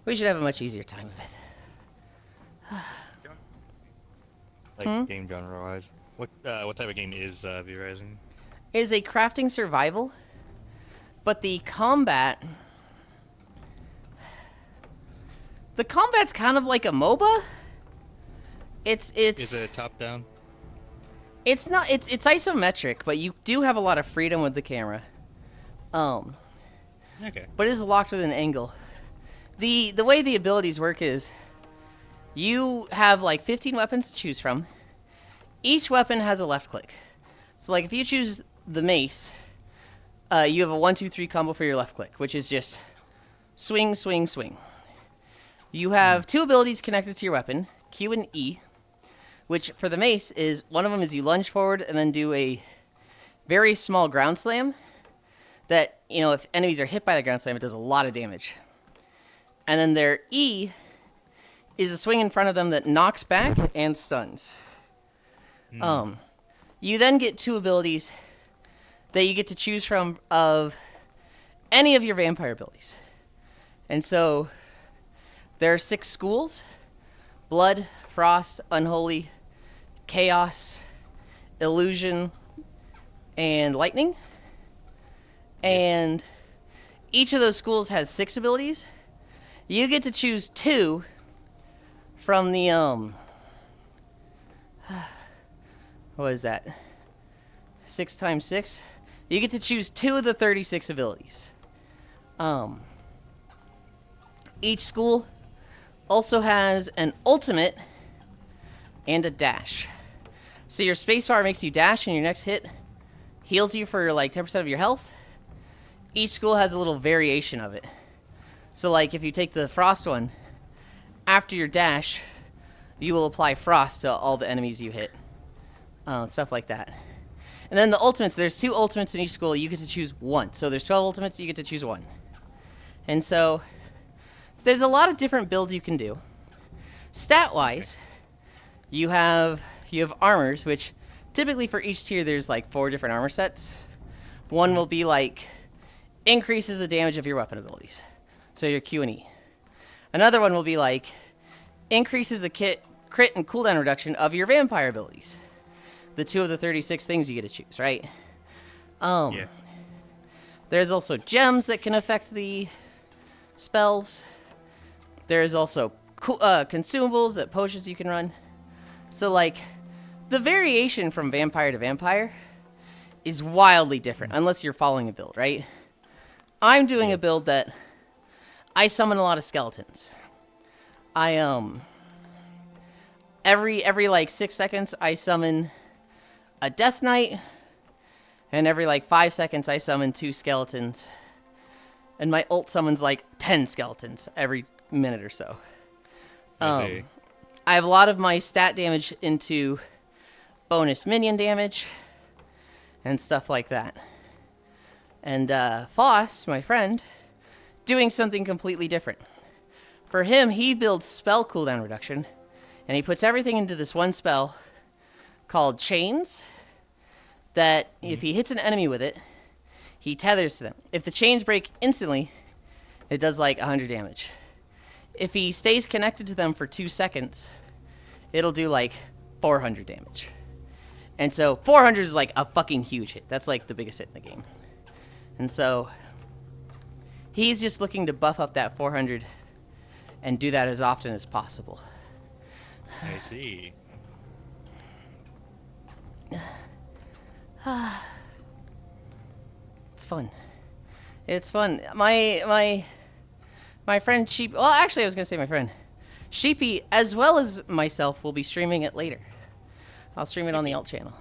A: We should have a much easier time of it.
H: Like game genre wise. What type of game is V Rising?
A: It is a crafting survival, but the combat's kind of like a MOBA. Is
H: it top down?
A: It's not. It's isometric, but you do have a lot of freedom with the camera.
H: Okay.
A: But it is locked with an angle. The way the abilities work is you have like 15 weapons to choose from. Each weapon has a left click. So like if you choose the mace, you have a 1-2-3 combo for your left click, which is just swing, swing, swing. You have 2 abilities connected to your weapon, Q and E, which for the mace is, one of them is you lunge forward and then do a very small ground slam that, you know, if enemies are hit by the ground slam, it does a lot of damage. And then their E is a swing in front of them that knocks back and stuns. You then get 2 abilities that you get to choose from of any of your vampire abilities. And so there are 6 schools: Blood, Frost, Unholy, Chaos, Illusion, and Lightning. And each of those schools has 6 abilities. You get to choose 2 from the, what is that? 6 times 6? You get to choose 2 of the 36 abilities. Each school also has an ultimate and a dash. So your spacebar makes you dash, and your next hit heals you for like 10% of your health. Each school has a little variation of it. So like if you take the Frost one, after your dash, you will apply Frost to all the enemies you hit. Stuff like that. And then the ultimates, there's 2 ultimates in each school. You get to choose 1. So there's 12 ultimates, you get to choose 1. And so there's a lot of different builds you can do. Stat-wise, you have armors, which typically for each tier there's like 4 different armor sets. One will be like increases the damage of your weapon abilities, so your Q and E. Another one will be like increases the crit and cooldown reduction of your vampire abilities. The 2 of the 36 things you get to choose, right?
H: Yeah.
A: There's also gems that can affect the spells. There's also consumables, that potions you can run. So like the variation from vampire to vampire is wildly different, unless you're following a build, right? I'm doing a build that I summon a lot of skeletons. I every like 6 seconds I summon a Death Knight, and every like 5 seconds I summon 2 skeletons. And my ult summons like 10 skeletons every minute or so. I have a lot of my stat damage into bonus minion damage and stuff like that. And Foss, my friend, doing something completely different. For him, he builds spell cooldown reduction, and he puts everything into this one spell called Chains, that if he hits an enemy with it, he tethers to them. If the chains break instantly, it does like 100 damage. If he stays connected to them for 2 seconds, it'll do like 400 damage. And so 400 is like a fucking huge hit. That's like the biggest hit in the game. And so he's just looking to buff up that 400 and do that as often as possible.
H: I see.
A: It's fun. It's fun. My friend Sheep. Well, actually, I was gonna say my friend Sheepy, as well as myself, will be streaming it later. I'll stream it on the alt channel.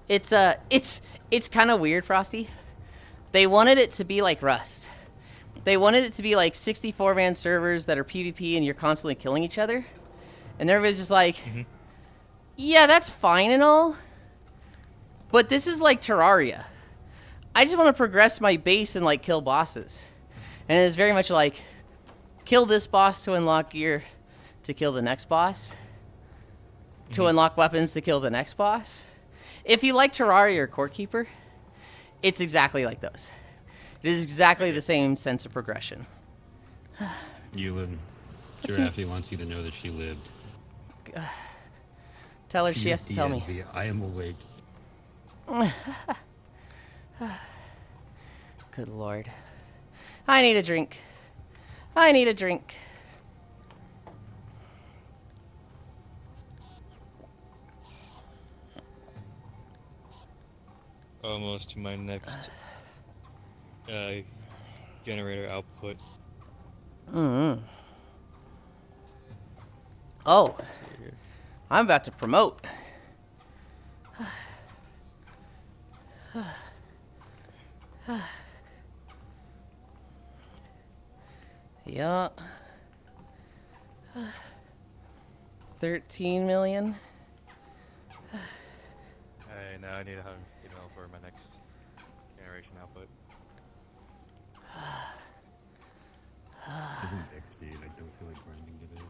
A: It's kind of weird, Frosty. They wanted it to be like Rust. They wanted it to be like 64-man servers that are PvP and you're constantly killing each other. And everybody's just like, yeah, that's fine and all. But this is like Terraria. I just want to progress my base and like kill bosses. And it is very much like, kill this boss to unlock gear to kill the next boss. To unlock weapons to kill the next boss. If you like Terraria or Court Keeper, it's exactly like those. It is exactly the same sense of progression.
E: Yulind, Giraffe wants you to know that she lived.
A: Tell her she has to tell me.
E: I am awake.
A: Good Lord. I need a drink. I need a drink.
H: Almost to my next generator output.
A: Oh, I'm about to promote. Yeah. 13 million.
H: Alright, now I need 100 mil for my next generation output.
E: Isn't XP and I don't feel like grinding today.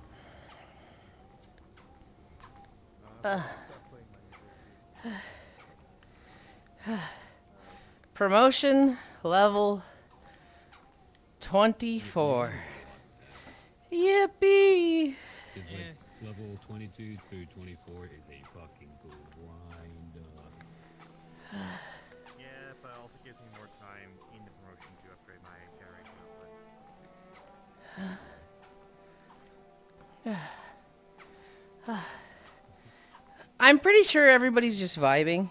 A: Promotion level 24. Yippee!
E: It's like level 22 through 24 is a fucking grind.
H: Yeah, but it also gives me more time in the promotion to upgrade my generation output.
A: I'm pretty sure everybody's just vibing.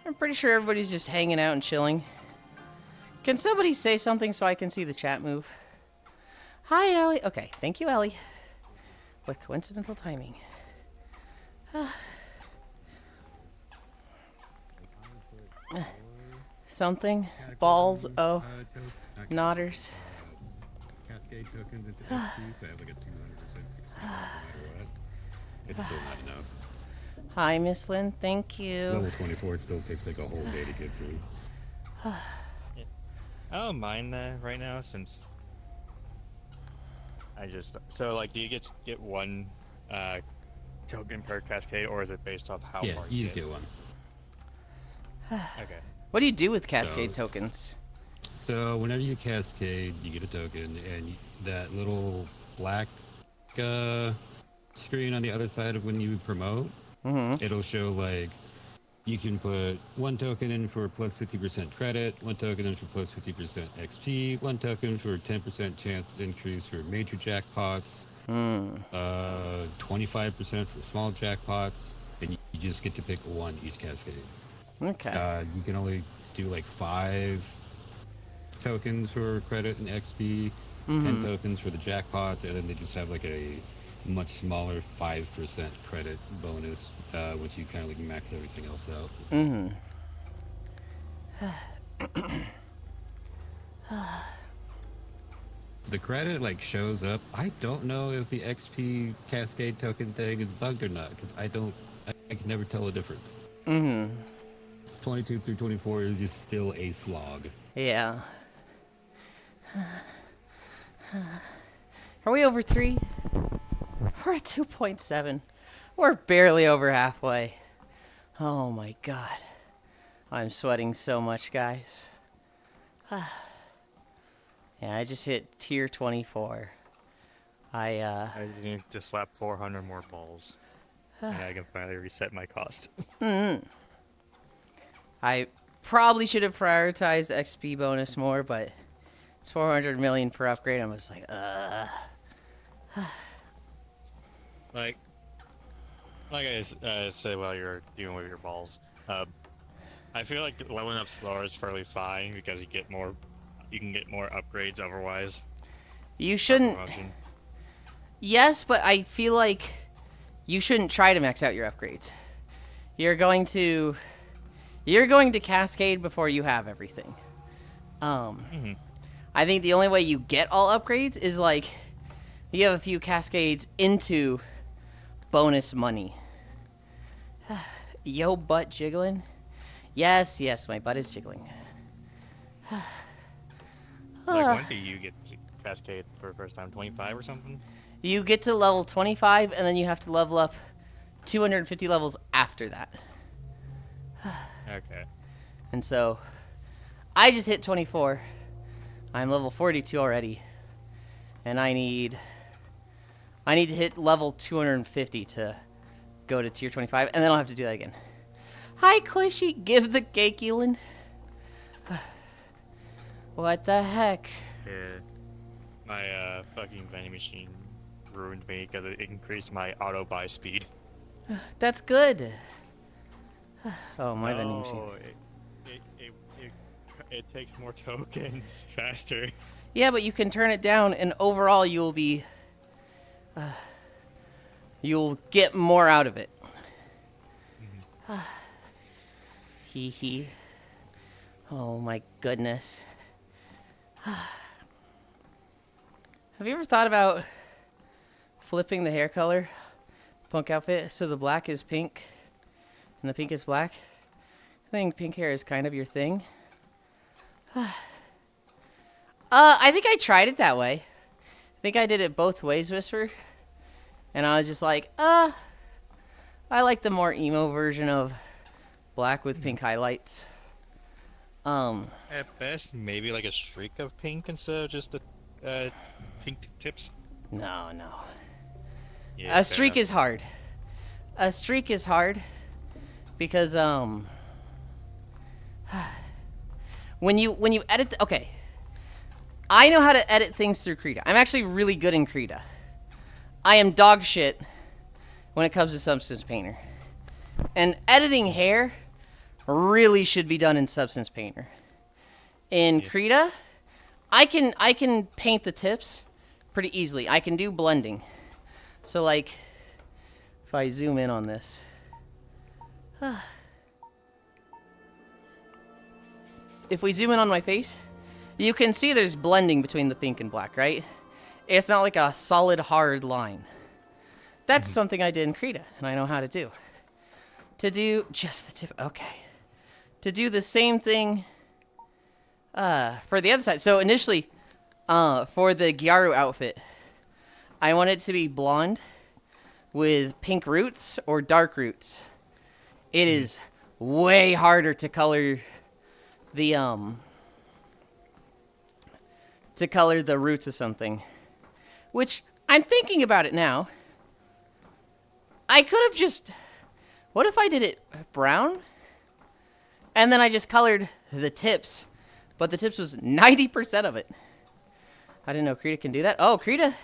A: I'm pretty sure everybody's just hanging out and chilling. Can somebody say something so I can see the chat move? Hi, Ellie. Okay, thank you, Ellie. What coincidental timing. Something. Balls. Oh. Nodders.
E: Cascade tokens into XP, so I have like a 200% XP no matter what. It's still not enough.
A: Hi, Miss Lynn. Thank you.
E: Level 24 still takes like a whole day to get through.
H: I don't mind that right now since I just like do you get one token per cascade or is it based off how far
E: you just get one.
H: Okay.
A: What do you do with cascade tokens?
E: So whenever you cascade, you get a token, and that little black screen on the other side of when you promote, it'll show like you can put one token in for plus 50% credit, one token in for plus 50% XP, one token for 10% chance increase for major jackpots, 25% for small jackpots, and you just get to pick one each cascade.
A: Okay.
E: You can only do like 5 tokens for credit and XP, 10 tokens for the jackpots, and then they just have like a much smaller 5% credit bonus once you kind of like max everything else out. The credit like shows up. I don't know if the XP cascade token thing is bugged or not because I can never tell the difference. 22 through 24 is just still a slog.
A: Yeah. Are we over 3? We're at 2.7. We're barely over halfway. Oh my god. I'm sweating so much, guys. Yeah, I just hit tier 24.
H: I just need to slap 400 more balls. And I can finally reset my cost.
A: I probably should have prioritized the XP bonus more, but it's 400 million per upgrade. I'm just like,
H: Like I said while you're dealing with your balls, I feel like leveling up slower is fairly fine because you can get more upgrades otherwise.
A: You shouldn't. Yes, but I feel like you shouldn't try to max out your upgrades. You're going to cascade before you have everything. I think the only way you get all upgrades is like you have a few cascades into bonus money. Yo, butt jiggling? Yes, my butt is jiggling.
H: Like, when do you get to Cascade for the first time? 25 or something?
A: You get to level 25, and then you have to level up 250 levels after that.
H: Okay.
A: And so, I just hit 24. I'm level 42 already. And I need to hit level 250 to go to tier 25, and then I'll have to do that again. Hi, Koishi. Give the cake, Yulind. What the heck?
H: Yeah. My fucking vending machine ruined me because it increased my auto buy speed.
A: That's good. Oh, my vending machine.
H: It takes more tokens faster.
A: Yeah, but you can turn it down, and overall you'll be... you'll get more out of it. Hee hee. Oh my goodness. Have you ever thought about flipping the hair color? Punk outfit, so the black is pink, and the pink is black? I think pink hair is kind of your thing. I think I tried it that way. I think I did it both ways, Whisper. And I was just like, I like the more emo version of black with pink highlights.
H: At best, maybe like a streak of pink instead of just the pink tips.
A: No.
H: Yeah,
A: A streak is hard. A streak is hard because when you edit okay. I know how to edit things through Krita. I'm actually really good in Krita. I am dog shit when it comes to Substance Painter. And editing hair really should be done in Substance Painter. In Krita, I can paint the tips pretty easily. I can do blending. So like if I zoom in on this. If we zoom in on my face, you can see there's blending between the pink and black, right? It's not like a solid, hard line. That's something I did in Krita, and I know how to do. To do just the tip, okay. To do the same thing for the other side. So initially, for the Gyaru outfit, I want it to be blonde with pink roots or dark roots. It is way harder to color the roots of something. Which, I'm thinking about it now. I could have just... What if I did it brown? And then I just colored the tips. But the tips was 90% of it. I didn't know Krita can do that. Oh, Krita...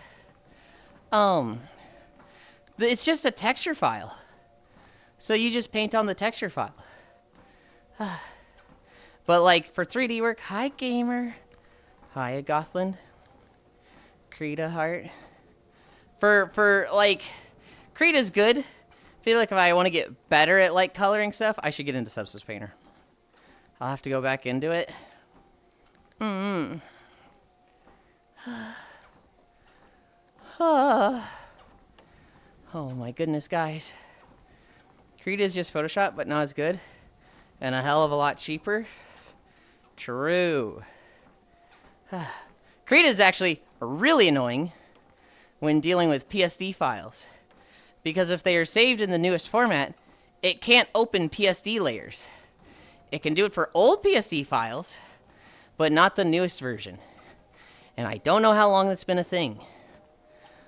A: It's just a texture file. So you just paint on the texture file. But like, for 3D work... Hi, gamer. Hi, Gothland. Krita heart. For like, Krita's good. I feel like if I want to get better at like coloring stuff, I should get into Substance Painter. I'll have to go back into it. Oh my goodness, guys. Krita's just Photoshop, but not as good. And a hell of a lot cheaper. True. Krita is actually really annoying when dealing with PSD files. Because if they are saved in the newest format, it can't open PSD layers. It can do it for old PSD files, but not the newest version. And I don't know how long that's been a thing.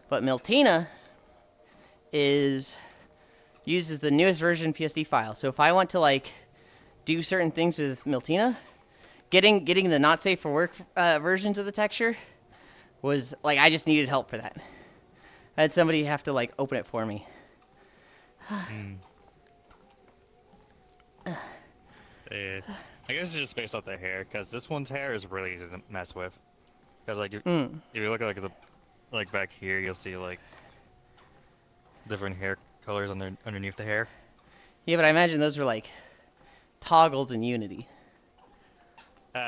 A: But Miltina uses the newest version PSD file. So if I want to like do certain things with Miltina, getting the not safe for work versions of the texture was like, I just needed help for that. I had somebody have to like open it for me.
H: Yeah. I guess it's just based off the hair, because this one's hair is really easy to mess with. Because like if you look at like back here, you'll see like different hair colors underneath the hair.
A: Yeah, but I imagine those were like toggles in Unity.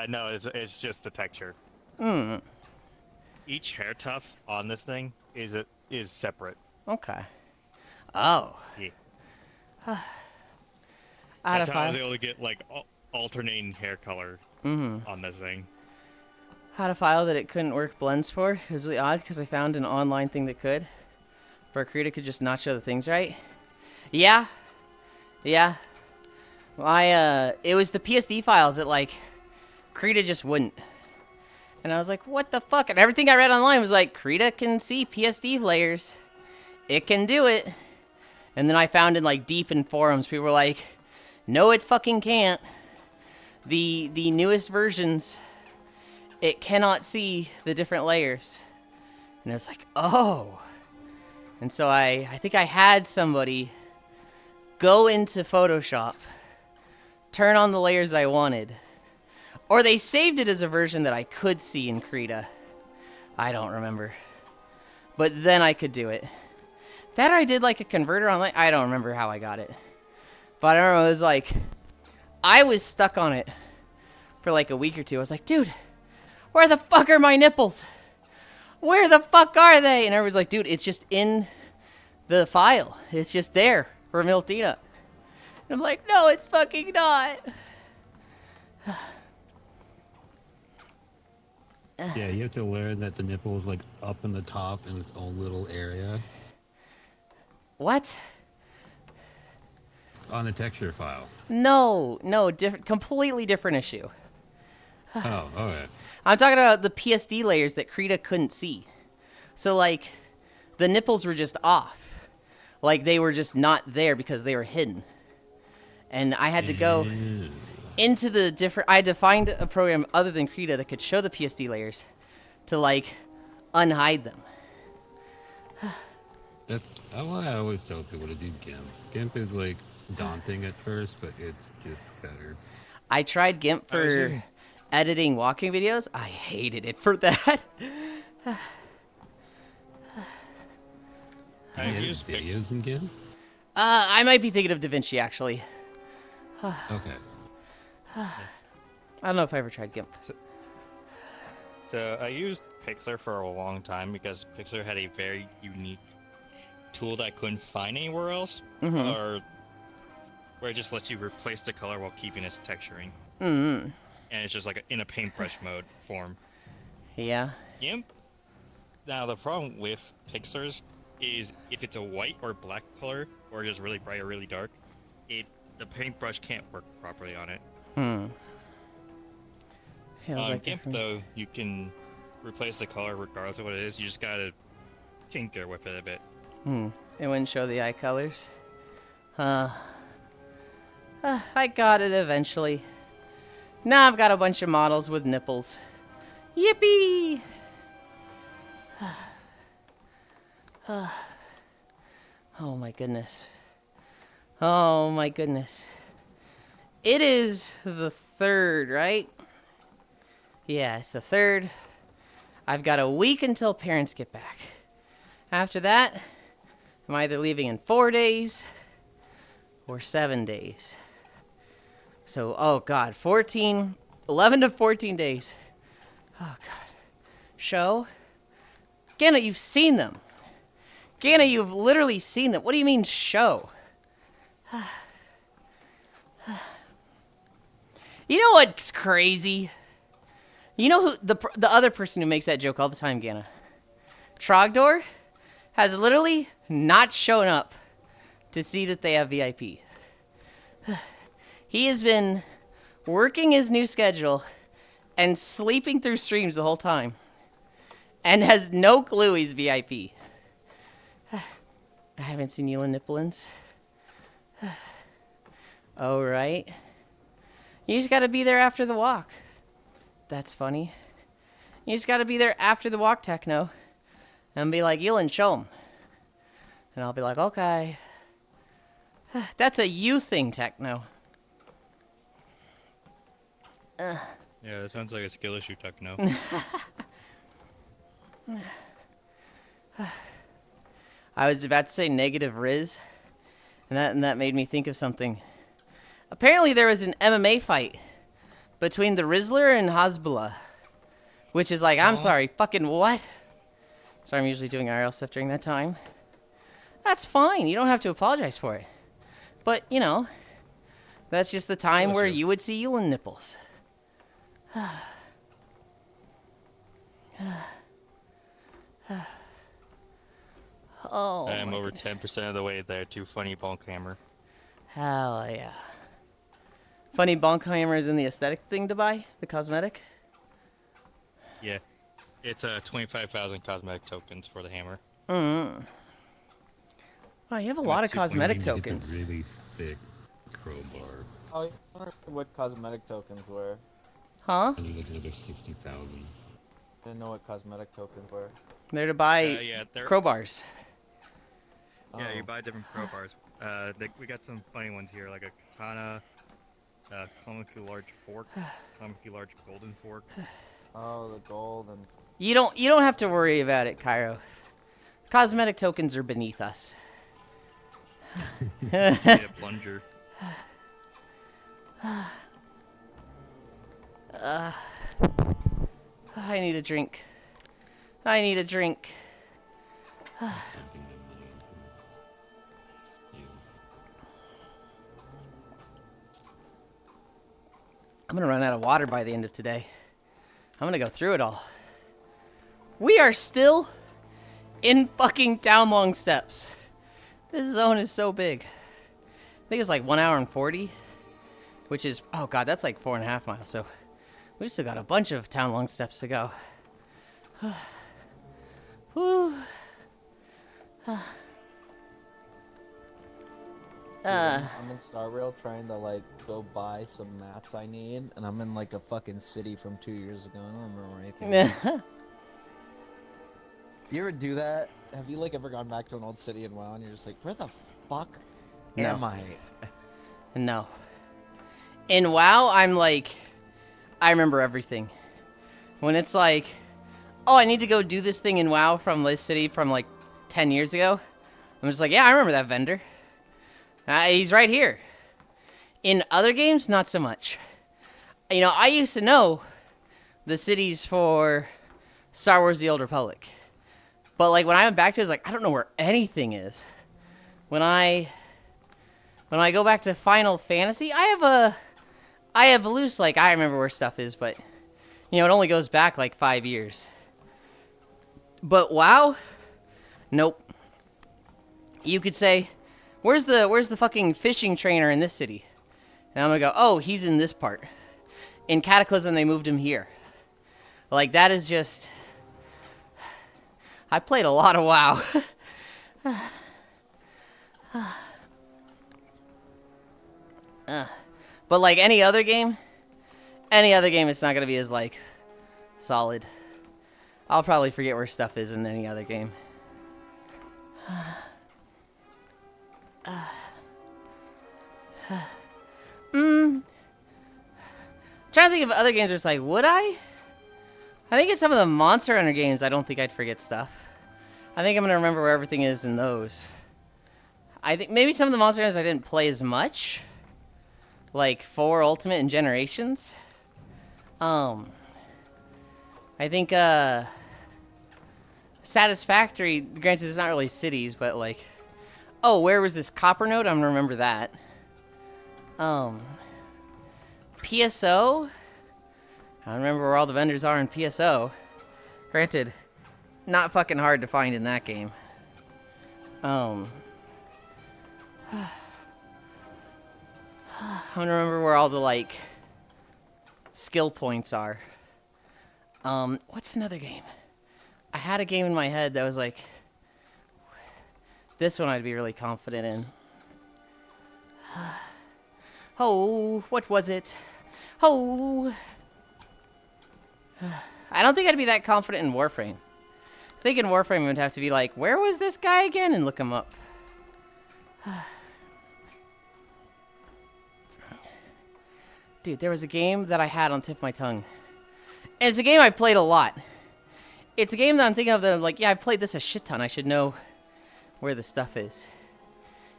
H: No, it's just the texture.
A: Hmm.
H: Each hair tuft on this thing is separate.
A: Okay. Oh.
H: Yeah.
A: I had
H: That's
A: a
H: how I
A: file.
H: was able to get like alternating hair color
A: Mm-hmm.
H: on this thing.
A: Had a file that it couldn't work blends for. It was really odd because I found an online thing that could. Where Krita could just not show the things right. Yeah. Yeah. It was the PSD files that, like, Krita just wouldn't. And I was like, what the fuck? And everything I read online was like, Krita can see PSD layers. It can do it. And then I found in, like, deep in forums, people were like, no, it fucking can't. The newest versions, it cannot see the different layers. And I was like, oh. And so I think I had somebody go into Photoshop, turn on the layers I wanted, or they saved it as a version that I could see in Krita. I don't remember. But then I could do it. That or I did like a converter online. I don't remember how I got it. But I remember it was like, I was stuck on it for like a week or two. I was like, dude, where the fuck are my nipples? Where the fuck are they? And everyone's like, dude, it's just in the file. It's just there for Miltina. And I'm like, no, it's fucking not.
E: Yeah, you have to learn that the nipple is like up in the top in its own little area
A: What?
E: on the texture file.
A: No, completely different issue.
E: Oh, okay.
A: I'm talking about the PSD layers that Krita couldn't see. So, like, the nipples were just off. Like, they were just not there because they were hidden. And I had to go into the different... I had to find a program other than Krita that could show the PSD layers to, like, unhide them.
E: That's why I always tell people to do GIMP. GIMP is like daunting at first, but it's just better.
A: I tried GIMP for editing walking videos. I hated it for that.
H: I've
E: You
H: used
E: edit
H: Pix-
E: videos in GIMP?
A: I might be thinking of DaVinci, actually.
E: Okay.
A: I don't know if I ever tried GIMP.
H: So I used Pixar for a long time because Pixar had a very unique tool that I couldn't find anywhere else,
A: Mm-hmm.
H: or where it just lets you replace the color while keeping its texturing,
A: Mm-hmm.
H: and it's just like in a paintbrush mode form.
A: Yeah.
H: GIMP. Now the problem with Pixar's is if it's a white or black color, or just really bright or really dark, the paintbrush can't work properly on it.
A: Yeah, it was
H: On
A: like that
H: GIMP
A: for me.
H: though, you can replace the color regardless of what it is. You just gotta tinker with it a bit.
A: It wouldn't show the eye colors. I got it eventually. Now I've got a bunch of models with nipples. Yippee! Oh my goodness. Oh my goodness. It is the 3rd, right? Yeah, it's the 3rd. I've got a week until parents get back. After that, I'm either leaving in 4 days or 7 days. So, oh God, 11 to 14 days. Oh God. Show? Ganna, you've seen them. Ganna, you've literally seen them. What do you mean, show? You know what's crazy? You know who the other person who makes that joke all the time, Ganna? Trogdor has literally not shown up to see that they have VIP. He has been working his new schedule and sleeping through streams the whole time and has no clue he's VIP. I haven't seen Yulind Nipplins. Oh, right. You just gotta be there after the walk. That's funny. You just gotta be there after the walk, Techno. And be like, Yulind, show him. And I'll be like, okay. That's a you thing, Techno.
H: Yeah, that sounds like a skill issue, Techno.
A: I was about to say negative Riz, And that made me think of something. Apparently there was an MMA fight between the Rizzler and Hasbullah. Which is like, I'm sorry, fucking what? Sorry, I'm usually doing IRL stuff during that time. That's fine. You don't have to apologize for it. But, you know, that's just the time where you would see Yulind nipples. Oh,
H: I am
A: my
H: over
A: goodness.
H: 10% of the way there to Funny Bonk Hammer.
A: Hell yeah. Funny bonk hammer is in the aesthetic thing to buy? The cosmetic?
H: Yeah. It's 25,000 cosmetic tokens for the hammer.
A: Mm. Wow, you have a
E: I'm
A: lot of
E: actually
A: cosmetic
E: waiting to get the
A: tokens.
E: really thick crowbar.
F: Oh, I wonder what cosmetic tokens were.
A: Huh?
E: I need like another 60,000.
F: Didn't know what cosmetic tokens were.
A: They're to buy
H: Yeah, they're,
A: crowbars.
H: yeah, you
F: Oh.
H: buy different crowbars. We got some funny ones here, like a katana, comically large fork, comically large golden fork.
F: Oh, the gold and
A: You don't have to worry about it, Cairo. Cosmetic tokens are beneath us.
H: Yeah, plunger.
A: I need a drink. I need a drink.
E: Dumping my money into you.
A: I'm gonna run out of water by the end of today. I'm gonna go through it all. We are still in fucking down long steps. This zone is so big. I think it's like 1 hour and 40, which is, oh god, that's like 4.5 miles. So we've still got a bunch of town long steps to go. Whew.
F: I'm in Star Rail trying to like go buy some mats I need, and I'm in like a fucking city from 2 years ago. I don't remember anything. You ever do that? Have you like ever gone back to an old city in WoW and you're just like, where the fuck
A: No.
F: am I?
A: No. In WoW, I'm like, I remember everything. When it's like, oh, I need to go do this thing in WoW from this city from like 10 years ago, I'm just like, yeah, I remember that vendor. He's right here. In other games, not so much. You know, I used to know the cities for Star Wars The Old Republic. But like when I went back to it, it's like, I don't know where anything is. When I go back to Final Fantasy, I have a loose, like, I remember where stuff is, but, you know, it only goes back, like, 5 years. But WoW? Nope. You could say, where's the fucking fishing trainer in this city? And I'm gonna go, oh, he's in this part. In Cataclysm, they moved him here. Like, that is just... I played a lot of WoW. But like any other game, it's not gonna be as like solid. I'll probably forget where stuff is in any other game. Trying to think of other games where it's like, would I? I think in some of the Monster Hunter games, I don't think I'd forget stuff. I think I'm gonna remember where everything is in those. I think maybe some of the Monster Hunters I didn't play as much. Like 4 Ultimate and Generations. I think Satisfactory, granted it's not really cities, but like, oh, where was this copper node? I'm gonna remember that. PSO, I remember where all the vendors are in PSO. Granted, not fucking hard to find in that game. I'm gonna remember where all the like skill points are. What's another game? I had a game in my head that was like, this one I'd be really confident in. Oh, what was it? Oh, I don't think I'd be that confident in Warframe. I think in Warframe it would have to be like, where was this guy again? And look him up. Dude, there was a game that I had on tip of my tongue. And it's a game I played a lot. It's a game that I'm thinking of that I'm like, yeah, I played this a shit ton. I should know where the stuff is.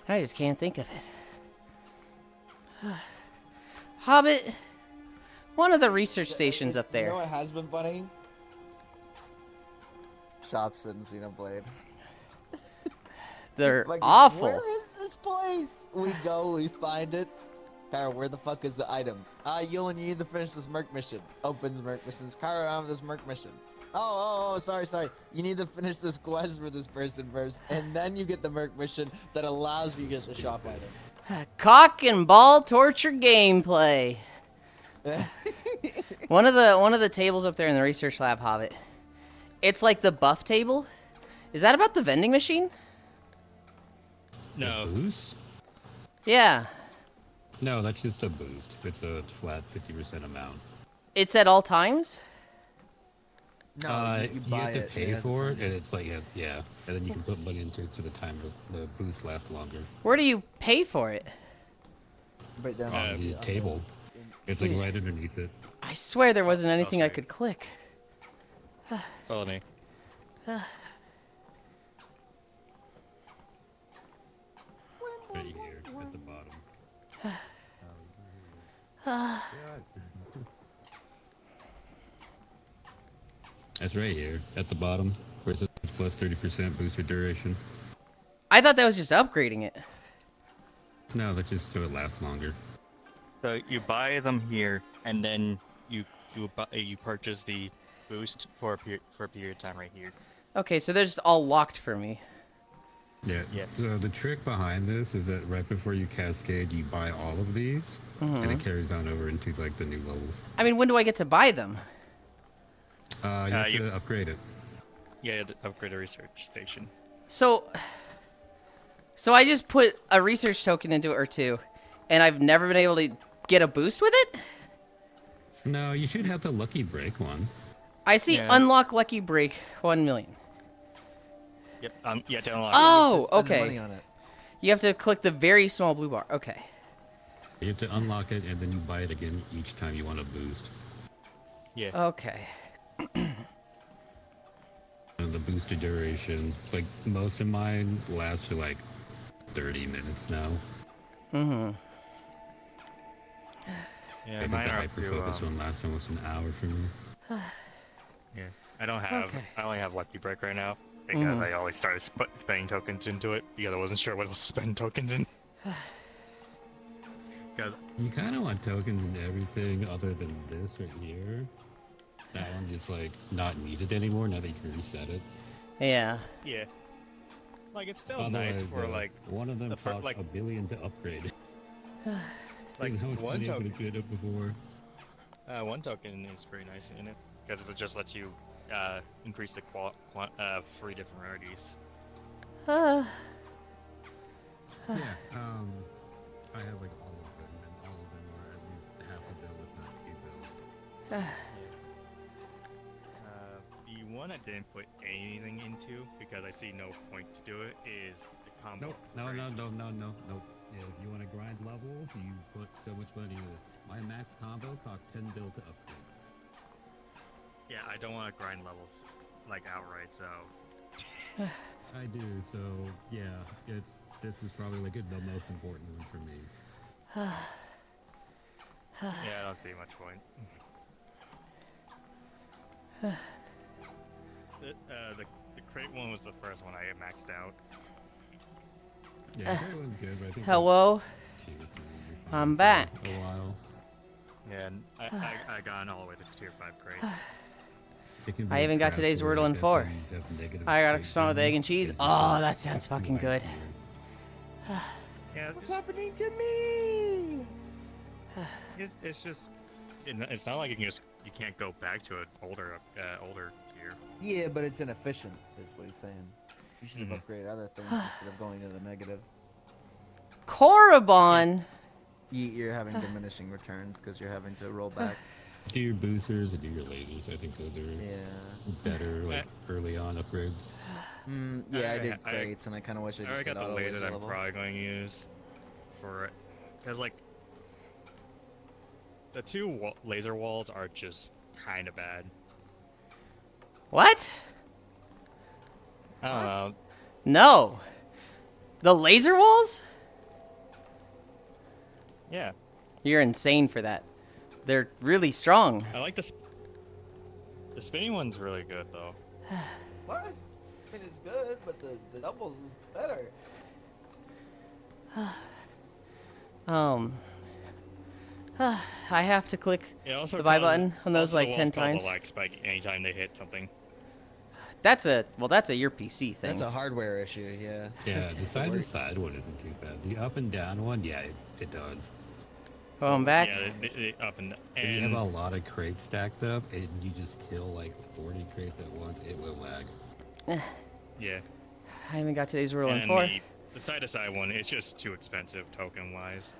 A: I just can't think of it. Hobbit, one of the research stations up
F: You know
A: there.
F: what has been funny? Shops in Xenoblade.
A: They're
F: Like,
A: awful.
F: Where is this place? We go, we find it. Kyra, where the fuck is the item? Yulind, you need to finish this Merc mission. Opens Merc missions. Kyra, I have this Merc mission. Oh, sorry. You need to finish this quest for this person first, and then you get the Merc mission that allows you to get the shop item.
A: Cock and ball torture gameplay. One of the tables up there in the research lab, Hobbit. It's like the buff table. Is that about the vending machine?
H: No.
E: Boost?
A: Yeah.
E: No, that's just a boost. It's a flat 50% amount.
A: It's at all times?
F: No, you
E: you
F: buy
E: have to
F: it.
E: pay
F: has
E: for
F: a
E: it,
F: time.
E: and it's like yeah, and then you can put money into it for the time the boost lasts longer.
A: Where do you pay for it?
F: Right down
E: On
F: on
E: the
F: the-
E: table, it's like right underneath it.
A: I swear there wasn't anything I
H: Okay.
A: could click.
H: Follow me.
E: Right here at the bottom. That's right here at the bottom, where it says plus 30% booster duration.
A: I thought that was just upgrading it.
E: No, that's just so it lasts longer.
H: So you buy them here, and then you purchase the boost for a period of time right here.
A: Okay, so they're just all locked for me.
E: Yeah.
H: Yeah.
E: So the trick behind this is that right before you cascade, you buy all of these, and it carries on over into like the new levels.
A: I mean, when do I get to buy them?
E: You have
H: you-
E: to upgrade it.
H: Yeah, the upgrade a research station.
A: So I just put a research token into it or two, and I've never been able to get a boost with it?
E: No, you should have the lucky break one.
A: I see
H: Yeah.
A: unlock lucky break 1 million.
H: Yep. Yeah, to unlock.
A: Oh,
F: Spend the
A: okay.
F: money on it.
A: You have to click the very small blue bar. Okay.
E: You have to unlock it, and then you buy it again each time you want to boost.
H: Yeah.
A: Okay.
E: And the booster duration, like most of mine last for like 30 minutes now.
A: Mm-hmm.
H: Yeah,
E: I think
H: mine
E: the
H: are up
E: hyper
H: to,
E: focus one lasts almost an hour for me.
H: Yeah, I don't have.
A: Okay.
H: I only have Lucky Break right now because
A: Mhm.
H: I always started spending tokens into it because I wasn't sure what else to spend tokens in. Because
E: You kind of want tokens in everything other than this right here. That one's just like not needed anymore now that you can reset it.
A: Yeah.
H: yeah, like it's still nice
E: Otherwise,
H: for like
E: one of them
H: the fir-
E: costs
H: like-
E: $1 billion to upgrade.
H: like
E: How much
H: one
E: money I
H: token.
E: could have up before.
H: One token is pretty nice in it because it just lets you increase the 3 different rarities.
A: Uh,
E: Yeah, I have like all of them, and all of them are at least half a bill, if not a bill.
H: The one I didn't put anything into because I see no point to do it is the combo.
E: Nope, no.
H: upgrades.
E: Yeah, if you want to grind levels, you put so much money in this. My max combo costs 10 bill to upgrade.
H: Yeah, I don't want to grind levels like outright, so
E: I do, so yeah, this is probably like the most important one for me.
H: yeah, I don't see much point. The crate one was the first one I maxed out.
E: Yeah, that one's good, but I think
A: hello.
E: that's tier 3 or
A: I'm
E: something
A: back.
E: for a while.
H: Yeah, and I got all the way to tier 5 crates.
E: It can be
A: I
E: a
A: even got
E: trap
A: today's
E: where,
A: Wordle in
E: like,
A: 4.
E: after you have negative
A: I got a
E: rate
A: croissant with
E: down,
A: egg and cheese.
E: it's just
A: Oh,
E: like
A: that sounds fucking
E: right
A: good.
E: here.
H: Yeah,
F: What's happening to me?
H: it's just it's not like you can't go back to an older tier.
F: Yeah, but it's inefficient, is what he's saying. You should have
H: Mhm.
F: upgraded other things instead of going to the negative.
A: Korriban.
F: You're having diminishing returns because you're having to roll back.
E: Do your boosters and do your lasers. I think those are
F: Yeah.
E: better, like early on upgrades.
F: Yeah, I did
H: I-
F: crates, and I kind of wish I
H: I
F: just
H: already
F: did
H: got the
F: auto
H: laser that I'm
F: level.
H: probably going to use for it, because like the two laser walls are just kind of bad.
A: What?
H: I don't know.
A: No. The laser walls?
H: Yeah,
A: You're insane for that. They're really strong.
H: I like the spinning one's really good though.
F: What? I mean, it's good, but the doubles is better.
A: I have to click
H: It also
A: the buy
H: causes-
A: button on those
H: also
A: like
H: the
A: 10
H: walls cause
A: times.
H: a lag spike anytime they hit something.
A: That's a your PC thing.
F: That's a hardware issue, yeah.
E: Yeah,
A: That's
E: the side-to-side one isn't too bad. The up and down one, yeah, it does.
A: Oh, I'm back.
H: Yeah, they up and
E: If you have
H: and
E: a lot of crates stacked up and you just kill like 40 crates at once, it will lag.
H: yeah.
A: I haven't got today's rule in
H: And
A: 4.
H: the side-to-side one, it's just too expensive token-wise.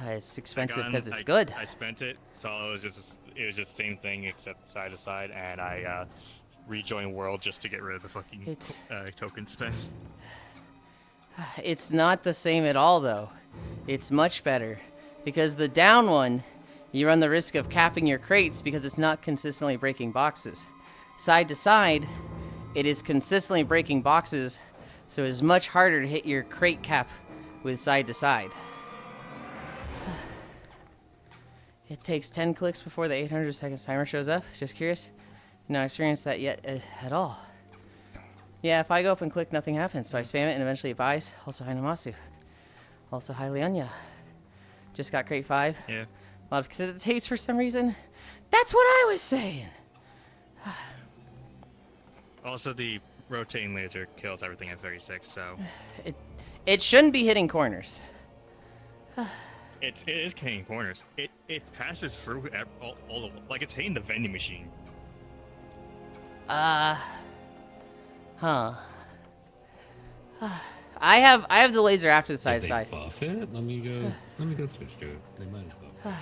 A: It's expensive
H: I got
A: because
H: in-
A: it's
H: I-
A: good.
H: I spent it, so it was just same thing except side to side, and I rejoined World just to get rid of the fucking
A: It's-
H: token spend.
A: It's not the same at all, though. It's much better. Because the down one, you run the risk of capping your crates because it's not consistently breaking boxes. Side to side, it is consistently breaking boxes, so it's much harder to hit your crate cap with side to side. It takes 10 clicks before the 800 seconds timer shows up. Just curious. Not experienced that yet at all. Yeah, if I go up and click, nothing happens. So I spam it and eventually it buys. Also, hi Namasu. Also, hi Leonya. Just got crate 5.
H: Yeah.
A: A lot of hesitates for some reason. That's what I was saying.
H: Also, the rotating laser kills everything at 36, so
A: It shouldn't be hitting corners.
H: it is hitting corners. It passes through all the like it's hitting the vending machine.
A: Huh. I have the laser after the
E: If
A: side to
E: they
A: side.
E: buff it, let me go switch to it. They might as well.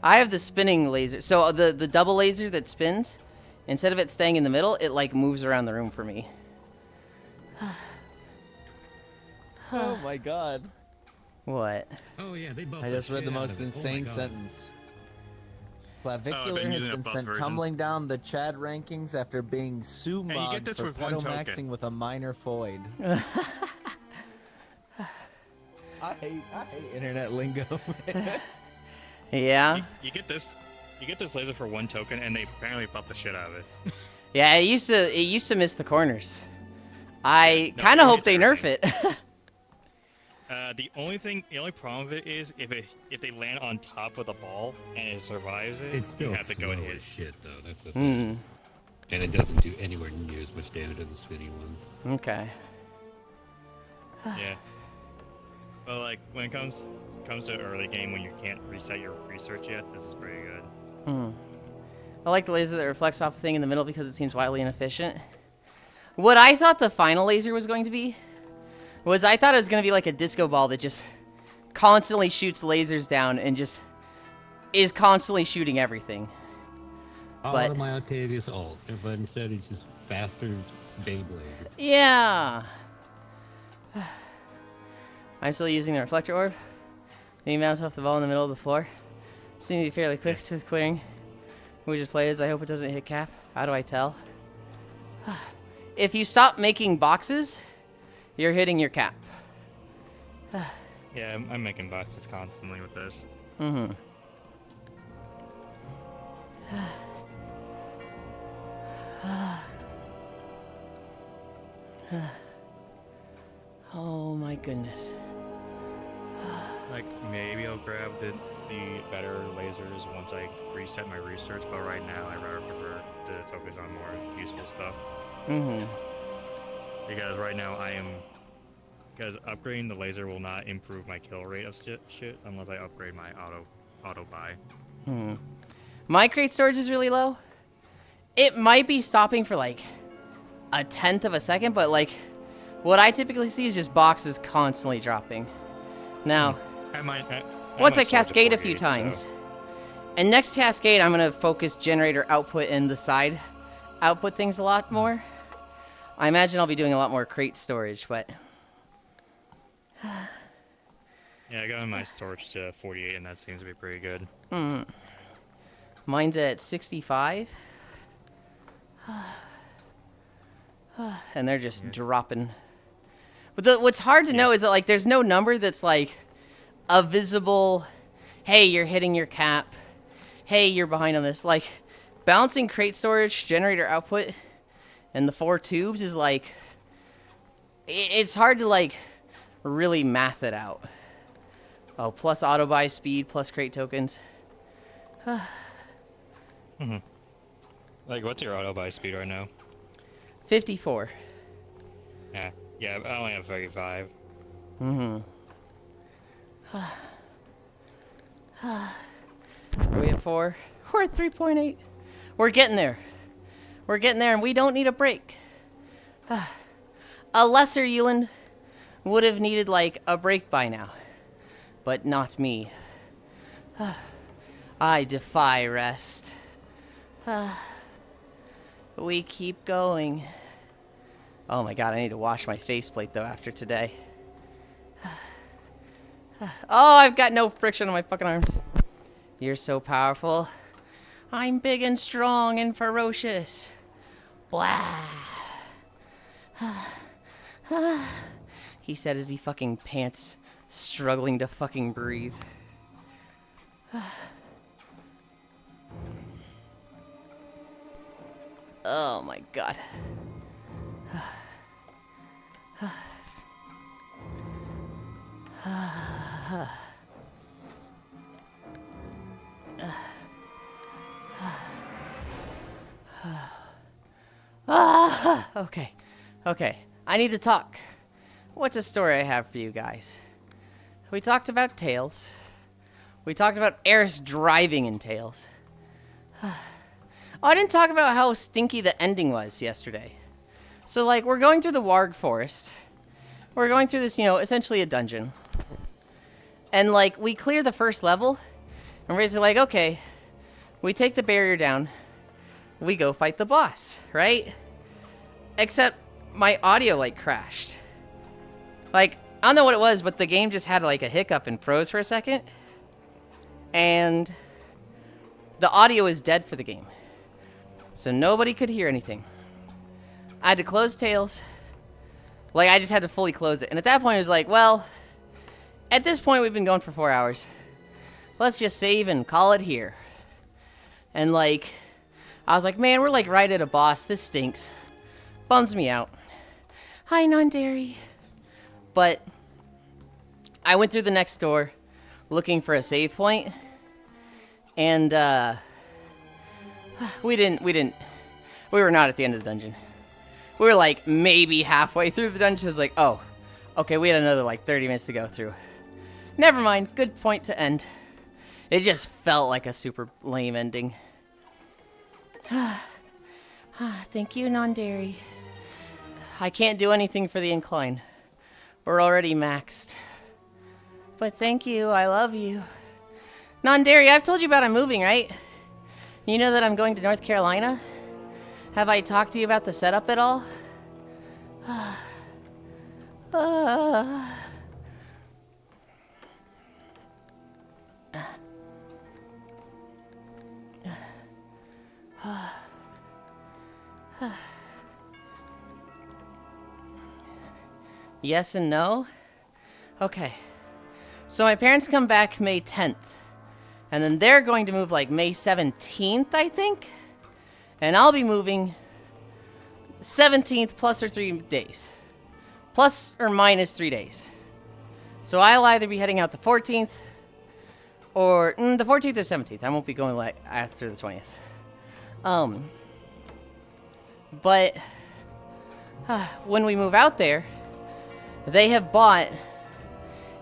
A: I have the spinning laser. So the double laser that spins, instead of it staying in the middle, it like moves around the room for me.
F: Oh my god.
A: What?
E: Oh yeah, they buffed
F: I just read the
E: shit out
F: most
E: of it. Oh my
F: insane
E: God.
F: sentence.
H: I've
F: Clavicular
H: been
F: has
H: using a
F: been
H: buff
F: sent
H: version.
F: tumbling down the Chad rankings after being
H: you
F: sumogged
H: get this
F: for
H: with one
F: pedomaxing
H: token.
F: with a minor foid. I hate internet lingo.
A: Yeah.
H: You get this laser for one token, and they apparently buff the shit out of it.
A: Yeah, it used to miss the corners. I
H: No,
A: kind of
H: it
A: hope
H: hits
A: they nerf
H: everything.
A: it.
H: The only problem with it is if they land on top of the ball and it survives it,
E: It's still
H: you have to go and
E: slow
H: hit.
E: as shit though. That's the thing. And it doesn't do anywhere near as much damage as the spinning ones.
A: Okay.
H: Yeah. But like when it comes to early game when you can't reset your research yet, this is pretty good.
A: I like the laser that reflects off the thing in the middle because it seems wildly inefficient. What I thought the final laser was going to be was I thought it was going to be like a disco ball that just constantly shoots lasers down and just is constantly shooting everything.
E: Out of my Octavius ult, but instead it's just faster Beyblade.
A: Yeah. I'm still using the reflector orb. Then you bounce off the ball in the middle of the floor. Seems to be fairly quick with clearing. We just play as I hope it doesn't hit cap. How do I tell? If you stop making boxes, you're hitting your cap.
H: Yeah, I'm making boxes constantly with this.
A: Oh my goodness.
H: Like maybe I'll grab the better lasers once I reset my research, but right now I rather prefer to focus on more useful stuff. Because right now because upgrading the laser will not improve my kill rate of shit unless I upgrade my auto buy.
A: My crate storage is really low. It might be stopping for like 1/10 of a second, but like what I typically see is just boxes constantly dropping. Now, once I cascade a few times, and next cascade I'm gonna focus generator output and the side output things a lot more. I imagine I'll be doing a lot more crate storage, but
H: Yeah, I got my storage to 48, and that seems to be pretty good.
A: mine's at 65. And they're just dropping. But what's hard to know is that like there's no number that's like a visible, hey, you're hitting your cap. Hey, you're behind on this. Like, balancing crate storage, generator output, and the 4 tubes is like, it's hard to like really math it out. Oh, plus auto buy speed, plus crate tokens.
H: Like, what's your auto buy speed right now?
A: 54.
H: Yeah, I only have 35.
A: Are we at 4? We're at 3.8. We're getting there. We're getting there, and we don't need a break. A lesser Yulind would have needed, like, a break by now. But not me. I defy rest. We keep going. Oh my god, I need to wash my faceplate, though, after today. Oh, I've got no friction on my fucking arms. You're so powerful. I'm big and strong and ferocious. Blah. He said as he fucking pants, struggling to fucking breathe. Oh my god. Okay. I need to talk. What's a story I have for you guys? We talked about Tails. We talked about Eris driving in Tails. Oh, I didn't talk about how stinky the ending was yesterday. So, like, we're going through the Warg Forest. We're going through this, essentially a dungeon. And, like, we clear the first level. And we're basically like, okay, we take the barrier down. We go fight the boss, right? Except my audio, like, crashed. Like, I don't know what it was, but the game just had, like, a hiccup and froze for a second. And the audio is dead for the game. So nobody could hear anything. I had to close Tails. Like, I just had to fully close it. And at that point, it was like, well, at this point, we've been going for 4 hours. Let's just save and call it here. And, like, I was like, man, we're, like, right at a boss. This stinks. Bums me out. Hi, non-dairy. But I went through the next door looking for a save point. And, we were not at the end of the dungeon. We were, like, maybe halfway through the dungeon. It was like, oh, okay, we had another, like, 30 minutes to go through. Never mind. Good point to end. It just felt like a super lame ending. Thank you, non-dairy. I can't do anything for the incline. We're already maxed. But thank you. I love you. Non-dairy, I've told you about I'm moving, right? You know that I'm going to North Carolina? Have I talked to you about the setup at all? Yes and no? Okay. So my parents come back May 10th. And then they're going to move like May 17th, I think? And I'll be moving 17th plus or 3 days. Plus or minus 3 days. So I'll either be heading out the 14th or the 14th or 17th. I won't be going like after the 20th. But when we move out there, they have bought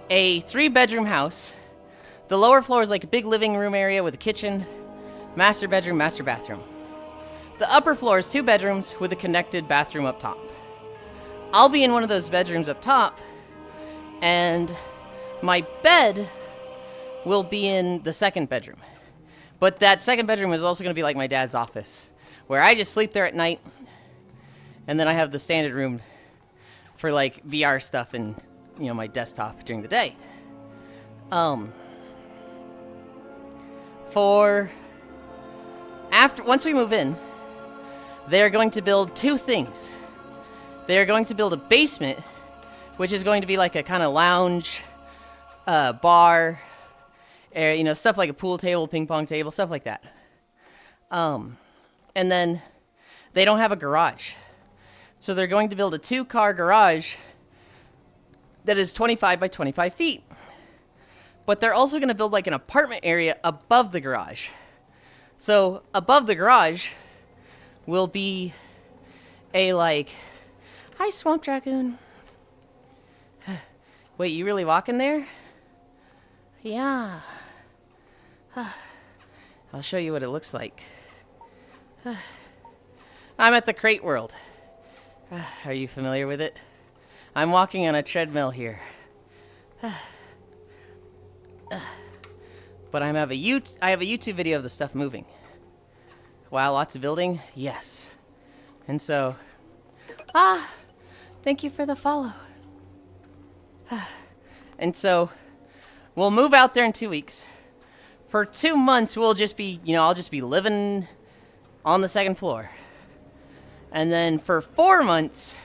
A: a 3-bedroom house. The lower floor is like a big living room area with a kitchen, master bedroom, master bathroom. The upper floor is 2 bedrooms with a connected bathroom up top. I'll be in one of those bedrooms up top, and my bed will be in the 2nd bedroom. But that 2nd bedroom is also going to be like my dad's office, where I just sleep there at night, and then I have the standard room for like VR stuff and, my desktop during the day. Once we move in, they are going to build 2 things. They are going to build a basement, which is going to be like a kind of lounge, bar, stuff like a pool table, ping pong table, stuff like that. And then they don't have a garage. So they're going to build a 2-car garage that is 25 by 25 feet. But they're also going to build like an apartment area above the garage. So above the garage will be a hi, Swamp Dragoon. Wait, you really walking there? Yeah. I'll show you what it looks like. I'm at the Crate World. Are you familiar with it? I'm walking on a treadmill here. But I have a YouTube video of the stuff moving. Wow, lots of building? Yes. And so, thank you for the follow. And so, we'll move out there in 2 weeks. For 2 months, we'll just be, I'll just be living on the 2nd floor. And then for 4 months,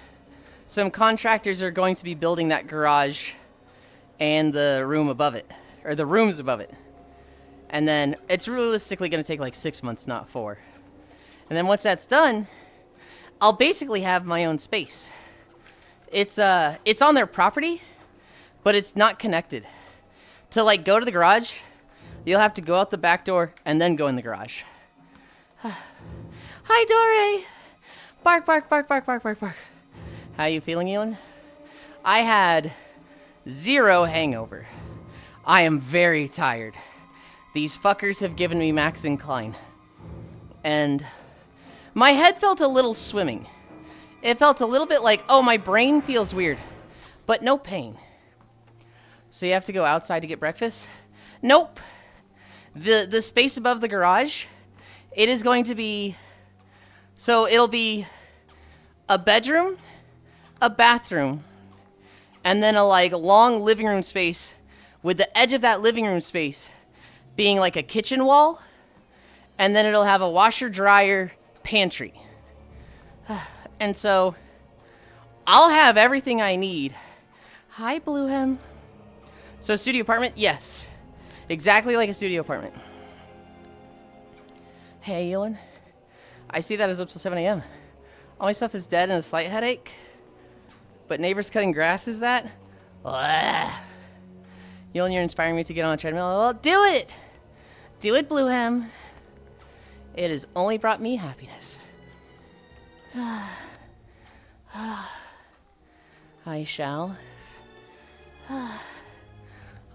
A: some contractors are going to be building that garage and the room above it, or the rooms above it. And then it's realistically going to take like 6 months, not 4. And then once that's done, I'll basically have my own space. It's on their property, but it's not connected. To go to the garage, you'll have to go out the back door and then go in the garage. Hi, Dore. Bark, bark, bark, bark, bark, bark, bark. How you feeling, Yulind? I had 0 hangover. I am very tired. These fuckers have given me Max Incline. And my head felt a little swimming. It felt a little bit like, oh, my brain feels weird, but no pain. So you have to go outside to get breakfast? Nope. The space above the garage, it is going to be, so it'll be a bedroom, a bathroom, and then a long living room space with the edge of that living room space being like a kitchen wall, and then it'll have a washer, dryer, pantry. And so I'll have everything I need. Hi, Bluehem. So studio apartment? Yes. Exactly like a studio apartment. Hey, Yulind. I see that it's up till 7 a.m. All my stuff is dead and a slight headache. But neighbors cutting grass is that? Ugh. Yulind, you're inspiring me to get on a treadmill. Well, do it! Do it, Bluehem. It has only brought me happiness. I shall.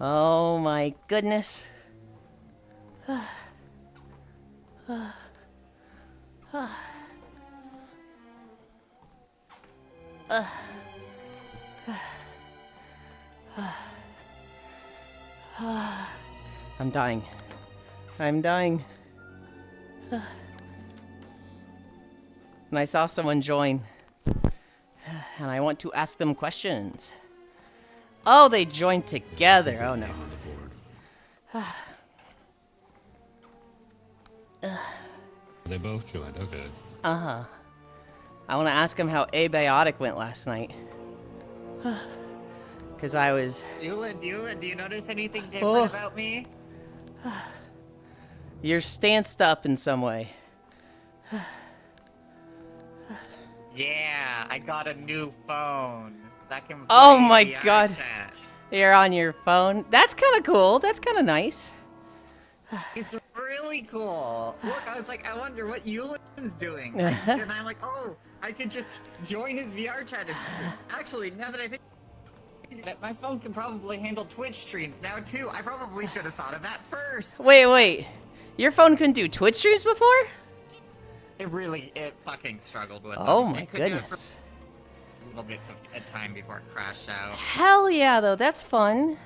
A: Oh my goodness. I'm dying. I'm dying. And I saw someone join. And I want to ask them questions. Oh, they joined together. Oh, no.
E: They both joined, okay.
A: Uh-huh. I want to ask them how abiotic went last night. Because I was...
C: Yulind, do you notice anything different about me?
A: You're stanced up in some way.
C: Yeah, I got a new phone. That can
A: Oh
C: play
A: my
C: VR
A: God.
C: chat.
A: You're on your phone. That's kind of cool. That's kind of nice.
C: It's really cool. Look, I was like, I wonder what Yulind's doing. And I'm like, oh, I could just join his VR chat instance. Actually, now that I think of it, my phone can probably handle Twitch streams now too. I probably should have thought of that first.
A: Wait. Your phone couldn't do Twitch streams before?
C: It fucking struggled with
A: Oh
C: them.
A: my
C: It could do it for
A: goodness.
C: little bits of a time before it crashed out.
A: Hell yeah, though. That's fun.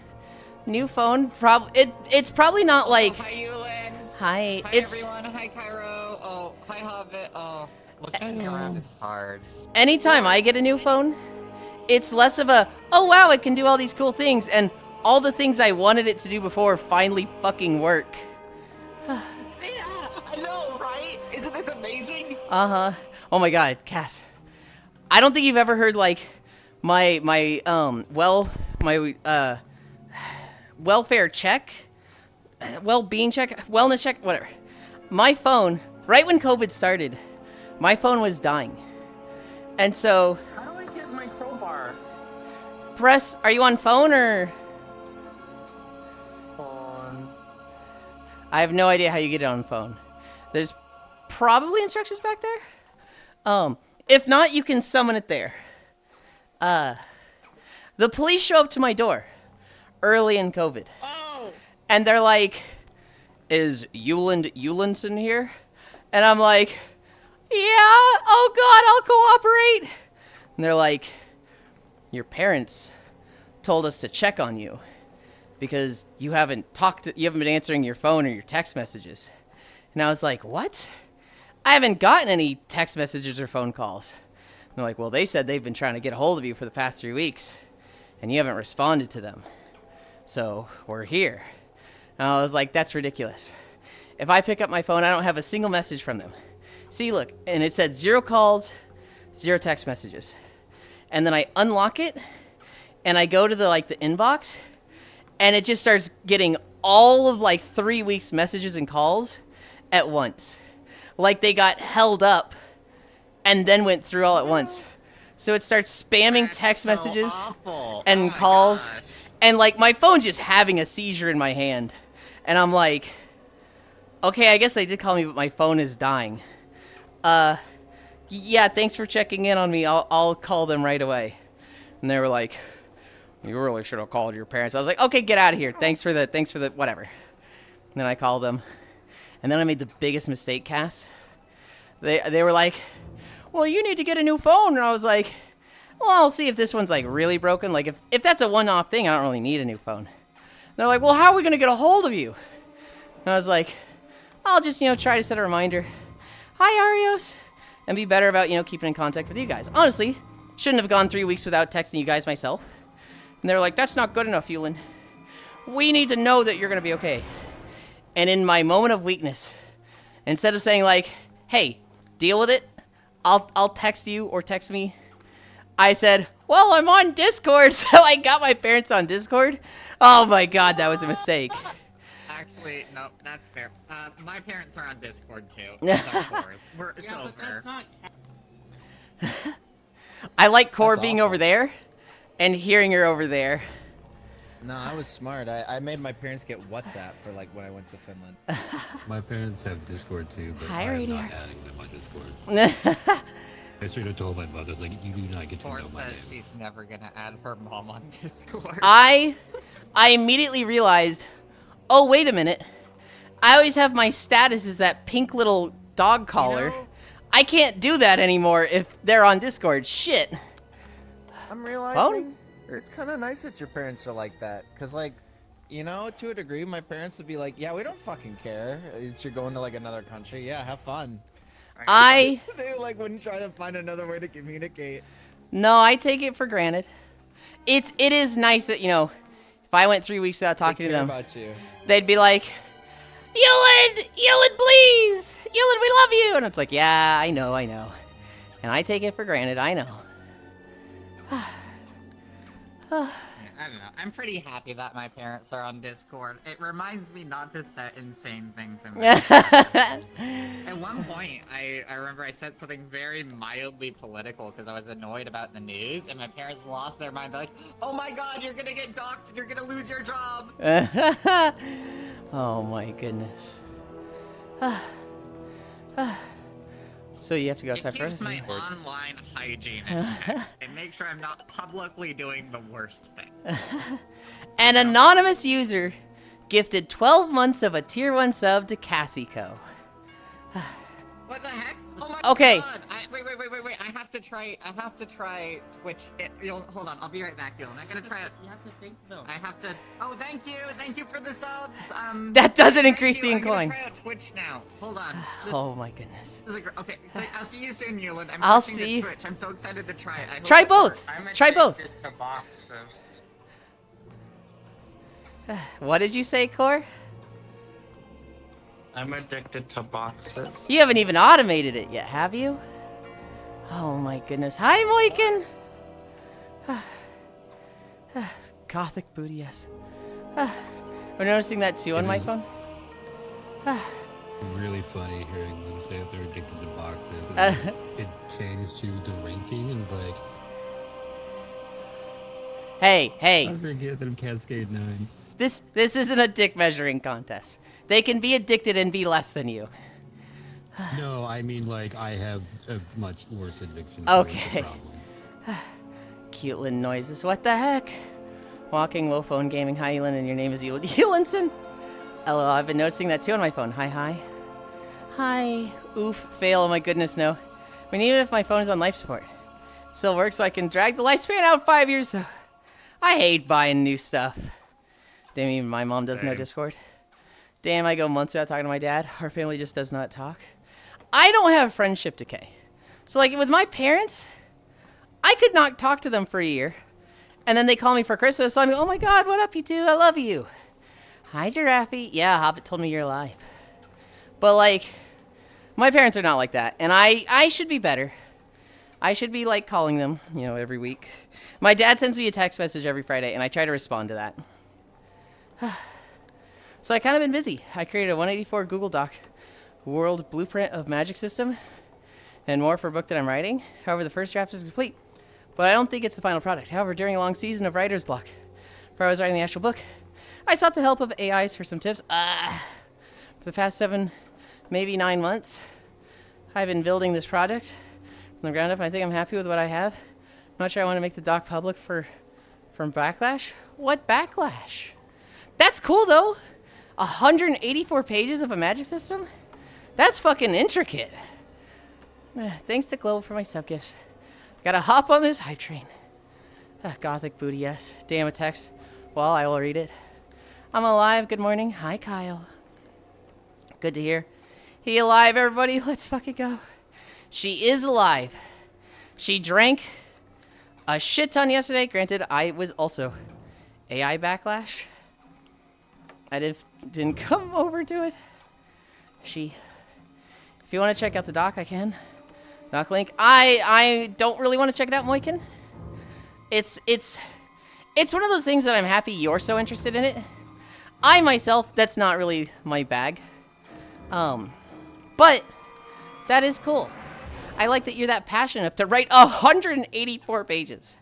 A: New phone. It's probably not like...
C: Oh, hi, Yulind.
A: Hi.
C: Hi,
A: It's...
C: everyone. Hi, Cairo. Oh, hi, Hobbit. Oh, looking around is hard.
A: Anytime I get a new phone, it's less of a, oh wow, it can do all these cool things, and all the things I wanted it to do before finally fucking work.
C: Yeah, I know, right? Isn't this amazing?
A: Uh-huh. Oh my god, Cass. I don't think you've ever heard, like, my welfare check, well-being check, wellness check, whatever. My phone, right when COVID started, my phone was dying. And so...
C: How do I get my crowbar?
A: Press, are you on phone or? I have no idea how you get it on phone. There's probably instructions back there. If not, you can summon it there. The police show up to my door early in COVID.
C: Oh!
A: And they're like, is Yulind here? And I'm like, yeah, oh God, I'll cooperate. And they're like, your parents told us to check on you because you haven't been answering your phone or your text messages. And I was like, what? I haven't gotten any text messages or phone calls. And they're like, well, they said they've been trying to get a hold of you for the past 3 weeks and you haven't responded to them. So we're here. And I was like, that's ridiculous. If I pick up my phone, I don't have a single message from them. See, look, and it said 0 calls, 0 text messages. And then I unlock it, and I go to the inbox, and it just starts getting all of 3 weeks messages and calls at once. Like they got held up and then went through all at once. So it starts spamming text messages and calls.
C: God.
A: And my phone's just having a seizure in my hand. And I'm like, okay, I guess they did call me, but my phone is dying. Yeah, thanks for checking in on me. I'll call them right away. And they were like, you really should have called your parents. I was like, okay, get out of here. Thanks for the whatever. And then I called them. And then I made the biggest mistake, Cass. They were like, well, you need to get a new phone. And I was like, well, I'll see if this one's really broken. If that's a one-off thing, I don't really need a new phone. And they're like, well, how are we going to get a hold of you? And I was like, I'll just, try to set a reminder. Hi, Arios. And be better about, keeping in contact with you guys. Honestly, shouldn't have gone 3 weeks without texting you guys myself. And they were like, that's not good enough, Yulind. We need to know that you're going to be okay. And in my moment of weakness, instead of saying hey, deal with it, I'll text you or text me, I said, well, I'm on Discord. So I got my parents on Discord. Oh my God, that was a mistake.
I: Actually, no, that's fair. My parents are on Discord too. Of course. It's
C: Yeah,
I: over.
C: but that's not...
A: I like Core
F: That's
A: being
F: awful.
A: over there and hearing her over there.
F: No, I was smart. I made my parents get WhatsApp for when I went to Finland.
E: My parents have Discord too, but
A: Hi,
E: I am
A: Radio.
E: not adding them on Discord. I straight up told my mother, you do not get to
I: Or
E: know my
I: says
E: name.
I: she's never gonna add her mom on Discord.
A: I immediately realized, oh, wait a minute. I always have my status as that pink little dog collar.
I: know-
A: I can't do that anymore if they're on Discord. Shit.
F: I'm realizing it's kind of nice that your parents are like that, cause to a degree, my parents would be like, yeah, we don't fucking care. You're going to another country. Yeah, have fun.
A: I
F: They wouldn't try to find another way to communicate.
A: No, I take it for granted. It is nice that, if I went 3 weeks without talking
F: They
A: to
F: care
A: them,
F: about you.
A: they'd be like, Yulind, please, Yulind, we love you. And it's like, yeah, I know. And I take it for granted, I know.
I: I don't know. I'm pretty happy that my parents are on Discord. It reminds me not to set insane things in there. At one point, I remember I said something very mildly political because I was annoyed about the news, and my parents lost their mind. They're like, oh my god, you're gonna get doxxed and you're gonna lose your job!
A: Oh my goodness. So you have to go outside
I: It keeps
A: first?
I: my online hygiene in check and make sure I'm not publicly doing the worst thing.
A: An anonymous user gifted 12 months of a tier 1 sub to Cassico.
I: What the heck? Oh my
A: Okay.
I: god! Wait. I have to try Twitch. Hold on, I'll be right back, Yulind. I'm gonna try it.
C: You have to think, though.
I: I have to. Oh, thank you for the subs.
A: That doesn't
I: thank
A: increase
I: you.
A: the
I: I'm
A: incline.
I: gonna try out Twitch now. Hold on.
A: Oh my goodness.
I: This is okay. So I'll see you soon, Yulind. I'm
A: I'll
I: switching
A: see you.
I: to Twitch. I'm so excited to try it. I hope
A: Try
I: it
A: both.
I: works.
A: Try both.
C: To boxes.
A: What did you say, Core?
C: I'm addicted to boxes.
A: You haven't even automated it yet, have you? Oh my goodness. Hi, Moikin! Gothic booty, yes. I'm noticing that too on
E: It
A: my
E: is-
A: phone.
E: Really funny hearing them say that they're addicted to boxes. And it changed to drinking and like,
A: Hey, hey.
E: I forget that I'm Cascade 9.
A: This isn't a dick measuring contest. They can be addicted and be less than you.
E: No, I mean like I have a much worse addiction. So it's a
A: Okay.
E: problem.
A: Cute Lynn noises. What the heck? Walking, low phone gaming. Hi, Yulind, and your name is Yulinson. LOL, I've been noticing that too on my phone. Hi, hi. Hi. Oof. Fail. Oh my goodness, no. I mean, even if my phone is on life support, still works so I can drag the lifespan out 5 years. So I hate buying new stuff. Damn, even my mom doesn't know
D: Same.
A: Discord. Damn, I go months without talking to my dad. Our family just does not talk. I don't have friendship decay. So, like, with my parents, I could not talk to them for a year. And then they call me for Christmas, so I'm like, oh my god, what up, you two? I love you. Hi, Giraffe. Yeah, Hobbit told me you're alive. But, like, my parents are not like that. And I should be better. I should be, like, calling them, you know, every week. My dad sends me a text message every Friday, and I try to respond to that. So I kind of been busy. I created a 184 Google Doc, world blueprint of magic system, and more for a book that I'm writing. However, the first draft is complete, but I don't think it's the final product. However, during a long season of writer's block, where I was writing the actual book, I sought the help of AIs for some tips. For the past 7, maybe 9 months, I've been building this project from the ground up, and I think I'm happy with what I have. I'm not sure I want to make the doc public from Backlash. What Backlash? That's cool, though. 184 pages of a magic system? That's fucking intricate. Thanks to Global for my sub-gifts. Gotta hop on this hype train. Gothic booty, yes. Damn, a text. Well, I will read it. I'm alive. Good morning. Hi, Kyle. Good to hear. He alive, everybody. Let's fucking go. She is alive. She drank a shit ton yesterday. Granted, I was also AI Backlash. I didn't come over to it. If you want to check out the doc, I can. Doc link. I don't really want to check it out, Moikin. It's one of those things that I'm happy you're so interested in it. I myself, that's not really my bag. But that is cool. I like that you're that passionate enough to write 184 pages.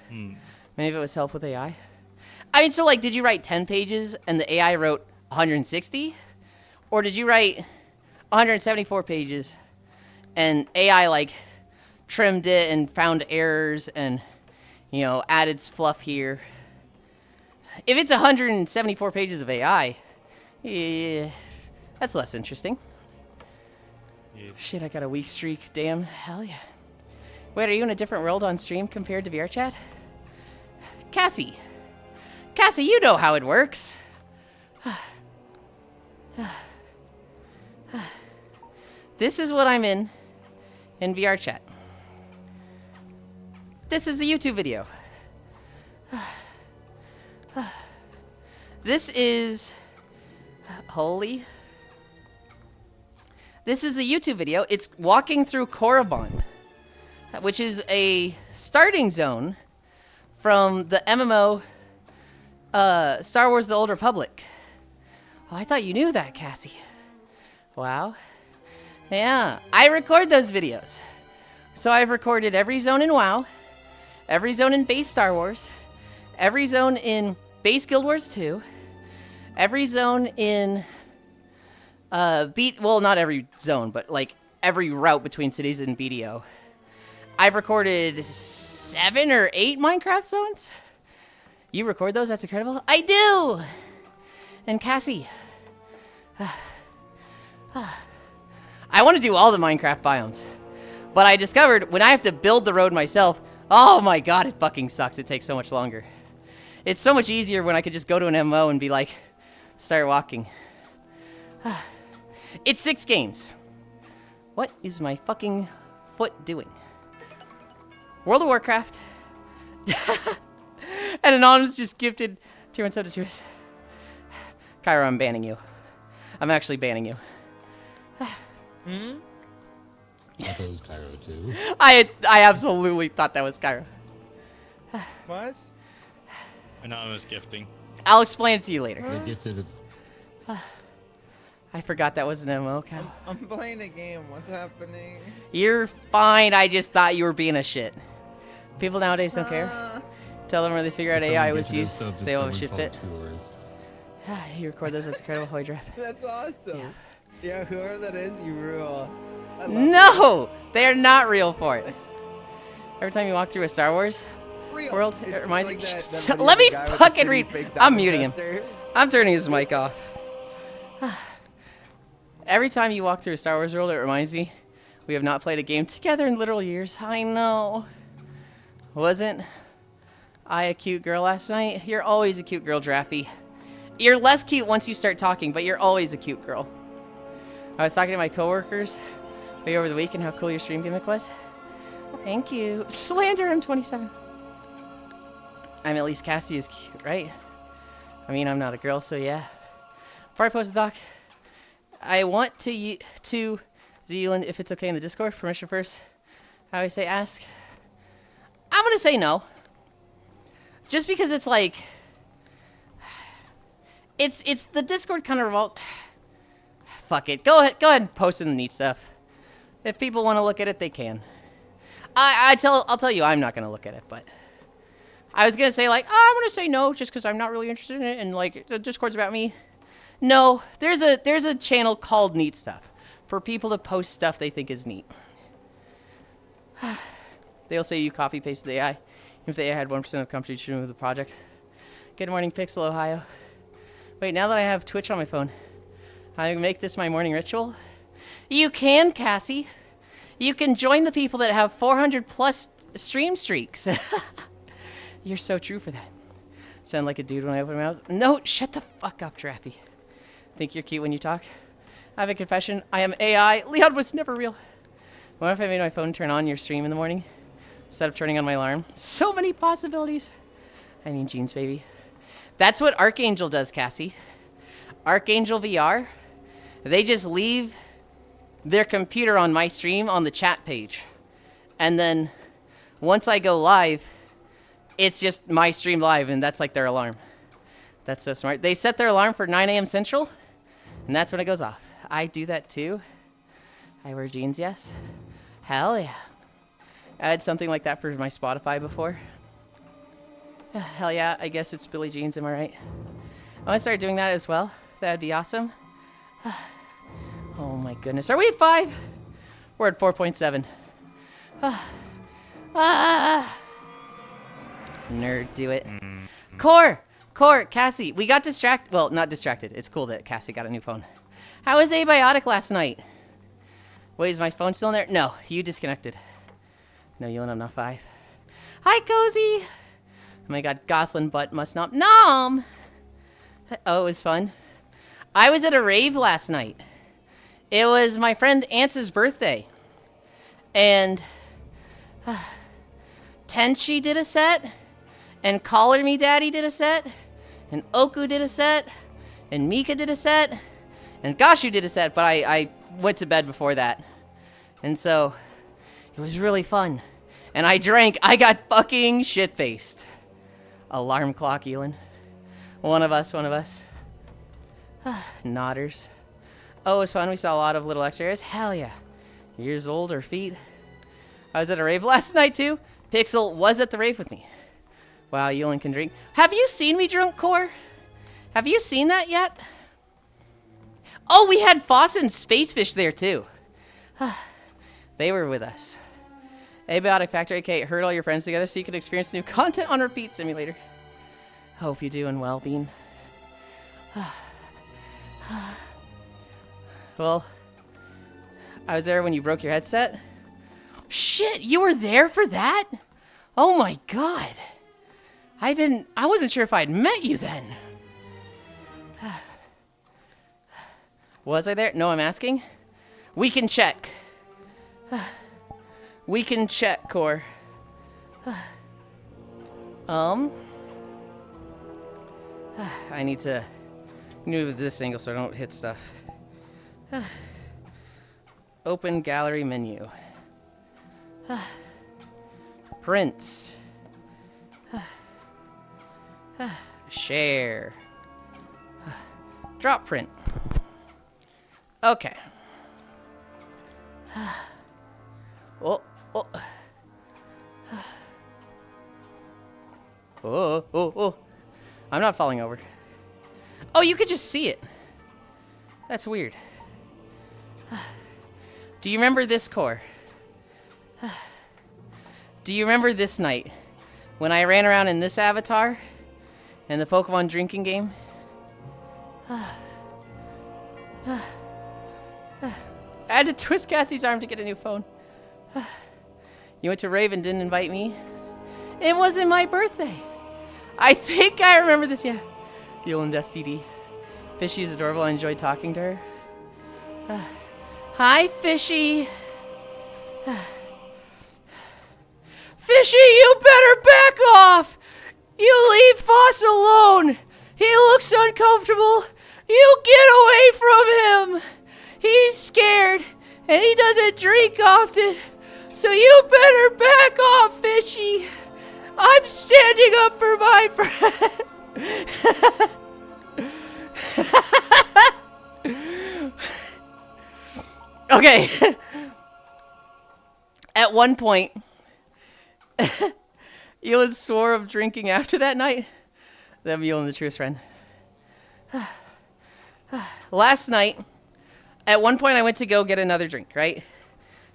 A: Maybe it was help with AI. I mean, so, like, did you write 10 pages and the AI wrote 160? Or did you write 174 pages and AI, like, trimmed it and found errors and, you know, added fluff here? If it's 174 pages of AI, yeah, that's less interesting.
D: Yeah.
A: Shit, I got a weak streak. Damn, hell yeah. Wait, are you in a different world on stream compared to VRChat? Cassie, you know how it works. This is what I'm in VRChat. This is the YouTube video. This is... Holy... This is the YouTube video. It's walking through Korriban, which is a starting zone from the MMO Star Wars The Old Republic. Oh, I thought you knew that, Cassie. Wow. Yeah, I record those videos. So I've recorded every zone in WoW, every zone in base Star Wars, every zone in base Guild Wars 2, every zone in well, not every zone, but like every route between cities in BDO. I've recorded 7 or 8 Minecraft zones. You record those? That's incredible. I do. And Cassie, I want to do all the Minecraft biomes, but I discovered when I have to build the road myself, oh my god, it fucking sucks. It takes so much longer. It's so much easier when I could just go to an MMO and be like, start walking. It's 6 games. What is my fucking foot doing? World of Warcraft. And Anonymous just gifted tier 1 sub to Sirius. Kyra, I'm banning you. I'm actually banning you.
E: I thought it was Cairo too.
A: I absolutely thought that was Kyra.
F: What?
H: Anonymous gifting.
A: I'll explain it to you later.
E: They get to the
A: I forgot that was an MMO account.
F: I'm playing a game. What's happening?
A: You're fine. I just thought you were being a shit. People nowadays don't care. Tell them where they figure out AI was used. They all have shit fit. You record those. That's incredible. Holy draft.
F: That's awesome. Yeah, whoever that is, you rule.
A: No! They are not real for it. Every time you walk through a Star Wars world, it reminds me. Let me fucking read. I'm muting him. I'm turning his mic off. Every time you walk through a Star Wars world, it reminds me we have not played a game together in literal years. I know. Wasn't I a cute girl last night? You're always a cute girl, Draffy. You're less cute once you start talking, but you're always a cute girl. I was talking to my coworkers way over the weekend how cool your stream gimmick was. Thank you. Slander, I'm 27. I'm at least Cassie is cute, right? I mean, I'm not a girl, so yeah. Before I post the doc, I want to Yulind, if it's okay in the Discord, permission first. How do I say ask? I'm gonna say no. Just because it's like, it's the Discord kind of revolves. Fuck it. Go ahead and post in the neat stuff. If people want to look at it, they can. I'll tell you, I'm not gonna look at it, but I was gonna say like, oh, I'm gonna say no just because I'm not really interested in it, and like the Discord's about me. No, there's a channel called Neat Stuff for people to post stuff they think is neat. They'll say you copy paste the AI. If the AI had 1% of company to remove the project. Good morning, Pixel, Ohio. Wait, now that I have Twitch on my phone, I make this my morning ritual. You can, Cassie. You can join the people that have 400 plus stream streaks. You're so true for that. Sound like a dude when I open my mouth. No, shut the fuck up, Draffy. Think you're cute when you talk? I have a confession. I am AI. Leon was never real. What if I made my phone turn on your stream in the morning instead of turning on my alarm? So many possibilities. I mean, jeans, baby. That's what Archangel does, Cassie. Archangel VR. They just leave their computer on my stream on the chat page. And then once I go live, it's just my stream live, and that's like their alarm. That's so smart. They set their alarm for 9 a.m. Central, and that's when it goes off. I do that too. I wear jeans, yes. Hell yeah. I had something like that for my Spotify before. Hell yeah, I guess it's Billie Jeans, am I right? I want to start doing that as well. That'd be awesome. Oh my goodness. Are we at 5? We're at 4.7. Nerd, do it. Core, Cassie, we got distracted. Well, not distracted. It's cool that Cassie got a new phone. How was Abiotic last night? Wait, is my phone still in there? No, you disconnected. No, Yulind, I'm not 5. Hi, Cozy. Oh my god, Gothland butt must not. Nom! Oh, it was fun. I was at a rave last night. It was my friend Ance's birthday. And Tenchi did a set. And Collar Me Daddy did a set. And Oku did a set. And Mika did a set. And Gashu did a set, but I went to bed before that. And so, it was really fun. And I drank. I got fucking shit-faced. Alarm clock, Yulind. One of us. Nodders. Oh, it was fun. We saw a lot of little extra areas. Hell yeah. Years old or feet. I was at a rave last night, too. Pixel was at the rave with me. Wow, Yulind can drink. Have you seen me drunk, Core? Have you seen that yet? Oh, we had Foss and Spacefish there, too. They were with us. Abiotic Factory AK, herd all your friends together so you can experience new content on Repeat Simulator. Hope you're doing well, Bean. Well, I was there when you broke your headset. Shit, you were there for that? Oh my god. I wasn't sure if I'd met you then. Was I there? No, I'm asking. We can check. We can check, Core. I need to move this angle so I don't hit stuff. Open gallery menu. Prints. Share. Drop print. Okay. Oh, oh. Oh, oh, oh. I'm not falling over. Oh, you could just see it. That's weird. Do you remember this core? Do you remember this night when I ran around in this avatar in the Pokemon drinking game? I had to twist Cassie's arm to get a new phone. You went to rave and didn't invite me? It wasn't my birthday. I think I remember this, yeah. Yulind STD. Fishy's adorable. I enjoyed talking to her. Hi, Fishy. Fishy, you better back off! You leave Foss alone! He looks uncomfortable! You get away from him! He's scared, and he doesn't drink often, so you better back off, Fishy! I'm standing up for my friend! Okay. At one point, Yulind swore of drinking after that night. Them Yulind, the truest friend. Last night, at one point I went to go get another drink, right?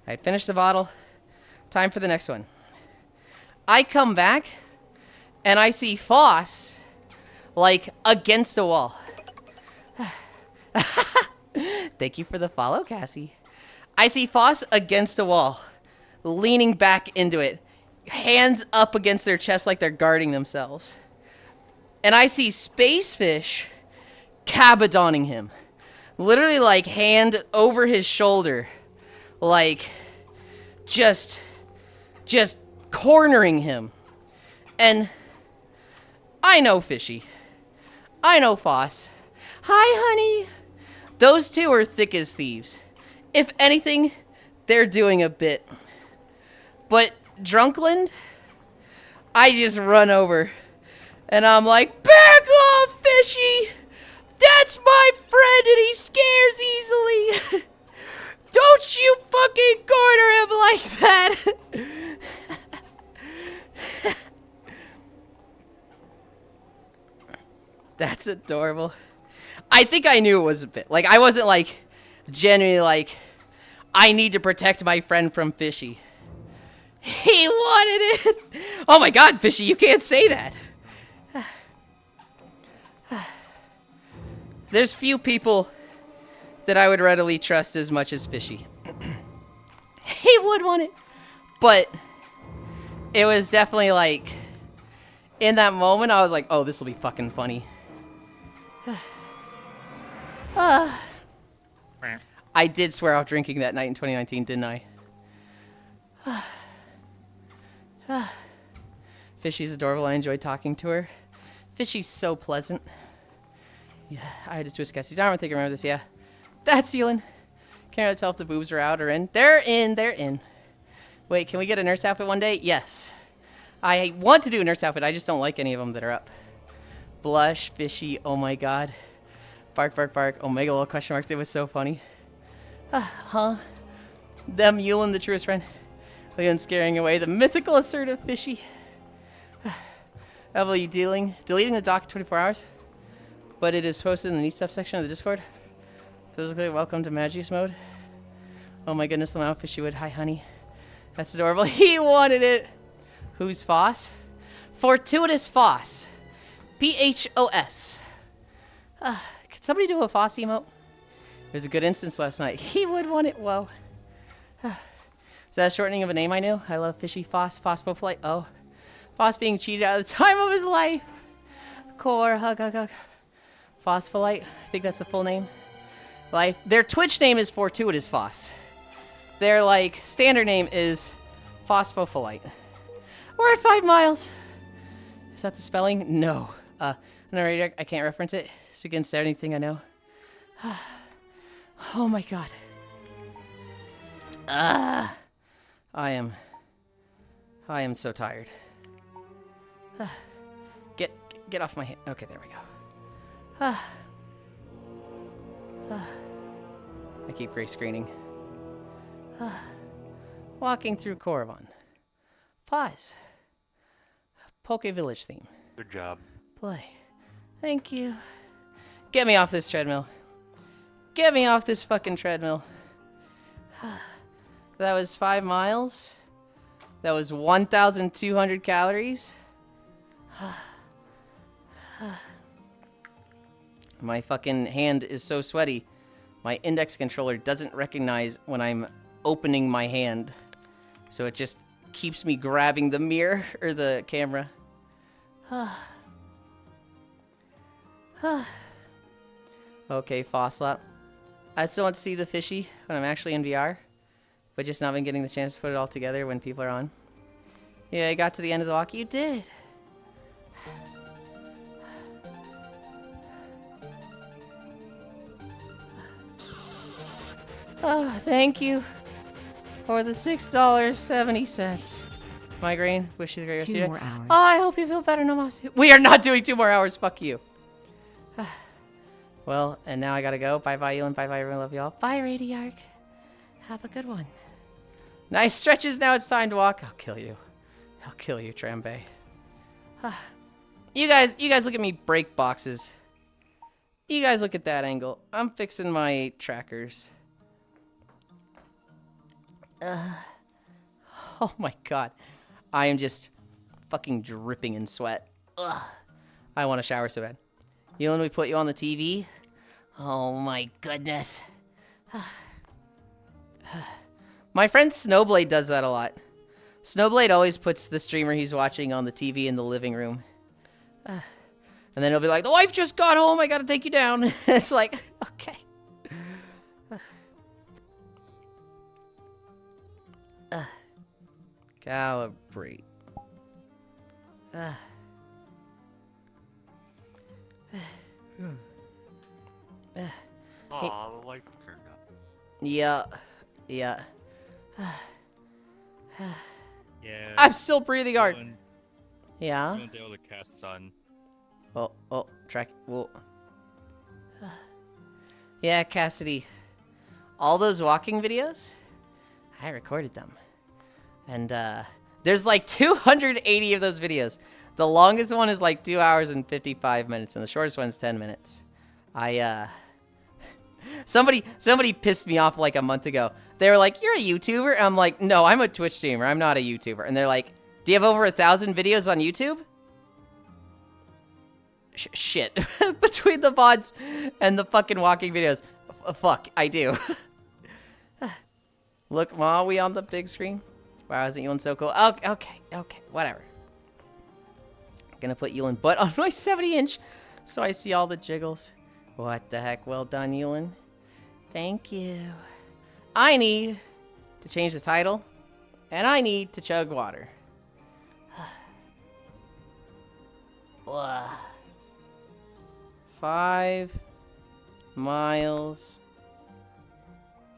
A: I'd finished the bottle. Time for the next one. I come back, and I see Foss, like, against a wall. Thank you for the follow, Cassie. I see Foss against a wall, leaning back into it, hands up against their chest like they're guarding themselves. And I see Spacefish cabadoning him. Literally, like, hand over his shoulder. Like, just cornering him. And I know Fishy. I know Foss. Hi, honey. Those two are thick as thieves. If anything, they're doing a bit. But Drunkland, I just run over. And I'm like, back off, Fishy! That's my friend and he scares easily! Don't you fucking corner him like that! That's adorable. I think I knew it was a bit. Like, I wasn't, like, genuinely, like, I need to protect my friend from Fishy. He wanted it! Oh my god, Fishy, you can't say that! There's few people that I would readily trust as much as Fishy. He would want it. But it was definitely like, in that moment, I was like, oh, this will be fucking funny. I did swear off drinking that night in 2019, didn't I? Fishy's adorable. I enjoyed talking to her. Fishy's so pleasant. Yeah, I had to twist Cassie's arm. I think I remember this, yeah. That's Yulind. Can't really tell if the boobs are out or in. They're in, they're in. Wait, can we get a nurse outfit one day? Yes. I want to do a nurse outfit. I just don't like any of them that are up. Blush, Fishy, oh my god. Bark, bark, bark. Omega little question marks. It was so funny. Huh? Them Yulind, the truest friend. Leon scaring away the mythical assertive Fishy. Evel, you deleting the doc in 24 hours? But it is posted in the neat stuff section of the Discord. Physically, welcome to Magius mode. Oh my goodness, the amount Fishy would. Hi, honey. That's adorable. He wanted it. Who's Foss? Fortuitous Foss. P-H-O-S. Could somebody do a Foss emote? It was a good instance last night. He would want it. Whoa. Is that a shortening of a name I knew? I love Fishy. Foss. Phosphoflight. Oh. Foss being cheated out of the time of his life. Core. Hug, hug, hug. Phospholite. I think that's the full name. Life. Their Twitch name is Fortuitous Foss. Their, like, standard name is Phosphofolite. We're at 5 miles. Is that the spelling? No. Narrator, I can't reference it. It's against anything I know. Oh my god. I am so tired. Get get off my hand. Okay, there we go. Ah. Ah. I keep gray screening. Ah. Walking through Korriban. Pause. Poke Village theme.
D: Good job.
A: Play. Thank you. Get me off this treadmill. Get me off this fucking treadmill. That was 5 miles. That was 1,200 calories. My fucking hand is so sweaty. My index controller doesn't recognize when I'm opening my hand. So it just keeps me grabbing the mirror or the camera. Okay, Fosslop. I still want to see the fishy when I'm actually in VR, but just not been getting the chance to put it all together when people are on. Yeah, I got to the end of the walk. You did. Oh, thank you for the $6.70. Migraine. Wish you the great rest of your day.
J: 2 more hours.
A: Oh, I hope you feel better, Namaste. We are not doing 2 more hours. Fuck you. Well, and now I gotta go. Bye-bye, Yulind. Bye-bye, everyone. Love y'all. Bye, Radiark. Have a good one. Nice stretches. Now it's time to walk. I'll kill you. I'll kill you, Trambe. You guys look at me break boxes. You guys look at that angle. I'm fixing my trackers. Oh my god. I am just fucking dripping in sweat. Ugh. I want to shower so bad. Yulind, we put you on the TV? Oh my goodness. My friend Snowblade does that a lot. Snowblade always puts the streamer he's watching on the TV in the living room. And then he'll be like, the wife just got home, I gotta take you down. It's like, okay. Calibrate.
D: Aw, the light turned up.
A: Yeah. Yeah.
D: Yeah.
A: I'm still breathing hard.
D: You
A: Yeah.
D: won't be able to cast sun.
A: Oh, track. Whoa. Yeah, Cassidy. All those walking videos, I recorded them. And there's like 280 of those videos. The longest one is like 2 hours and 55 minutes, and the shortest one's 10 minutes. Somebody pissed me off like a month ago. They were like, "You're a YouTuber?" And I'm like, "No, I'm a Twitch streamer. I'm not a YouTuber." And they're like, "Do you have over 1,000 videos on YouTube?" Shit. Between the VODs and the fucking walking videos. Fuck, I do. Look, Ma, we on the big screen? Wow, isn't Yulind so cool? Okay, whatever. Gonna put Yulind butt on my 70-inch so I see all the jiggles. What the heck? Well done, Yulind. Thank you. I need to change the title, and I need to chug water. 5 miles.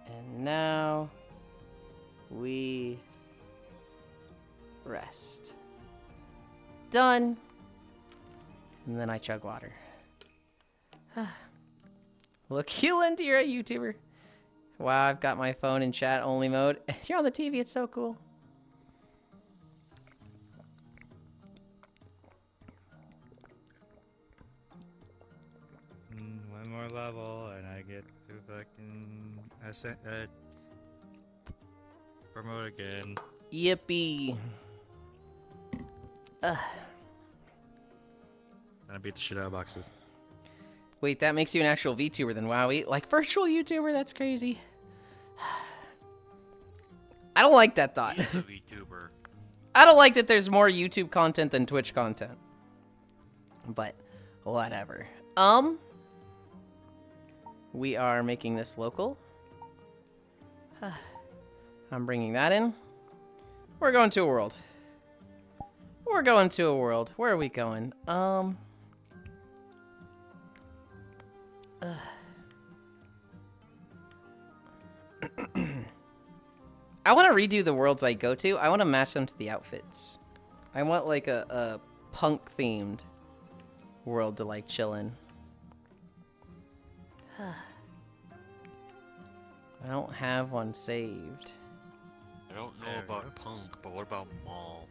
A: And now we rest. Done. And then I chug water. Look, Yulind, you're a YouTuber. Wow, I've got my phone in chat only mode. You're on the TV, it's so cool.
H: One more level and I get to fucking promote again.
A: Yippee.
H: And I beat the shit out of boxes.
A: Wait, that makes you an actual VTuber then, Wowie. Like virtual YouTuber, that's crazy. I don't like that thought.
D: He's a VTuber.
A: I don't like that there's more YouTube content than Twitch content. But whatever. We are making this local. I'm bringing that in. We're going to a world. We're going to a world. Where are we going? I want to redo the worlds I go to. I want to match them to the outfits. I want like a punk themed world to like chill in. I don't have one saved.
D: I don't know about Punk, but what about Mall?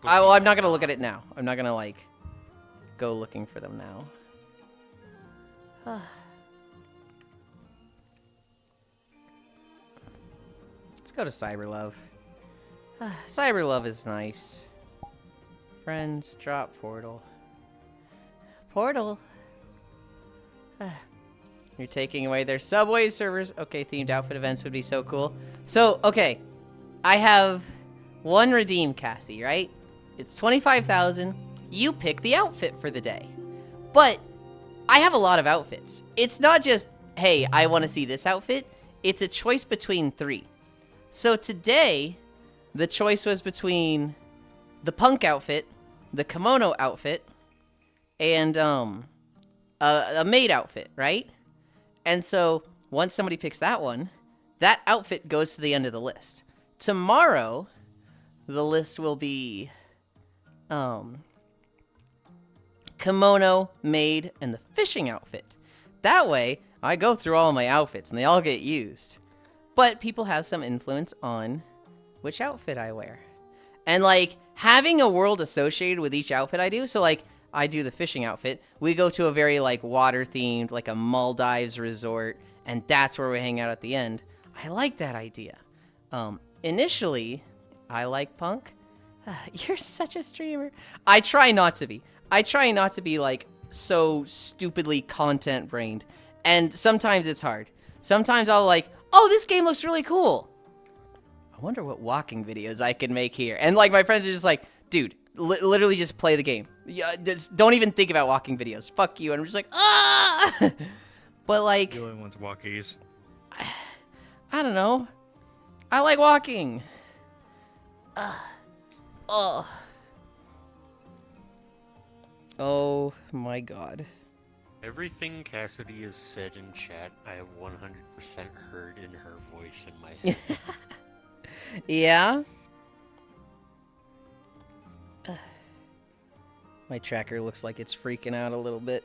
A: Well, I'm not gonna look at it now. I'm not gonna like go looking for them now. Let's go to Cyberlove. Cyberlove is nice. Friends, drop portal. Portal. You're taking away their subway servers. Okay, themed outfit events would be so cool. So, okay. I have one redeem, Cassie, right? It's 25,000. You pick the outfit for the day. But I have a lot of outfits. It's not just, hey, I want to see this outfit. It's a choice between 3. So today, the choice was between the punk outfit, the kimono outfit, and a maid outfit, right? And so once somebody picks that one, that outfit goes to the end of the list. Tomorrow, the list will be kimono, maid, and the fishing outfit. That way, I go through all my outfits and they all get used. But people have some influence on which outfit I wear. And like having a world associated with each outfit I do, so like I do the fishing outfit, we go to a very like water themed, like a Maldives resort, and that's where we hang out at the end. I like that idea. Initially, I like punk. You're such a streamer. I try not to be. I try not to be like so stupidly content brained. And sometimes it's hard. Sometimes I'll like, oh, this game looks really cool. I wonder what walking videos I can make here. And like my friends are just like, dude, literally just play the game. Just don't even think about walking videos. Fuck you. And I'm just like, ah. But like,
D: The only one's walkies.
A: I don't know. I like walking. Oh my god.
D: Everything Cassidy has said in chat, I have 100% heard in her voice in my head.
A: Yeah? My tracker looks like it's freaking out a little bit.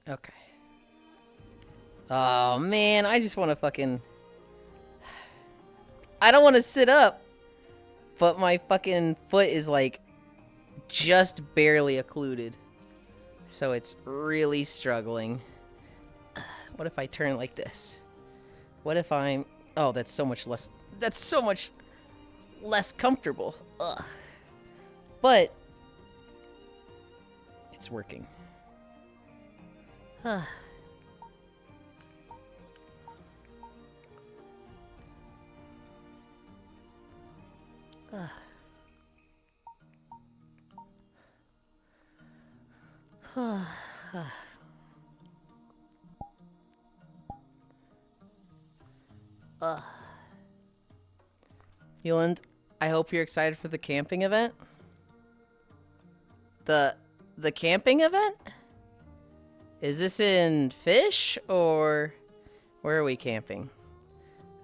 A: Okay. Oh man, I just want to fucking... I don't want to sit up, but my fucking foot is like just barely occluded. So it's really struggling. What if I turn like this? What if I'm... Oh, that's so much less... That's so much less comfortable. Ugh. But it's working. Yulind, I hope you're excited for the camping event. The camping event? Is this in Fish or where are we camping?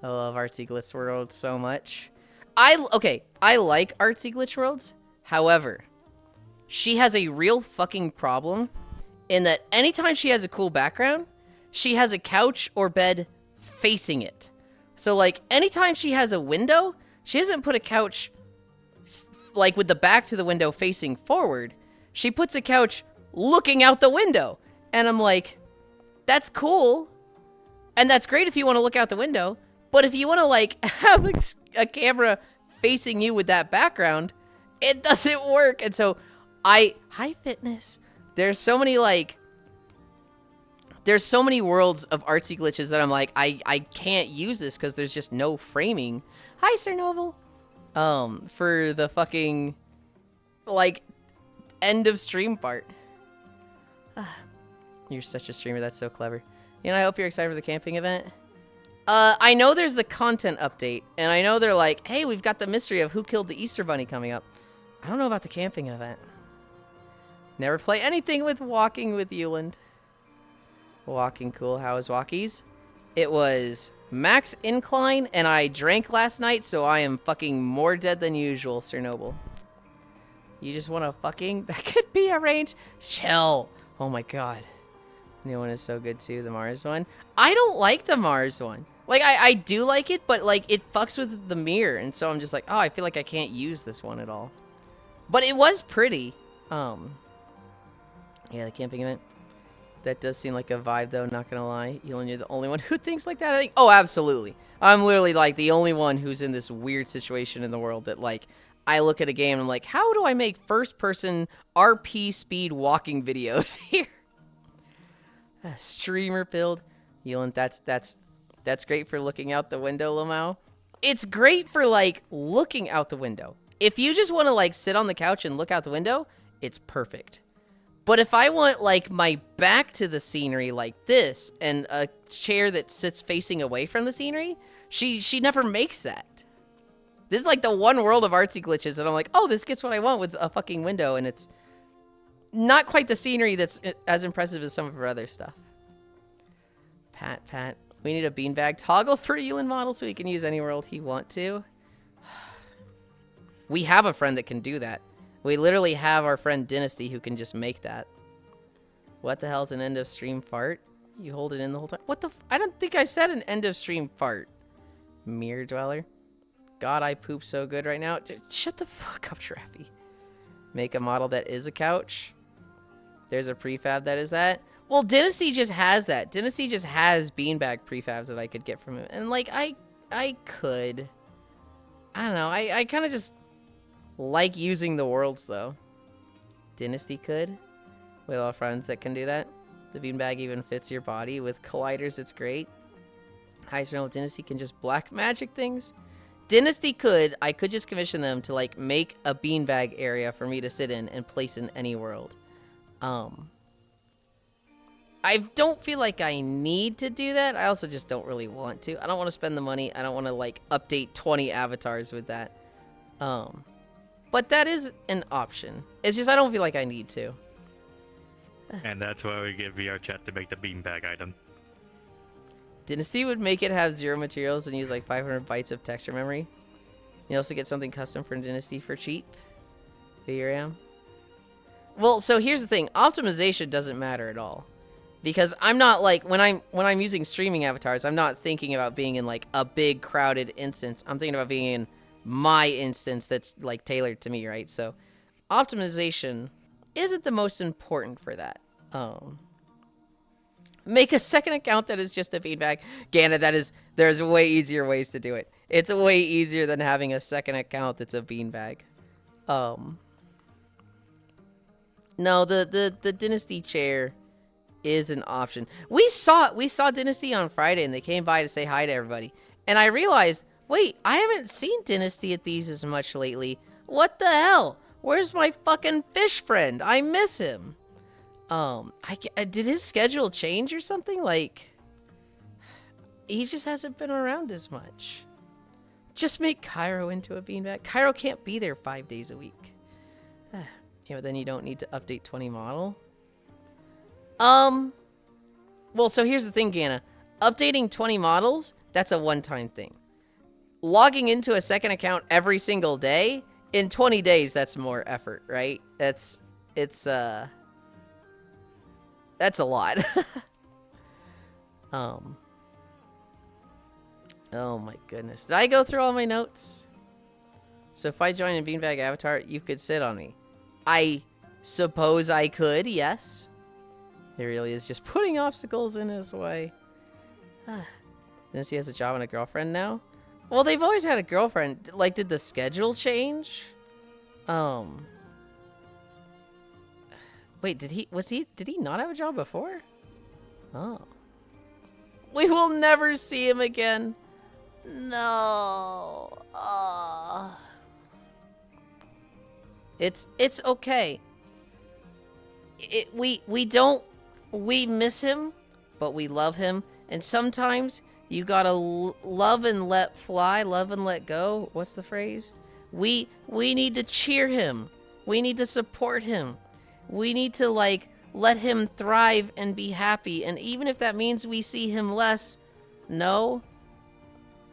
A: I love Artsy Glitch World so much. I like Artsy Glitch Worlds. However, she has a real fucking problem in that anytime she has a cool background, she has a couch or bed facing it. So like anytime she has a window, she doesn't put a couch like with the back to the window facing forward. She puts a couch looking out the window. And I'm like, that's cool. And that's great if you want to look out the window. But if you want to like have a camera facing you with that background, it doesn't work. And so hi fitness. There's so many worlds of artsy glitches that I'm like, I can't use this because there's just no framing. Hi, Sir Novel. For the fucking like end of stream part. You're such a streamer. That's so clever. You know, I hope you're excited for the camping event. I know there's the content update, and I know they're like, hey, we've got the mystery of who killed the Easter Bunny coming up. I don't know about the camping event. Never play anything with walking with Yulind. Walking cool. How was Walkies? It was Max incline, and I drank last night, so I am fucking more dead than usual, Sir Noble. You just want to fucking... That could be arranged. Chill. Oh my god. New one is so good too, the Mars one. I don't like the Mars one. Like, I do like it, but like, it fucks with the mirror, and so I'm just like, oh, I feel like I can't use this one at all. But it was pretty. Yeah, the camping event. That does seem like a vibe, though, not gonna lie. Yulind, you're the only one who thinks like that, I think. Oh, absolutely. I'm literally, like, the only one who's in this weird situation in the world that, like, I look at a game and I'm like, how do I make first-person RP speed walking videos here? Streamer build. Yulind, that's great for looking out the window, Lamau. It's great for, like, looking out the window. If you just want to, like, sit on the couch and look out the window, it's perfect. But if I want, like, my back to the scenery like this and a chair that sits facing away from the scenery, she never makes that. This is like the one world of artsy glitches, and I'm like, oh, this gets what I want with a fucking window, and it's not quite the scenery that's as impressive as some of her other stuff. Pat, we need a beanbag toggle for a Yulind model so he can use any world he want to. We have a friend that can do that. We literally have our friend Dynasty who can just make that. What the hell's an end of stream fart? You hold it in the whole time. What the I don't think I said an end of stream fart. Mirror Dweller. God, I poop so good right now. Shut the fuck up, Traffy. Make a model that is a couch. There's a prefab that is that. Well, Dynasty just has that. Dynasty just has beanbag prefabs that I could get from him. And, like, I could. I don't know. I kind of just like using the worlds, though. Dynasty could. With all friends that can do that. The beanbag even fits your body. With colliders, it's great. Heisenberg Dynasty can just black magic things. Dynasty could. I could just commission them to, like, make a beanbag area for me to sit in and place in any world. I don't feel like I need to do that. I also just don't really want to. I don't want to spend the money. I don't want to, like, update 20 avatars with that. But that is an option. It's just I don't feel like I need to.
H: And that's why we get VR chat to make the beanbag item.
A: Dynasty would make it have 0 materials and use like 500 bytes of texture memory. You also get something custom for Dynasty for cheap. VRAM. Well, so here's the thing. Optimization doesn't matter at all. Because I'm not like, when I'm using streaming avatars, I'm not thinking about being in like a big crowded instance. I'm thinking about being in my instance that's like tailored to me, right? So optimization isn't the most important for that. Make a second account that is just a feedback. Gana, there's way easier ways to do it. It's way easier than having a second account that's a beanbag. No, the Dynasty chair is an option. We saw Dynasty on Friday and they came by to say hi to everybody. And I realized, wait, I haven't seen Dynasty at these as much lately. What the hell? Where's my fucking fish friend? I miss him. Did his schedule change or something? Like, he just hasn't been around as much. Just make Cairo into a beanbag. Cairo can't be there 5 days a week. Yeah, but then you don't need to update 20 model. Well, so here's the thing, Gana. Updating 20 models, that's a one-time thing. Logging into a second account every single day, in 20 days, that's more effort, right? That's a lot. Oh my goodness. Did I go through all my notes? So if I join a beanbag avatar, you could sit on me. I suppose I could, yes. It really is just putting obstacles in his way. Since he has a job and a girlfriend now? Well, they've always had a girlfriend. Like, did the schedule change? Wait, did he not have a job before? Oh. We will never see him again. No. It's okay. We miss him, but we love him. And sometimes you gotta love and let fly, love and let go. What's the phrase? We need to cheer him. We need to support him. We need to, like, let him thrive and be happy. And even if that means we see him less, no,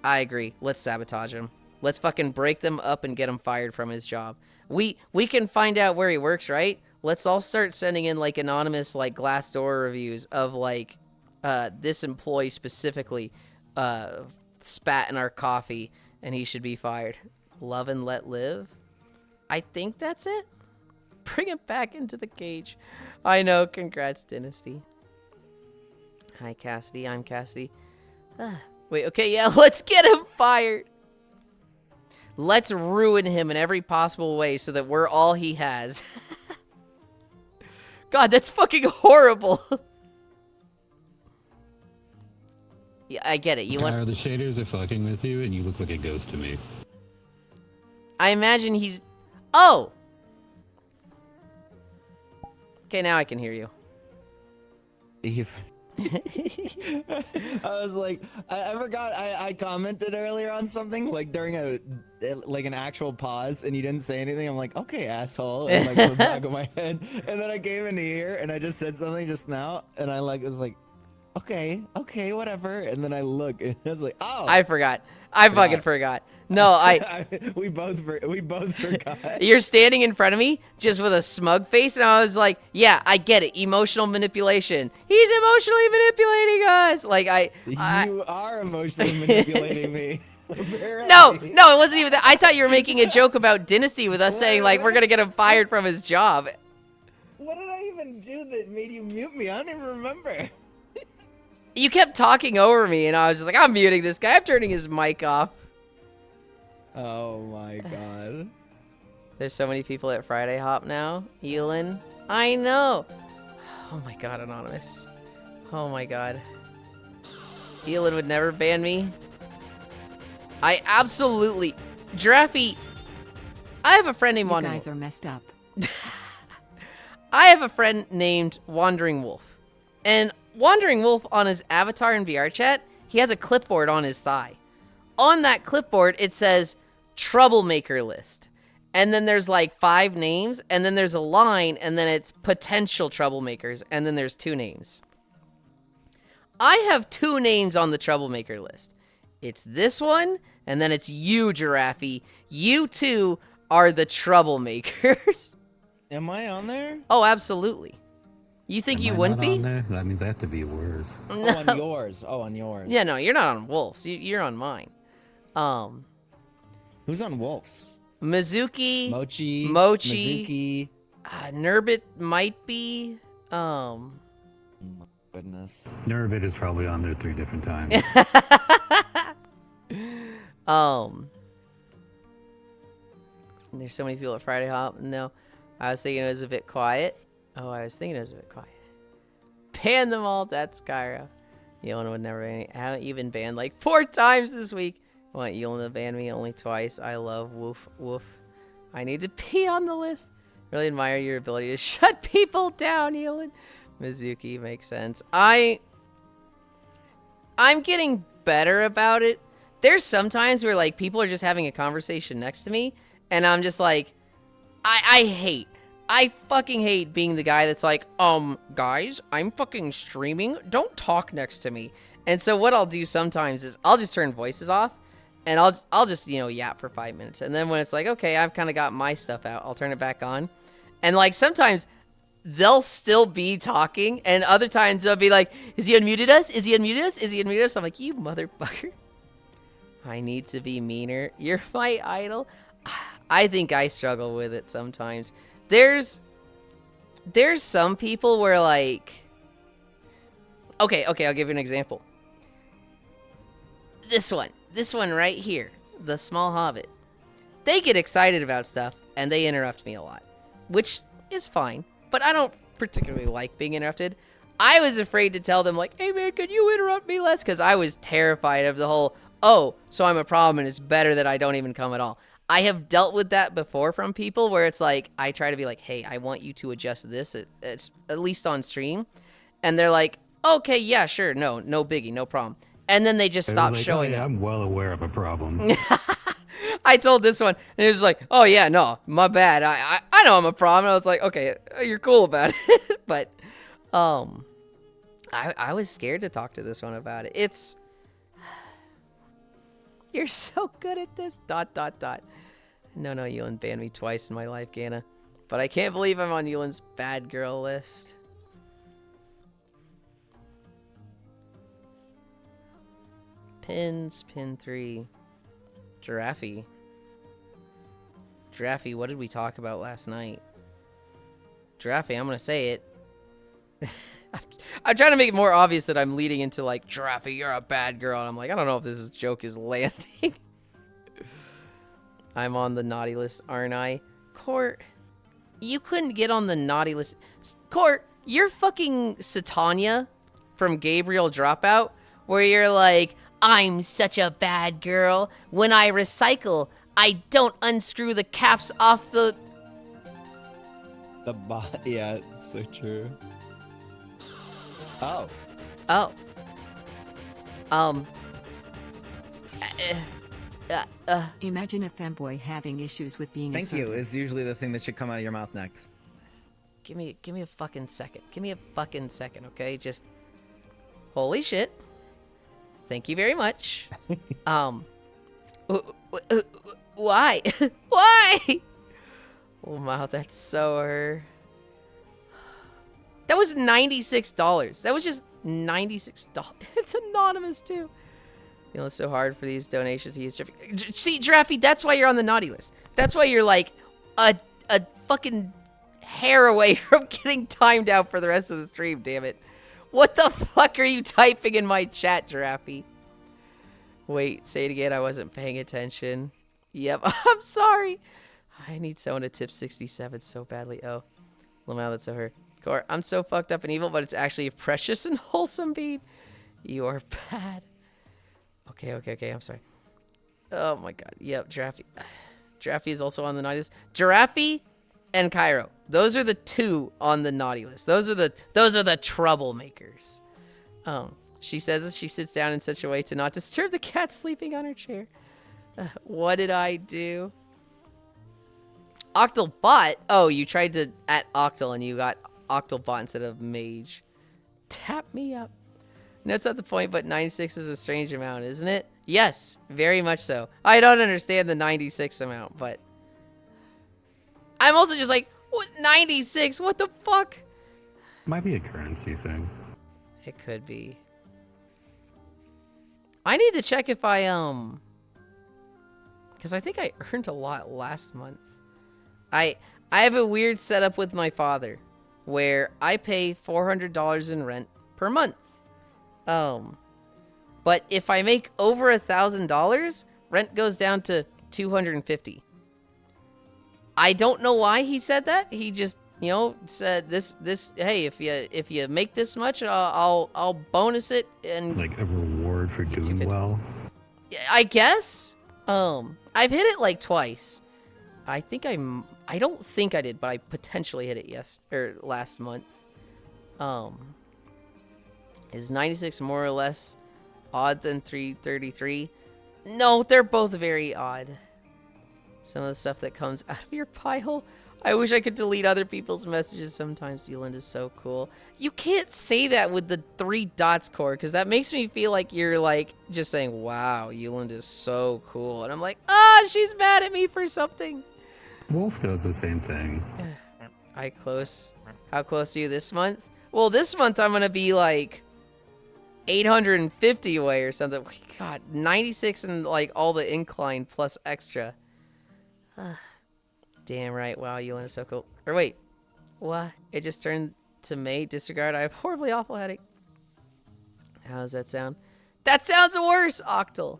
A: I agree. Let's sabotage him. Let's fucking break them up and get him fired from his job. We can find out where he works, right? Let's all start sending in like anonymous like Glassdoor reviews of like this employee specifically spat in our coffee and he should be fired. Love and let live. I think that's it. Bring him back into the cage. I know. Congrats, Dynasty. Hi, Cassidy. I'm Cassidy. Wait, okay, yeah, let's get him fired. Let's ruin him in every possible way so that we're all he has. God, that's fucking horrible. Yeah, I get it. You want...
E: The shaders are fucking with you, and you look like a ghost to me.
A: I imagine he's... Oh! Okay, now I can hear you.
F: Eve. I was like, I forgot I commented earlier on something like during an actual pause and you didn't say anything. I'm like, okay, asshole, and like the back of my head, and then I came in here and I just said something just now and I like was like, okay, whatever, and then I look and I was like, oh,
A: I forgot. I fucking forgot. No,
F: we both forgot.
A: You're standing in front of me just with a smug face, and I was like, yeah, I get it. Emotional manipulation. He's emotionally manipulating us. Like,
F: you are emotionally manipulating me.
A: No, it wasn't even that. I thought you were making a joke about Dynasty with us saying, like, we're going to get him fired from his job.
F: What did I even do that made you mute me? I don't even remember.
A: You kept talking over me, and I was just like, I'm muting this guy. I'm turning his mic off.
F: Oh my god.
A: There's so many people at Friday Hop now. Yulind. I know. Oh my god, Anonymous. Oh my god. Yulind would never ban me. I absolutely... Giraffe, I have a friend named Wandering
J: Wolf. You guys are messed up.
A: I have a friend named Wandering Wolf. And Wandering Wolf, on his avatar in VR chat, he has a clipboard on his thigh. On that clipboard, it says, troublemaker list. And then there's like 5 names, and then there's a line, and then it's potential troublemakers, and then there's 2 names. I have 2 names on the troublemaker list. It's this one, and then it's you, Giraffe. You two are the troublemakers.
F: Am I on there?
A: Oh, absolutely. You think
E: Am
A: you
E: I
A: wouldn't
E: not
A: be?
E: on there? That means I have to be worse.
A: No.
F: Oh, on yours. Oh, on yours.
A: Yeah, no, you're not on Wolf's. You're on mine.
F: Who's on Wolf's?
A: Mizuki.
F: Mochi.
A: Mizuki.
F: Mizuki.
A: Nurbit might be.
F: Oh my goodness.
E: Nervit is probably on there 3 different times.
A: There's so many people at Friday Hop. No, I was thinking it was a bit quiet. Oh, I was thinking it was a bit quiet. Ban them all. That's Skyra. Yulind would never ban me. I haven't even banned like 4 times this week. I want Yulind to ban me only twice. I love woof woof. I need to be on the list. Really admire your ability to shut people down, Yulind. Mizuki makes sense. I'm getting better about it. There's sometimes where like people are just having a conversation next to me, and I'm just like, I fucking hate being the guy that's like, guys, I'm fucking streaming. Don't talk next to me. And so what I'll do sometimes is I'll just turn voices off, and I'll just, you know, yap for 5 minutes. And then when it's like, okay, I've kind of got my stuff out, I'll turn it back on. And like sometimes they'll still be talking, and other times they'll be like, is he unmuted us? Is he unmuted us? Is he unmuted us? I'm like, you motherfucker. I need to be meaner. You're my idol. I think I struggle with it sometimes. There's some people where like, okay, I'll give you an example. This one right here, the small hobbit. They get excited about stuff and they interrupt me a lot, which is fine, but I don't particularly like being interrupted. I was afraid to tell them like, hey man, can you interrupt me less? Because I was terrified of the whole, oh, so I'm a problem and it's better that I don't even come at all. I have dealt with that before from people where it's like, I try to be like, hey, I want you to adjust this, it's at least on stream. And they're like, okay, yeah, sure, no biggie, no problem. And then they just stop showing up.
E: I'm well aware of a problem.
A: I told this one, and it was like, oh yeah, no, my bad. I know I'm a problem. I was like, okay, you're cool about it. But, I was scared to talk to this one about it. You're so good at this. ... No, Yulind banned me twice in my life, Gana. But I can't believe I'm on Yulind's bad girl list. Pins, pin 3. Giraffe. Giraffe, what did we talk about last night? Giraffe, I'm gonna say it. I'm trying to make it more obvious that I'm leading into like, Giraffe, you're a bad girl. And I'm like, I don't know if this joke is landing. I'm on the naughty list, aren't I? Court, you couldn't get on the naughty list. Court, you're fucking Satania from Gabriel Dropout, where you're like, I'm such a bad girl. When I recycle, I don't unscrew the caps off the...
B: Yeah, it's so true. Oh.
A: Oh.
J: Imagine a femboy having issues with being
B: Thank you
J: assertive.
B: is usually the thing that should come out of your mouth next.
A: Give me a fucking second. Give me a fucking second, okay? Just... Holy shit. Thank you very much. Why? Why? Oh, wow, that's so her. That was $96. That was just $96. It's anonymous, too. You know, it's so hard for these donations to use Giraffe. See, Giraffe, that's why you're on the naughty list. That's why you're like a fucking hair away from getting timed out for the rest of the stream, damn it. What the fuck are you typing in my chat, Giraffe? Wait, say it again. I wasn't paying attention. Yep, I'm sorry. I need someone to tip 67 so badly. Oh, Lamau, that's so her. Core, I'm so fucked up and evil, but it's actually a precious and wholesome bead. You are bad. Okay, I'm sorry. Oh my god. Yep, Giraffe. Giraffe is also on the naughty list. Giraffe and Cairo. Those are the two on the naughty list. Those are the troublemakers. She says as she sits down in such a way to not disturb the cat sleeping on her chair. What did I do? Octobot? Oh, you tried to at Octal and you got Octobot instead of Mage. Tap me up. No, it's not the point, but 96 is a strange amount, isn't it? Yes, very much so. I don't understand the 96 amount, but... I'm also just like, what, 96? What the fuck?
E: Might be a currency thing.
A: It could be. I need to check if I, because I think I earned a lot last month. I have a weird setup with my father where I pay $400 in rent per month. But if I make over $1,000, rent goes down to $250. I don't know why he said that. He just, you know, said this. Hey, if you make this much, I'll bonus it and
E: like a reward for doing well.
A: I guess. I've hit it like twice. I don't think I did, but I potentially hit it last month. Is 96 more or less odd than 333? No, they're both very odd. Some of the stuff that comes out of your pie hole. I wish I could delete other people's messages sometimes. Yulind is so cool. You can't say that with the 3 dots core, because that makes me feel like you're like just saying, wow, Yulind is so cool. And I'm like, she's mad at me for something.
E: Wolf does the same thing.
A: How close are you this month? Well, this month I'm going to be like 850 away or something. God, 96 and like all the incline plus extra. Damn right. Wow, Yulind is so cool. Or wait, what? It just turned to May. Disregard. I have horribly awful headache. How does that sound? That sounds worse, Octal.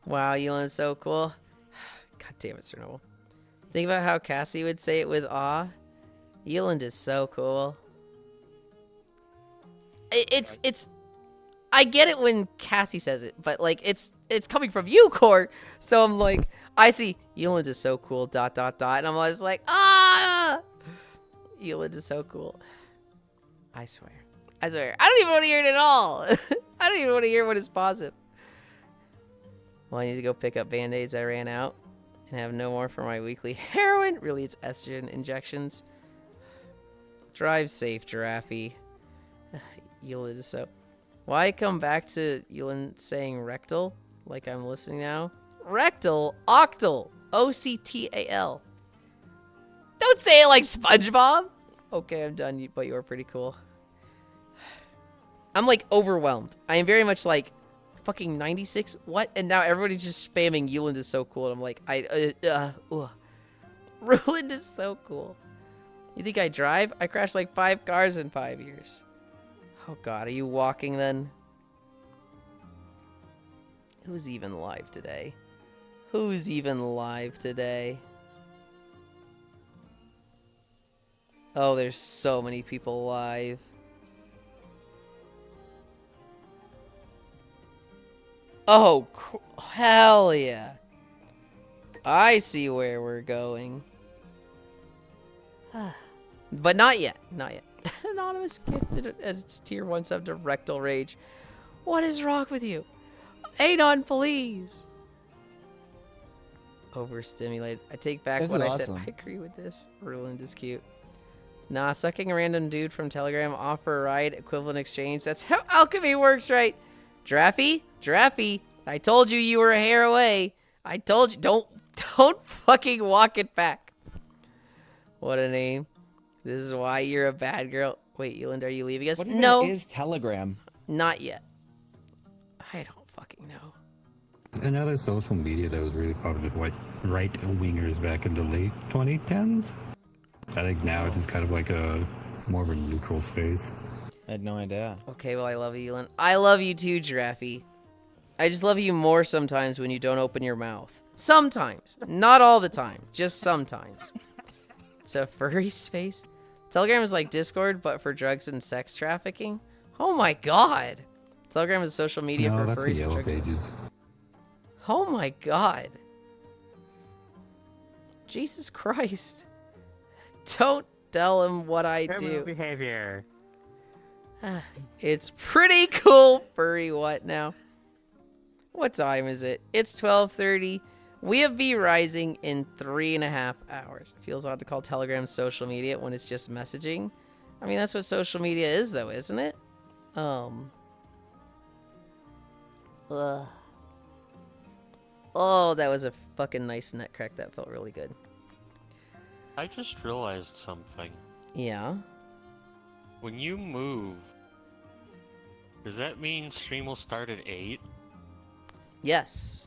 A: Wow, Yulind is so cool. God damn it, Sir Noble. Think about how Cassie would say it with awe. Yulind is so cool. It's. I get it when Cassie says it, but like it's coming from you, Court. So I'm like, I see Yulind is so cool. ... And I'm always like, Yulind is so cool. I swear. I don't even want to hear it at all. I don't even want to hear what is positive. Well, I need to go pick up band-aids. I ran out and have no more for my weekly heroin. Really, it's estrogen injections. Drive safe, Giraffe. Yulind is so... Why come back to Yulind saying rectal? like I'm listening now. Rectal octal. OCTAL. Don't say it like SpongeBob. Okay, I'm done, but you are pretty cool. I'm like overwhelmed. I am very much like fucking 96. What? And now everybody's just spamming Yulind is so cool. And I'm like, Yulind is so cool. You think I drive? I crashed like 5 cars in 5 years. Oh god, are you walking then? Who's even live today? Who's even live today? Oh, there's so many people live. Oh, hell yeah. I see where we're going. But not yet. Not yet. Anonymous gifted as its tier 1 sub to Rectal Rage. What is wrong with you? Anon, please. Overstimulated. I take back
F: This
A: what
F: is
A: I said.
F: awesome.
A: I agree with this. Ruland is cute. Nah, sucking a random dude from Telegram, offer a ride, equivalent exchange. That's how alchemy works, right? Draffy? Draffy, I told you were a hair away. I told you. Don't fucking walk it back. What a name. This is why you're a bad girl. Wait, Yulind, are you leaving us?
F: What even
A: No.
F: is Telegram?
A: Not yet. I don't fucking know.
E: Another social media that was really popular with right-wingers back in the late 2010s. I think now it's just kind of like a more of a neutral space.
F: I had no idea.
A: Okay, well, I love you, Yulind. I love you too, Draffy. I just love you more sometimes when you don't open your mouth. Sometimes. Not all the time. Just sometimes. It's a furry space. Telegram is like Discord, but for drugs and sex trafficking. Oh my god. Telegram is social media
E: No,
A: for
E: that's the
A: furries and
E: Yellow
A: drug dealers.
E: Pages.
A: Oh my god. Jesus Christ. Don't tell him what I do.
H: behavior.
A: It's pretty cool, furry. What now? What time is it? It's 12:30. We have V Rising in 3.5 hours. It feels odd to call Telegram social media when it's just messaging. I mean, that's what social media is, though, isn't it? Oh, that was a fucking nice net crack. That felt really good.
H: I just realized something.
A: Yeah.
H: When you move, does that mean stream will start at 8?
A: Yes.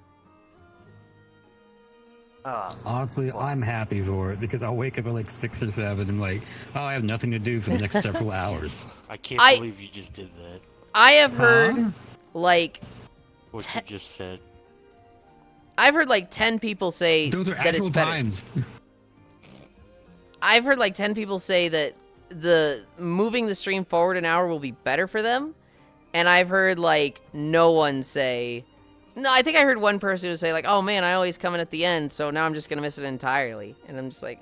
E: Honestly, I'm happy for it because I'll wake up at like 6 or 7 and like, oh, I have nothing to do for the next several hours.
H: I can't believe you just did that.
A: I have heard, like,
H: What you just said.
A: I've heard like 10 people say
E: Those are
A: that it's
E: actual
A: better.
E: times.
A: I've heard like 10 people say that the moving the stream forward an hour will be better for them. And I've heard like no one say, no, I think I heard one person who say like, oh man, I always come in at the end, so now I'm just going to miss it entirely. And I'm just like,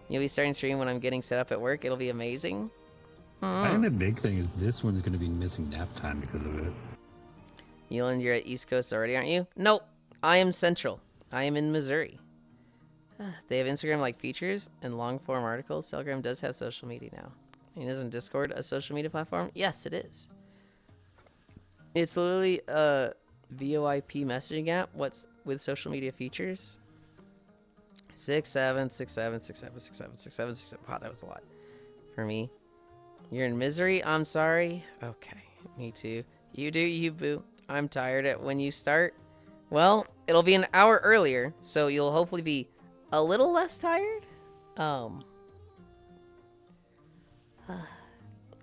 A: you'll be starting stream when I'm getting set up at work. It'll be amazing.
E: I think the big thing is this one's going to be missing nap time because of it.
A: Yulind, you're at East Coast already, aren't you? Nope. I am Central. I am in Missouri. They have Instagram-like features and long-form articles. Telegram does have social media now. And isn't Discord a social media platform? Yes, it is. It's literally a VoIP messaging app. What's with social media features? 6, 7, 6, 7, 6, 7, 6, 7, 6, 7, 6, 7. Wow, that was a lot for me. You're in misery? I'm sorry. Okay, me too. You do you, boo. I'm tired at when you start. Well, it'll be an hour earlier, so you'll hopefully be a little less tired. I'm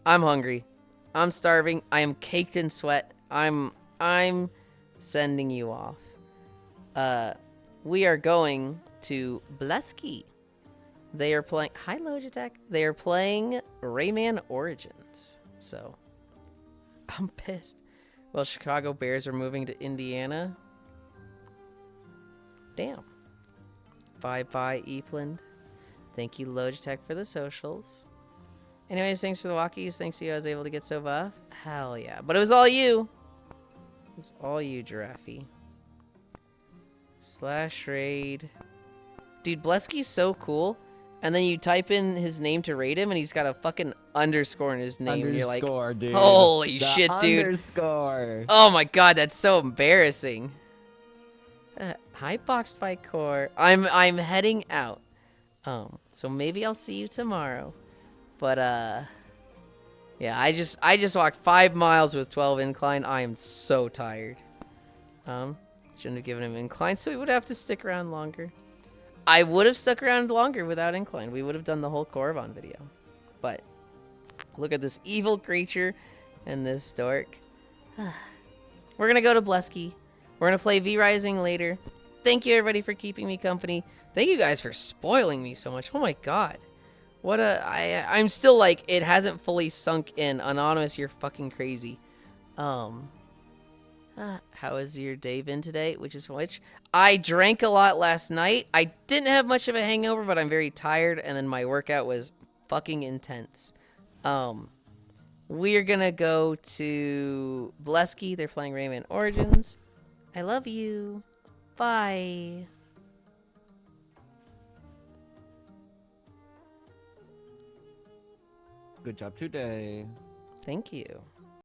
A: hungry. I'm starving. I am caked in sweat. I'm sending you off. We are going to Blesky. They are playing. Hi, Logitech. They are playing Rayman Origins. So, I'm pissed. Well, Chicago Bears are moving to Indiana. Damn. Bye-bye, Eepland. Thank you, Logitech, for the socials. Anyways, thanks for the walkies. Thanks to you, I was able to get so buff. Hell yeah. But it was all you. It's all you, Giraffe. /raid. Dude, Blesky's so cool. and then you type in his name to rate him, and he's got a fucking underscore in his name. And you're like,
F: Underscore, dude.
A: holy
F: The
A: shit, dude.
F: Underscore.
A: Oh my god, that's so embarrassing. Hi, Boxed by Core. I'm heading out. So maybe I'll see you tomorrow. But yeah, I just walked 5 miles with 12 incline. I am so tired. Shouldn't have given him incline, so he would have to stick around longer. I would have stuck around longer without incline. We would have done the whole Korriban video. But look at this evil creature and this dork. We're gonna go to Blesky. We're gonna play V Rising later. Thank you everybody for keeping me company. Thank you guys for spoiling me so much. Oh my god. I'm still like, it hasn't fully sunk in. Anonymous, you're fucking crazy. How has your day been today? Which? I drank a lot last night. I didn't have much of a hangover, but I'm very tired, and then my workout was fucking intense. We're gonna go to Blesky. They're playing Rayman Origins. I love you. Bye.
B: Good job today.
A: Thank you.